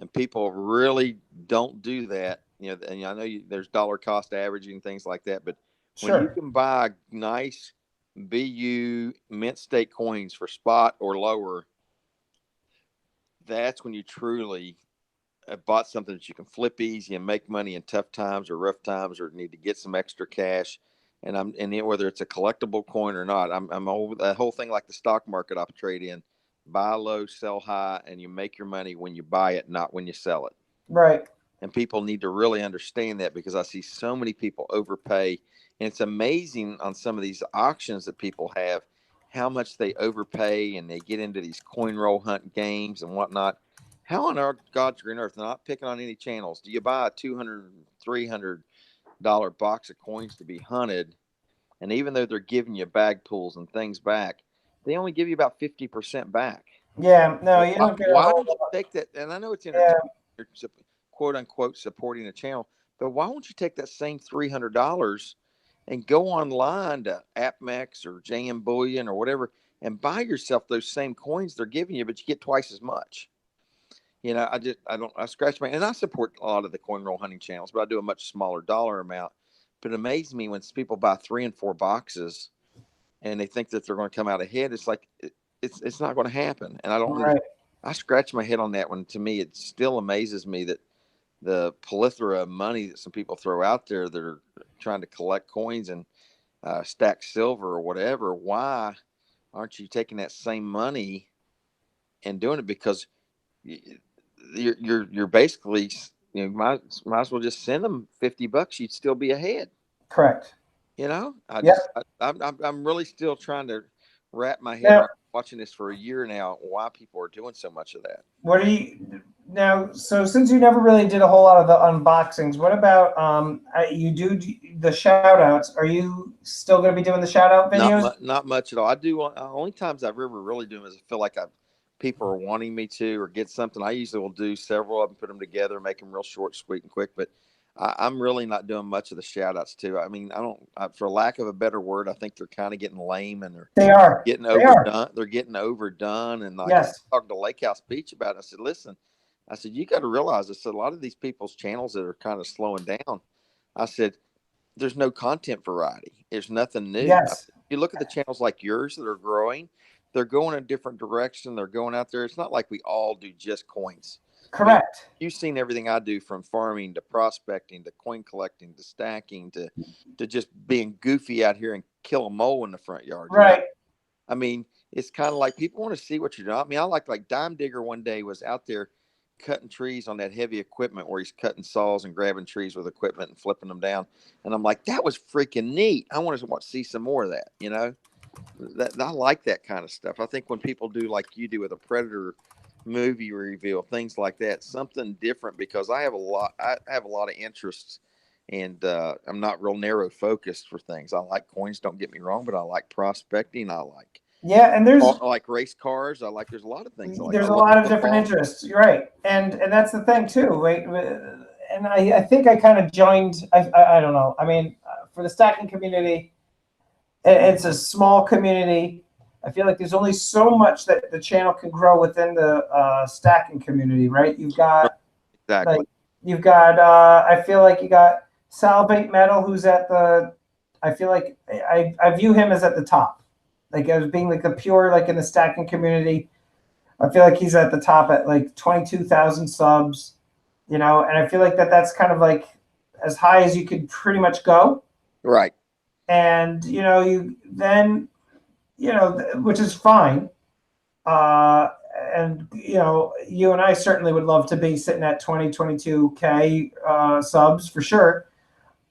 And people really don't do that. And I know there's dollar cost averaging and things like that, but when you can buy nice BU mint state coins for spot or lower, that's when you truly bought something that you can flip easy and make money in tough times or rough times or need to get some extra cash. And whether it's a collectible coin or not, I'm over that whole thing like the stock market I trade in. Buy low, sell high, and you make your money when you buy it, not when you sell it. Right. And people need to really understand that, because I see so many people overpay. And it's amazing on some of these auctions that people have how much they overpay, and they get into these coin roll hunt games and whatnot. How on God's green earth, not picking on any channels, do you buy a $200, $300 box of coins to be hunted? And even though they're giving you bag pools and things back, they only give you about 50% back. Yeah, no, you don't get why don't you take that? And I know it's entertaining, quote unquote, supporting a channel, but why won't you take that same $300 and go online to AppMex or JM Bullion or whatever and buy yourself those same coins they're giving you, but you get twice as much? I scratch my, and I support a lot of the coin roll hunting channels, but I do a much smaller dollar amount. But it amazes me when people buy 3 and 4 boxes and they think that they're going to come out ahead. It's like, it's not going to happen. And I scratch my head on that one. To me, it still amazes me that the plethora of money that some people throw out there that are trying to collect coins and stack silver or whatever, why aren't you taking that same money and doing it? Because you're basically, might as well just send them $50. You'd still be ahead. Correct. I'm really still trying to wrap my head around watching this for a year now, why people are doing so much of that. What do you now? So since you never really did a whole lot of the unboxings, what about you do the shout outs? Are you still going to be doing the shout out videos? Not much at all. I do. Only times I've ever really do them is I feel like people are wanting me to or get something. I usually will do several of them, put them together, make them real short, sweet, and quick. But I'm really not doing much of the shout outs too. I mean, for lack of a better word, I think they're kind of getting lame, and they're getting overdone. They're getting overdone. And I talked to Lake House Beach about it. I said, listen, you got to realize, I said, a lot of these people's channels that are kind of slowing down, I said, there's no content variety. There's nothing new. Yes. You look at the channels like yours that are growing, they're going a different direction. They're going out there. It's not like we all do just coins. Correct. I mean, you've seen everything I do, from farming to prospecting to coin collecting to stacking to just being goofy out here and kill a mole in the front yard. Right. You know? I mean, it's kind of like people want to see what you're doing. I mean, I like Dime Digger one day was out there cutting trees on that heavy equipment where he's cutting saws and grabbing trees with equipment and flipping them down. And I'm like, that was freaking neat. I want to see some more of that, you know? That I like that kind of stuff. I think when people do like you do with a Predator movie reveal, things like that, something different, because I have a lot of interests, and I'm not real narrow focused for things. I like coins, don't get me wrong, but I like prospecting. I like and I like race cars. There's a lot of things. There's a lot of different interests. You're right. And that's the thing too, right? And I think I kind of joined, I don't know. I mean, for the stacking community, it's a small community. I feel like there's only so much that the channel can grow within the stacking community, right? You've got exactly. I feel like you got Salvate Metal, who's at the. I feel like I view him as at the top, like as being like the pure, like in the stacking community. I feel like he's at the top at like 22,000 subs, you know, and I feel like that's kind of like as high as you could pretty much go. Right. And, you know, which is fine. And, you know, you and I certainly would love to be sitting at 22K subs for sure.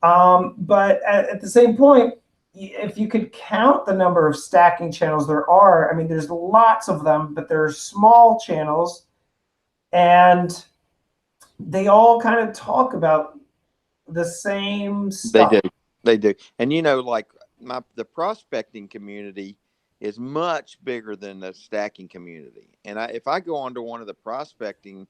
But at the same point, if you could count the number of stacking channels there are, I mean, there's lots of them, but there are small channels, and they all kind of talk about the same stuff. They do. And, you know, like the prospecting community is much bigger than the stacking community. And if I go onto one of the prospecting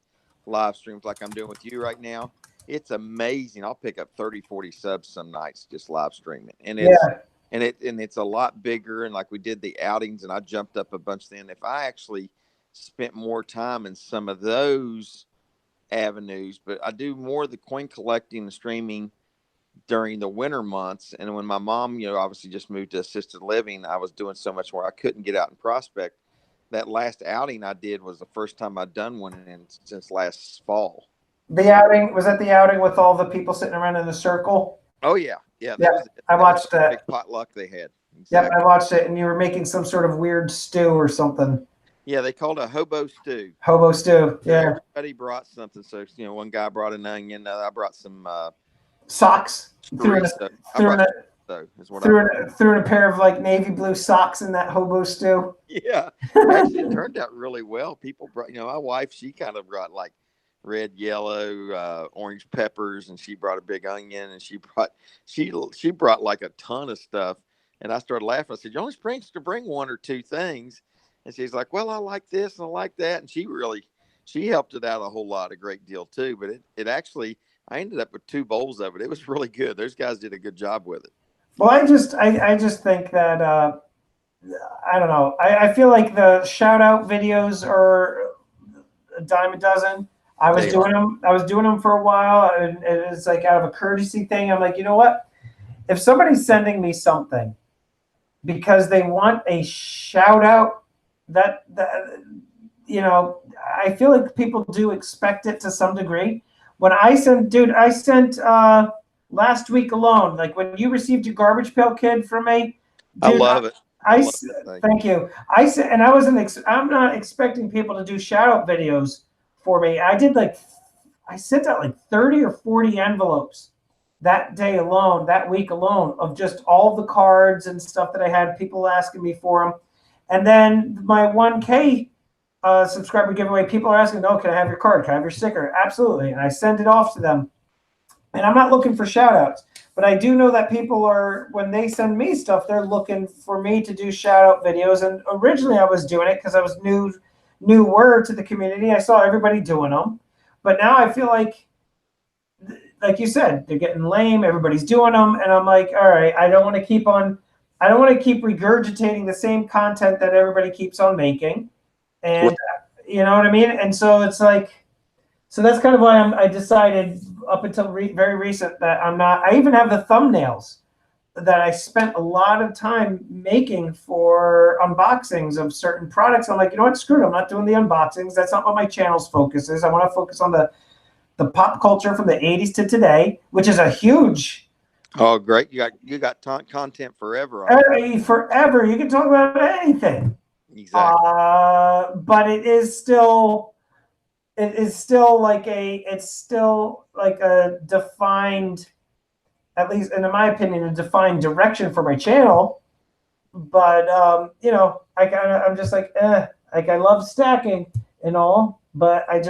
live streams like I'm doing with you right now, it's amazing. I'll pick up 30, 40 subs some nights just live streaming. And it's a lot bigger. And like we did the outings, and I jumped up a bunch then. If I actually spent more time in some of those avenues, but I do more of the coin collecting and streaming during the winter months. And when my mom, you know, obviously just moved to assisted living, I was doing so much more I couldn't get out and prospect. That last outing I did was the first time I'd done one since last fall. The outing, was that the outing with all the people sitting around in the circle? Oh yeah. I watched that. Big potluck they had. Exactly. Yep, I watched it, and you were making some sort of weird stew or something. Yeah, they called it a hobo stew. Hobo stew. Yeah. Everybody brought something. So, you know, one guy brought an onion. I brought some socks. Threw in a pair of like navy blue socks in that hobo stew. Yeah, actually, it turned out really well. People brought, you know, my wife, she kind of brought like red, yellow, orange peppers, and she brought a big onion, and she brought like a ton of stuff. And I started laughing. I said, "You only supposed to bring one or two things." And she's like, "Well, I like this and I like that." And she helped it out a great deal too. But it actually, I ended up with 2 bowls of it. It was really good. Those guys did a good job with it. Well, I just think that I don't know. I feel like the shout out videos are a dime a dozen. I was doing them for a while, and it's like out of a courtesy thing. I'm like, you know what? If somebody's sending me something because they want a shout out, that you know, I feel like people do expect it to some degree. When I sent last week alone, like when you received your garbage pail kid from me, dude, I love it. Thank you. And I'm not expecting people to do shout out videos for me. I sent out like 30 or 40 envelopes that day alone, that week alone, of just all the cards and stuff that I had, people asking me for them. And then my 1K subscriber giveaway, people are asking, "No, can I have your card? Can I have your sticker?" Absolutely. And I send it off to them. And I'm not looking for shout outs, but I do know that people are, when they send me stuff, they're looking for me to do shout out videos. And originally I was doing it because I was newer to the community. I saw everybody doing them. But now I feel like you said, they're getting lame. Everybody's doing them. And I'm like, all right, I don't want to keep regurgitating the same content that everybody keeps on making. And you know what I mean? And so it's like, so that's kind of why I decided up until very recent that I'm not. I even have the thumbnails that I spent a lot of time making for unboxings of certain products. I'm like, you know what, screw it. I'm not doing the unboxings. That's not what my channel's focus is. I want to focus on the pop culture from the 80s to today, which is a huge Oh, great! You got content forever on it. forever. You can talk about anything. Exactly. But it's still like a defined, at least in my opinion, a defined direction for my channel. But I'm just like, like I love stacking and all, but I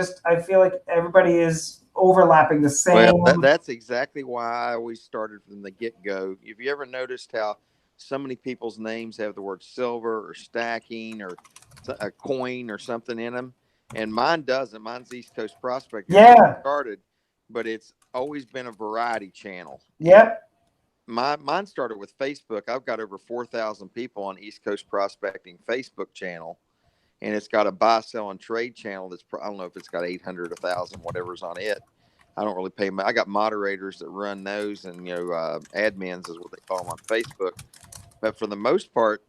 feel like everybody is overlapping the Well, same. that's exactly why I always started from the get go. Have you ever noticed how so many people's names have the word silver or stacking or a coin or something in them? And mine doesn't. Mine's East Coast Prospector. That's where Yeah. I started, but it's always been a variety channel. And Yep. mine started with Facebook. I've got over 4,000 people on East Coast Prospecting Facebook channel, and it's got a buy, sell, and trade channel that's I don't know if it's got 800, 1,000, whatever's on it. I don't really pay. I got moderators that run those, and admins is what they call them on Facebook. But for the most part,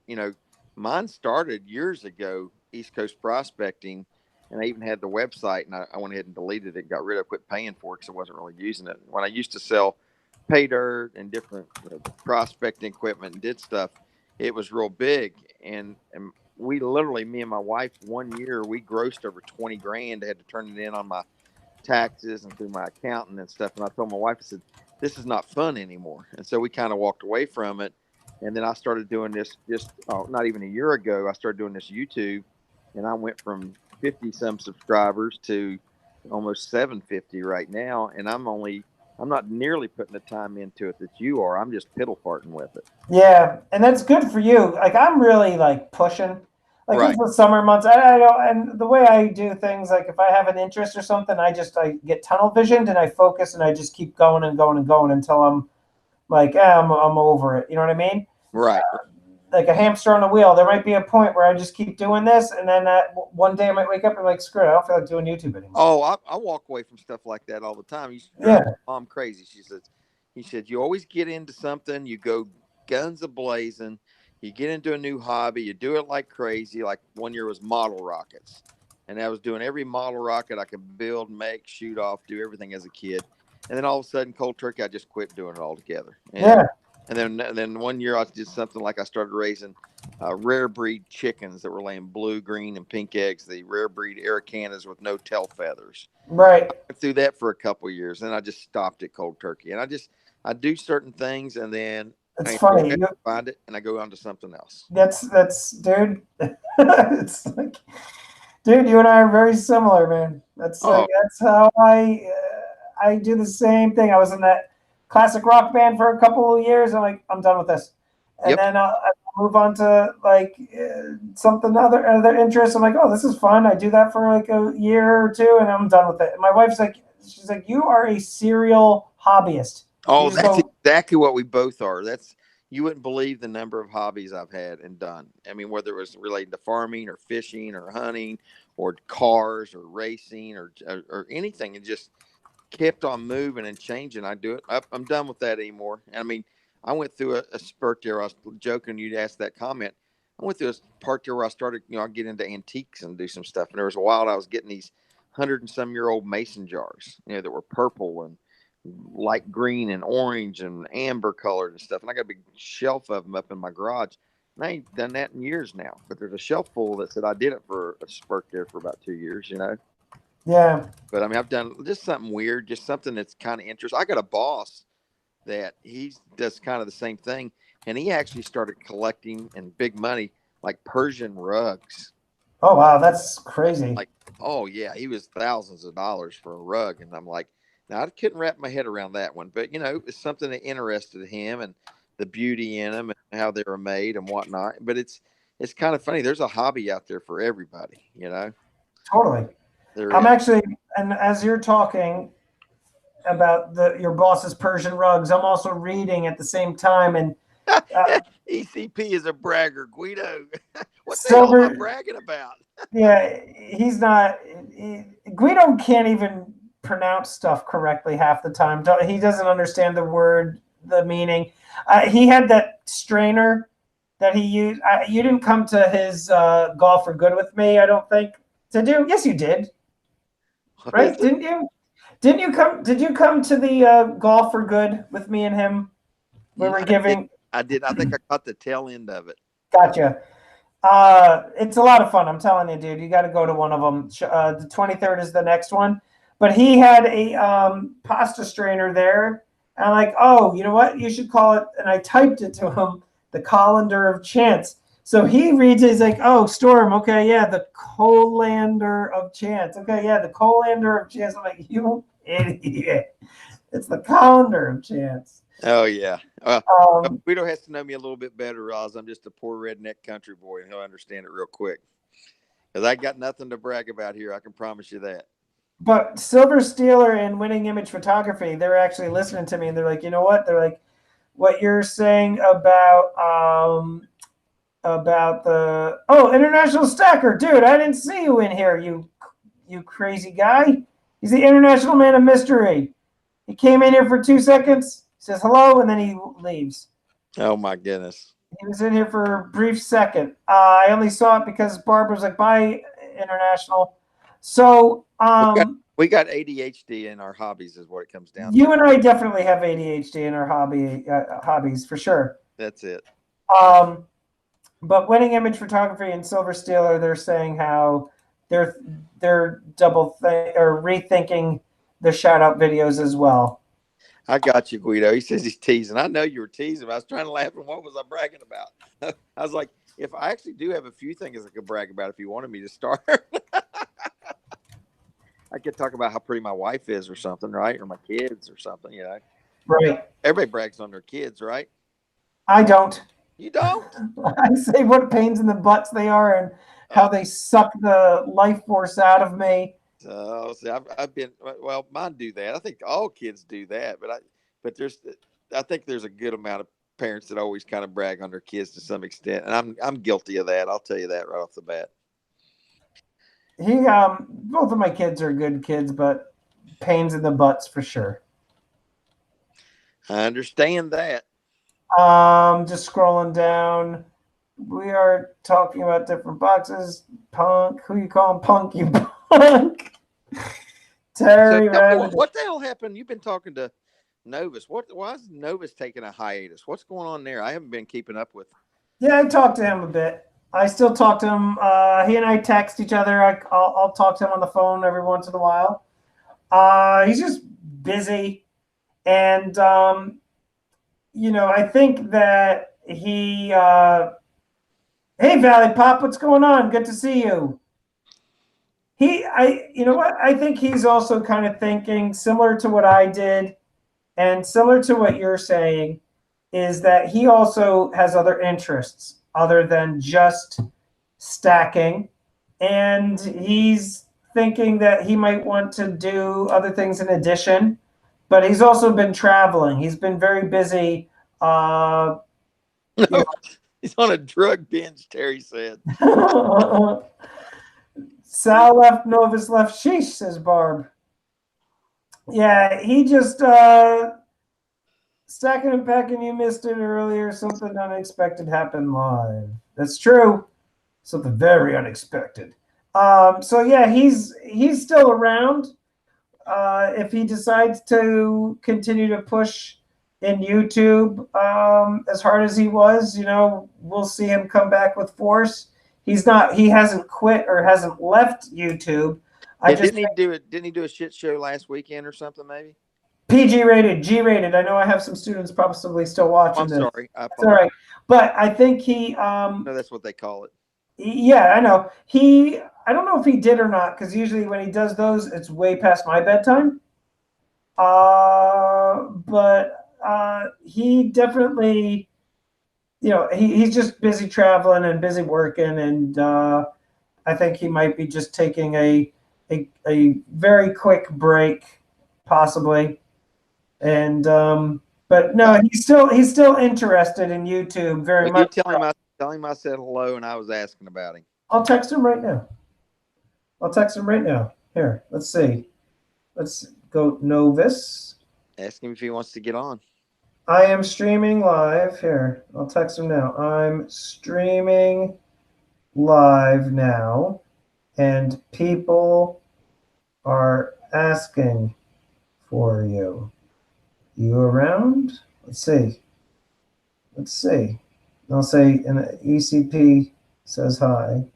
mine started years ago, East Coast Prospecting, and I even had the website, and I went ahead and deleted it, got rid of, quit paying for it because I wasn't really using it. When I used to sell pay dirt and different prospecting equipment and did stuff, it was real big, and we literally, me and my wife, 1 year we grossed over 20 grand. I had to turn it in on my taxes and through my accountant and stuff. And I told my wife, I said, this is not fun anymore. And so we kind of walked away from it. And then I started doing this just not even a year ago. I started doing this YouTube, and I went from 50 some subscribers to almost 750 right now. And I'm not nearly putting the time into it that you are. I'm just piddle farting with it. Yeah, and that's good for you. Like I'm really like pushing. Like it's Right. the summer months. I don't, and the way I do things, like if I have an interest or something, I get tunnel visioned and I focus and I just keep going and going and going until I'm like, I'm over it. You know what I mean? Right. Like a hamster on a wheel. There might be a point where I just keep doing this, and then one day I might wake up and be like, screw it, I don't feel like doing YouTube anymore. Oh, I walk away from stuff like that all the time. You drive Yeah, my mom crazy. He said, you always get into something, you go guns a blazing, you get into a new hobby, you do it like crazy. Like 1 year was model rockets, and I was doing every model rocket I could build, make, shoot off, do everything as a kid. And then all of a sudden, cold turkey, I just quit doing it altogether. yeah, And then 1 year I did something like I started raising rare breed chickens that were laying blue, green, and pink eggs. The rare breed Aracanas with no tail feathers. right. I went through that for a couple of years, and I just stopped at cold turkey. And I do certain things, and then It's I funny. find it, and I go on to something else. That's dude. It's like, dude, you and I are very similar, man. Oh, That's how I do the same thing. I was in that classic rock band for a couple of years. I'm like, I'm done with this, and yep. then I move on to like something other interests. I'm like, oh, this is fun. I do that for like a year or two, and I'm done with it. And my wife's like, she's like, you are a serial hobbyist. You Oh, just that's go, exactly what we both are. You wouldn't believe the number of hobbies I've had and done. I mean, whether it was related to farming or fishing or hunting or cars or racing or anything, it just kept on moving and changing. I do it. I'm done with that anymore. I mean, I went through a spurt there. I was joking. You'd ask that comment. I went through a part there where I started, I get into antiques and do some stuff. And there was a while I was getting these 100 and some year old mason jars, that were purple and light green and orange and amber colored and stuff. And I got a big shelf of them up in my garage. And I ain't done that in years now. But there's a shelf full that said I did it for a spurt there for about 2 years. yeah. But I mean, I've done just something weird, just something that's kind of interesting. I got a boss that he does kind of the same thing, and he actually started collecting in big money like Persian rugs. Oh wow, that's crazy. Like, oh yeah, he was thousands of dollars for a rug, and I'm like, now I couldn't wrap my head around that one, but it's something that interested him and the beauty in them and how they were made and whatnot. But it's kind of funny. There's a hobby out there for everybody. Totally. There I'm is. actually, and as you're talking about your boss's Persian rugs, I'm also reading at the same time. And ECP is a bragger, Guido. What the hell am I Silver, bragging about? yeah, he's not. Guido can't even pronounce stuff correctly half the time. He doesn't understand the word the meaning. He had that strainer that he used. You didn't come to his golf for good with me, I don't think. Did you? Yes, you did. What Right? is it? Didn't you? Didn't you come? Did you come to the golf for good with me and him? We were giving. I did. I think I caught the tail end of it. Gotcha. It's a lot of fun. I'm telling you, dude. You got to go to one of them. The 23rd is the next one. But he had a pasta strainer there. And I'm like, oh, you know what? You should call it. And I typed it to him, the Colander of Chance. So he reads it. He's like, oh, Storm. Okay, yeah, the Colander of Chance. Okay, yeah, the Colander of Chance. I'm like, you idiot. It's the Colander of Chance. Oh yeah. Guido has to know me a little bit better, Roz. I'm just a poor redneck country boy, and he'll understand it real quick. Because I got nothing to brag about here. I can promise you that. But Silver Stealer and Winning Image Photography, they're actually listening to me, and they're like, you know what? They're like, what you're saying about the International Stacker, dude. I didn't see you in here, you crazy guy. He's the International Man of Mystery. He came in here for 2 seconds, says hello, and then he leaves. Oh my goodness. He was in here for a brief second. I only saw it because Barbara was like, bye, International. So we got ADHD in our hobbies is what it comes down to. You and I definitely have ADHD in our hobbies for sure. That's it. But Winning Image Photography and Silver Stealer, they're saying how they're rethinking the shout out videos as well. I got you, Guido. He says he's teasing. I know you were teasing. I was trying to laugh. And what was I bragging about? I was like, if I actually do have a few things I could brag about, if you wanted me to start, I could talk about how pretty my wife is or something, right? Or my kids or something, you know. Right. Everybody brags on their kids, right? I don't. You don't? I say what pains in the butts they are and how they suck the life force out of me. So see, I've been, well, mine do that. I think all kids do that, I think there's a good amount of parents that always kind of brag on their kids to some extent, and I'm guilty of that. I'll tell you that right off the bat. Both of my kids are good kids, but pains in the butts for sure. I understand that. Just scrolling down. We are talking about different boxes. Punk, who you calling punk? You punk. Terry, what the hell happened? You've been talking to Novus. Why is Novus taking a hiatus? What's going on there? I haven't been keeping up with. Yeah, I talked to him a bit. I still talk to him. He and I text each other. I'll talk to him on the phone every once in a while. He's just busy, and I think that he. Hey, Valley Pop, what's going on? Good to see you. You know what? I think he's also kind of thinking similar to what I did, and similar to what you're saying, is that he also has other interests other than just stacking. And he's thinking that he might want to do other things in addition, but he's also been traveling. He's been very busy. He's on a drug binge, Terry said. Sal left, Novus left, sheesh, says Barb. Yeah, he just stacking and packing, you missed it earlier. Something unexpected happened live. That's true. Something very unexpected. So yeah, he's still around. If he decides to continue to push in YouTube as hard as he was, we'll see him come back with force. He hasn't quit or hasn't left YouTube. Didn't he do a shit show last weekend or something, maybe? PG rated, G rated. I know I have some students possibly still watching this. I'm sorry. It's all right. But I think he no, that's what they call it. Yeah, I know. I don't know if he did or not, because usually when he does those, it's way past my bedtime. But he definitely, he's just busy traveling and busy working, and I think he might be just taking a very quick break, possibly. And but no, he's still interested in YouTube very much. You tell him I said hello and I was asking about him. I'll text him right now. Here, let's see. Let's go Novus. Ask him if he wants to get on. I am streaming live here. I'll text him now. I'm streaming live now, and people are asking for you. You around? Let's see. Let's see. I'll say, and ECP says hi.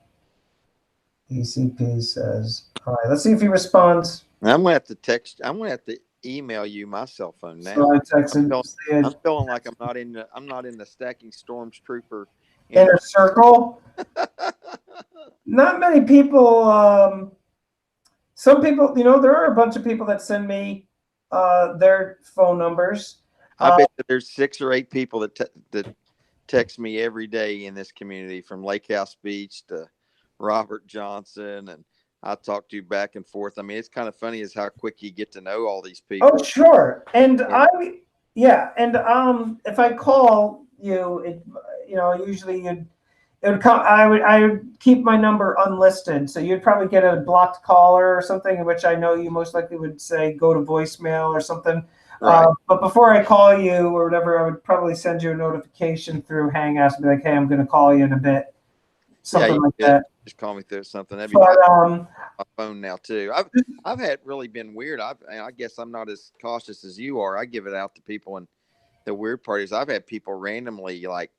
ECP says hi. Let's see if he responds. I'm gonna have to text. I'm gonna have to email you my cell phone now. So I texted. I'm feeling like I'm not in the Stacking Stormtrooper inner circle. Not many people. Some people, there are a bunch of people that send me their phone numbers. I bet that there's 6 or 8 people that text me every day in this community, from Lake House Beach to Robert Johnson, and I talk to you back and forth. I mean, it's kind of funny as how quick you get to know all these people. Oh, sure. And if I call you, usually it would come. I would keep my number unlisted, so you'd probably get a blocked caller or something, in which I know you most likely would say go to voicemail or something. Right. But before I call you or whatever, I would probably send you a notification through Hangouts and be like, "Hey, I'm going to call you in a bit." Something like that. Just call me through something. That'd be my phone now too. I've had really been weird. I guess I'm not as cautious as you are. I give it out to people, and the weird part is I've had people randomly like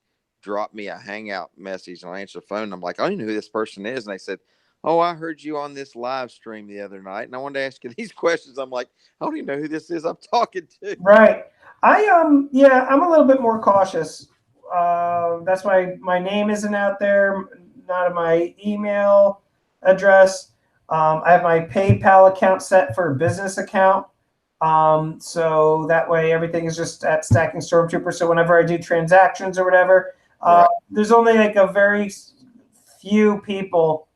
drop me a Hangout message, and I answer the phone. And I'm like, I don't even know who this person is, and they said, "Oh, I heard you on this live stream the other night, and I wanted to ask you these questions." I'm like, I don't even know who this is I'm talking to. Right. I'm a little bit more cautious. That's why my name isn't out there, not my email address. I have my PayPal account set for a business account. So that way everything is just at Stacking Stormtrooper. So whenever I do transactions or whatever, there's only like a very few people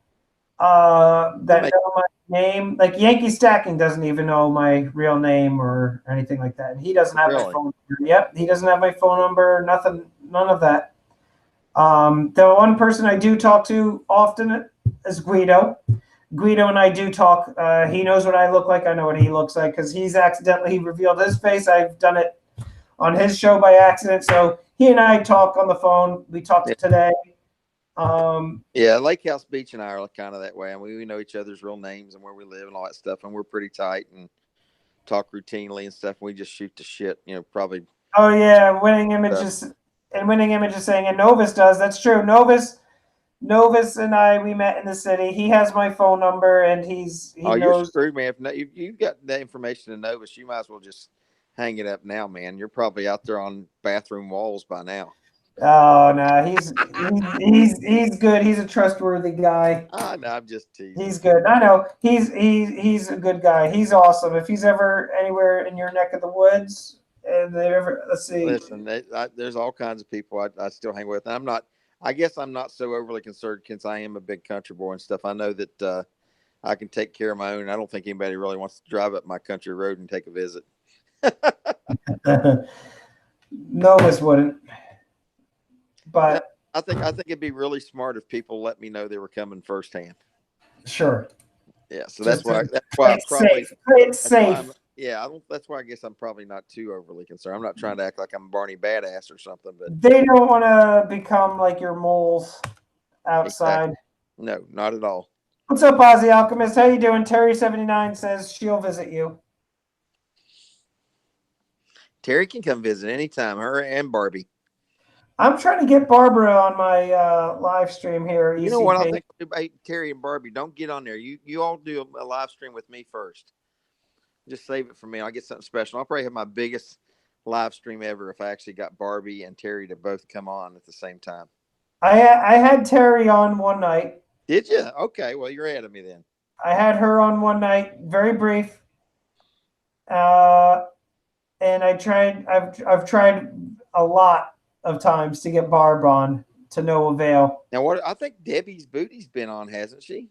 that know my name. Like Yankee Stacking doesn't even know my real name or anything like that. And he doesn't have my phone number. Yep, he doesn't have my phone number, nothing, none of that. The one person I do talk to often is Guido. Guido and I do talk. He knows what I look like. I know what he looks like because he's accidentally revealed his face. I've done it on his show by accident. So he and I talk on the phone. We talked today. Lake House Beach and I are kind of that way. I mean, we know each other's real names and where we live and all that stuff, and we're pretty tight and talk routinely and stuff. And we just shoot the shit, probably. Oh yeah, winning images saying, and Novus does. That's true. Novus and I, we met in the city. He has my phone number, and he knows. You're screwed, man. If you've got that information in Novus, you might as well just hang it up now, man. You're probably out there on bathroom walls by now. Oh no, he's good. He's a trustworthy guy. No, I'm just teasing. He's good. I know he's a good guy. He's awesome. If he's ever anywhere in your neck of the woods, and they ever, let's see. Listen, there's all kinds of people I still hang with. And I guess I'm not so overly concerned since I am a big country boy and stuff. I know that I can take care of my own. I don't think anybody really wants to drive up my country road and take a visit. Novus wouldn't. But I think it'd be really smart if people let me know they were coming firsthand. Sure. Yeah, so that's why I'm probably play it safe. That's why I guess I'm probably not too overly concerned. I'm not trying to act like I'm Barney Badass or something, but they don't want to become like your moles outside. Exactly. No, not at all. What's up, Ozzy Alchemist? How you doing? Terry79 says she'll visit you. Terry can come visit anytime, her and Barbie. I'm trying to get Barbara on my live stream here. You know what I think about Terry and Barbie? Don't get on there. You all do a live stream with me first. Just save it for me. I'll get something special. I'll probably have my biggest live stream ever if I actually got Barbie and Terry to both come on at the same time. I had Terry on one night. Did you? Okay. Well, you're ahead of me then. I had her on one night, very brief. And I've tried a lot of times to get Barb on, to no avail. Now, I think Debbie's Booty's been on, hasn't she?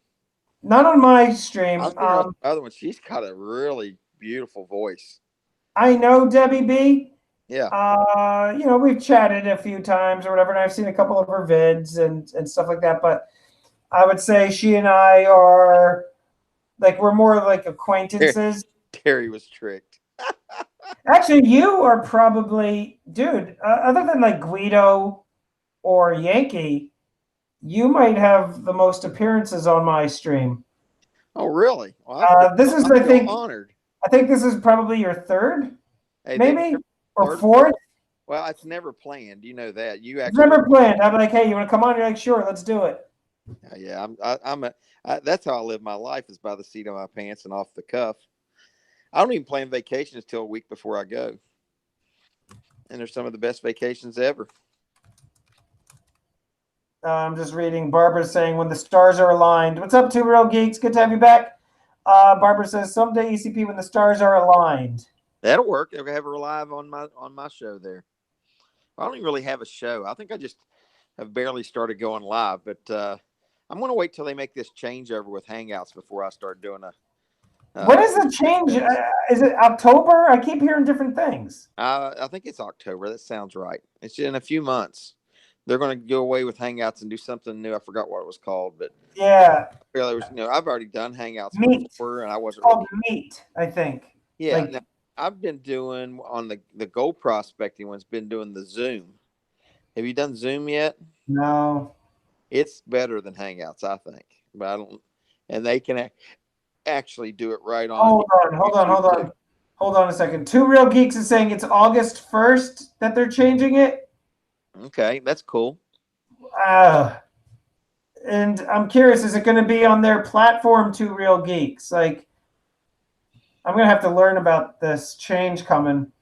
Not on my stream. On the other one, she's got a really beautiful voice. I know Debbie B. Yeah. We've chatted a few times or whatever, and I've seen a couple of her vids and stuff like that. But I would say she and I are like, we're more like acquaintances. Terry was tricked. Actually, you are probably, dude, other than like Guido or Yankee, you might have the most appearances on my stream. Oh, really? Well, This is, I I feel think, honored. I think this is probably your third, Hey, they maybe, never or third. fourth. Well, it's never planned. You know that. You It's actually. never planned. I'm like, hey, you want to come on? You're like, sure, let's do it. Yeah, that's how I live my life is by the seat of my pants and off the cuff. I don't even plan vacations till a week before I go, and they're some of the best vacations ever. I'm just reading. Barbara saying, when the stars are aligned. What's up, Two Real Geeks? Good to have you back. Barbara says, someday ECP when the stars are aligned. That'll work. They'll have her live on my show there. I don't even really have a show. I think I just have barely started going live, but I'm going to wait till they make this changeover with Hangouts before I start doing a. What is the change? Is it October? I keep hearing different things. I think it's October. That sounds right. It's in a few months. They're going to go away with Hangouts and do something new. I forgot what it was called, but yeah, there was, I've already done Hangouts Meet. before, and I wasn't it's called really. Meet, I think. Yeah, like, now, I've been doing on the gold prospecting one's been doing the Zoom. Have you done Zoom yet? No. It's better than Hangouts, I think, but I don't. And they can actually do it right on. Hold on a second. Two Real Geeks is saying it's August 1st that they're changing it. Okay, that's cool. And I'm curious, is it going to be on their platform, Two Real Geeks? Like, I'm going to have to learn about this change coming.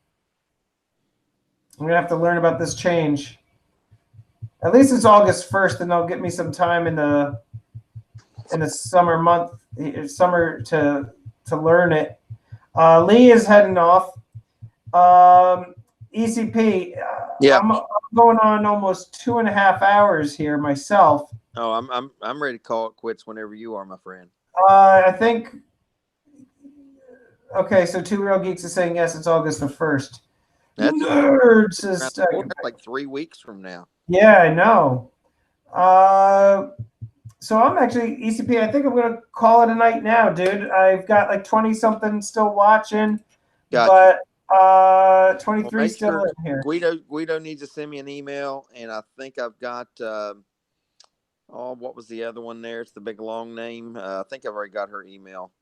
I'm going to have to learn about this change. At least it's August 1st, and they'll get me some time in the summer to learn it. Lee is heading off. ECP. Yeah, I'm going on almost 2.5 hours here myself. Oh, I'm ready to call it quits whenever you are, my friend. I think. Okay, so Two Real Geeks is saying yes. It's August the 1st. Nerds is like 3 weeks from now. Yeah, I know. So I'm actually ECP. I think I'm gonna call it a night now, dude. I've got like 20 something still watching, Gotcha. but 23 still in here. Guido needs to send me an email, and I think I've got. What was the other one there? It's the big long name. I think I've already got her email.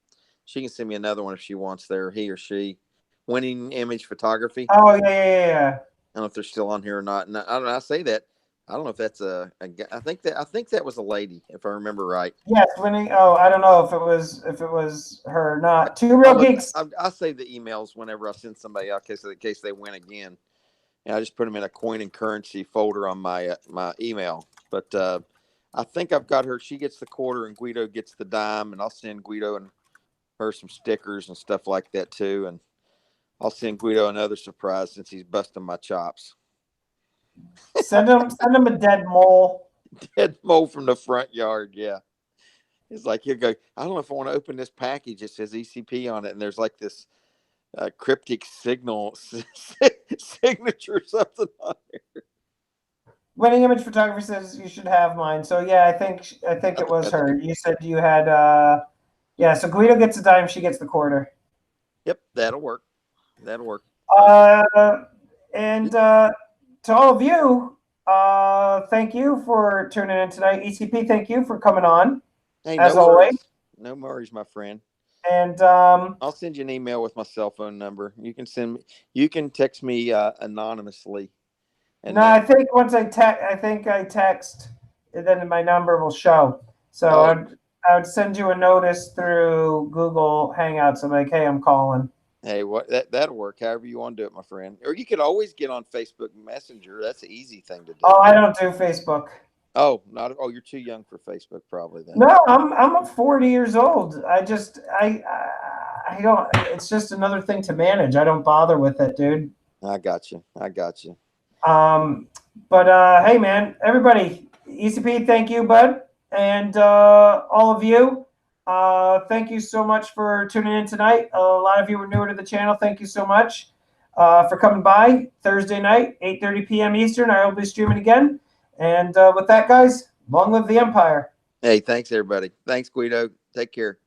She can send me another one if she wants there, he or she. Winning Image Photography. Oh, yeah. I don't know if they're still on here or not. And I don't know. I say that. I don't know if that's I think that was a lady, if I remember right. Yes, Winning. Oh, I don't know if it was her or not. Two Real Geeks. I save the emails whenever I send somebody out in case they win again. And I just put them in a coin and currency folder on my email. But I think I've got her. She gets the quarter and Guido gets the dime, and I'll send Guido and her some stickers and stuff like that too. And I'll send Guido another surprise since he's busting my chops. Send him a dead mole. Dead mole from the front yard. Yeah. It's like he'll go, I don't know if I want to open this package. It says ECP on it, and there's like this cryptic signature or something on there. Winning Image Photography says you should have mine. So yeah, I think it was her. You said you had so Guido gets a dime, she gets the quarter. Yep, that'll work. And to all of you, thank you for tuning in tonight. ECP, thank you for coming on. Hey, as always. No worries, my friend. And I'll send you an email with my cell phone number. You can text me anonymously. And I think once I text, then my number will show. So I would send you a notice through Google Hangouts. I'm like, hey, I'm calling. Hey, that'll work. However you want to do it, my friend. Or you could always get on Facebook Messenger. That's an easy thing to do. Oh, I don't do Facebook. Oh, you're too young for Facebook, probably then. No, I'm 40 years old. I don't. It's just another thing to manage. I don't bother with it, dude. I got you. But hey, man, everybody, ECP, thank you, bud, and all of you, thank you so much for tuning in tonight. A lot of you were newer to the channel. Thank you so much for coming by. Thursday night, 8:30 p.m. Eastern. I will be streaming again. And with that, guys, long live the Empire. Hey, thanks, everybody. Thanks, Guido. Take care.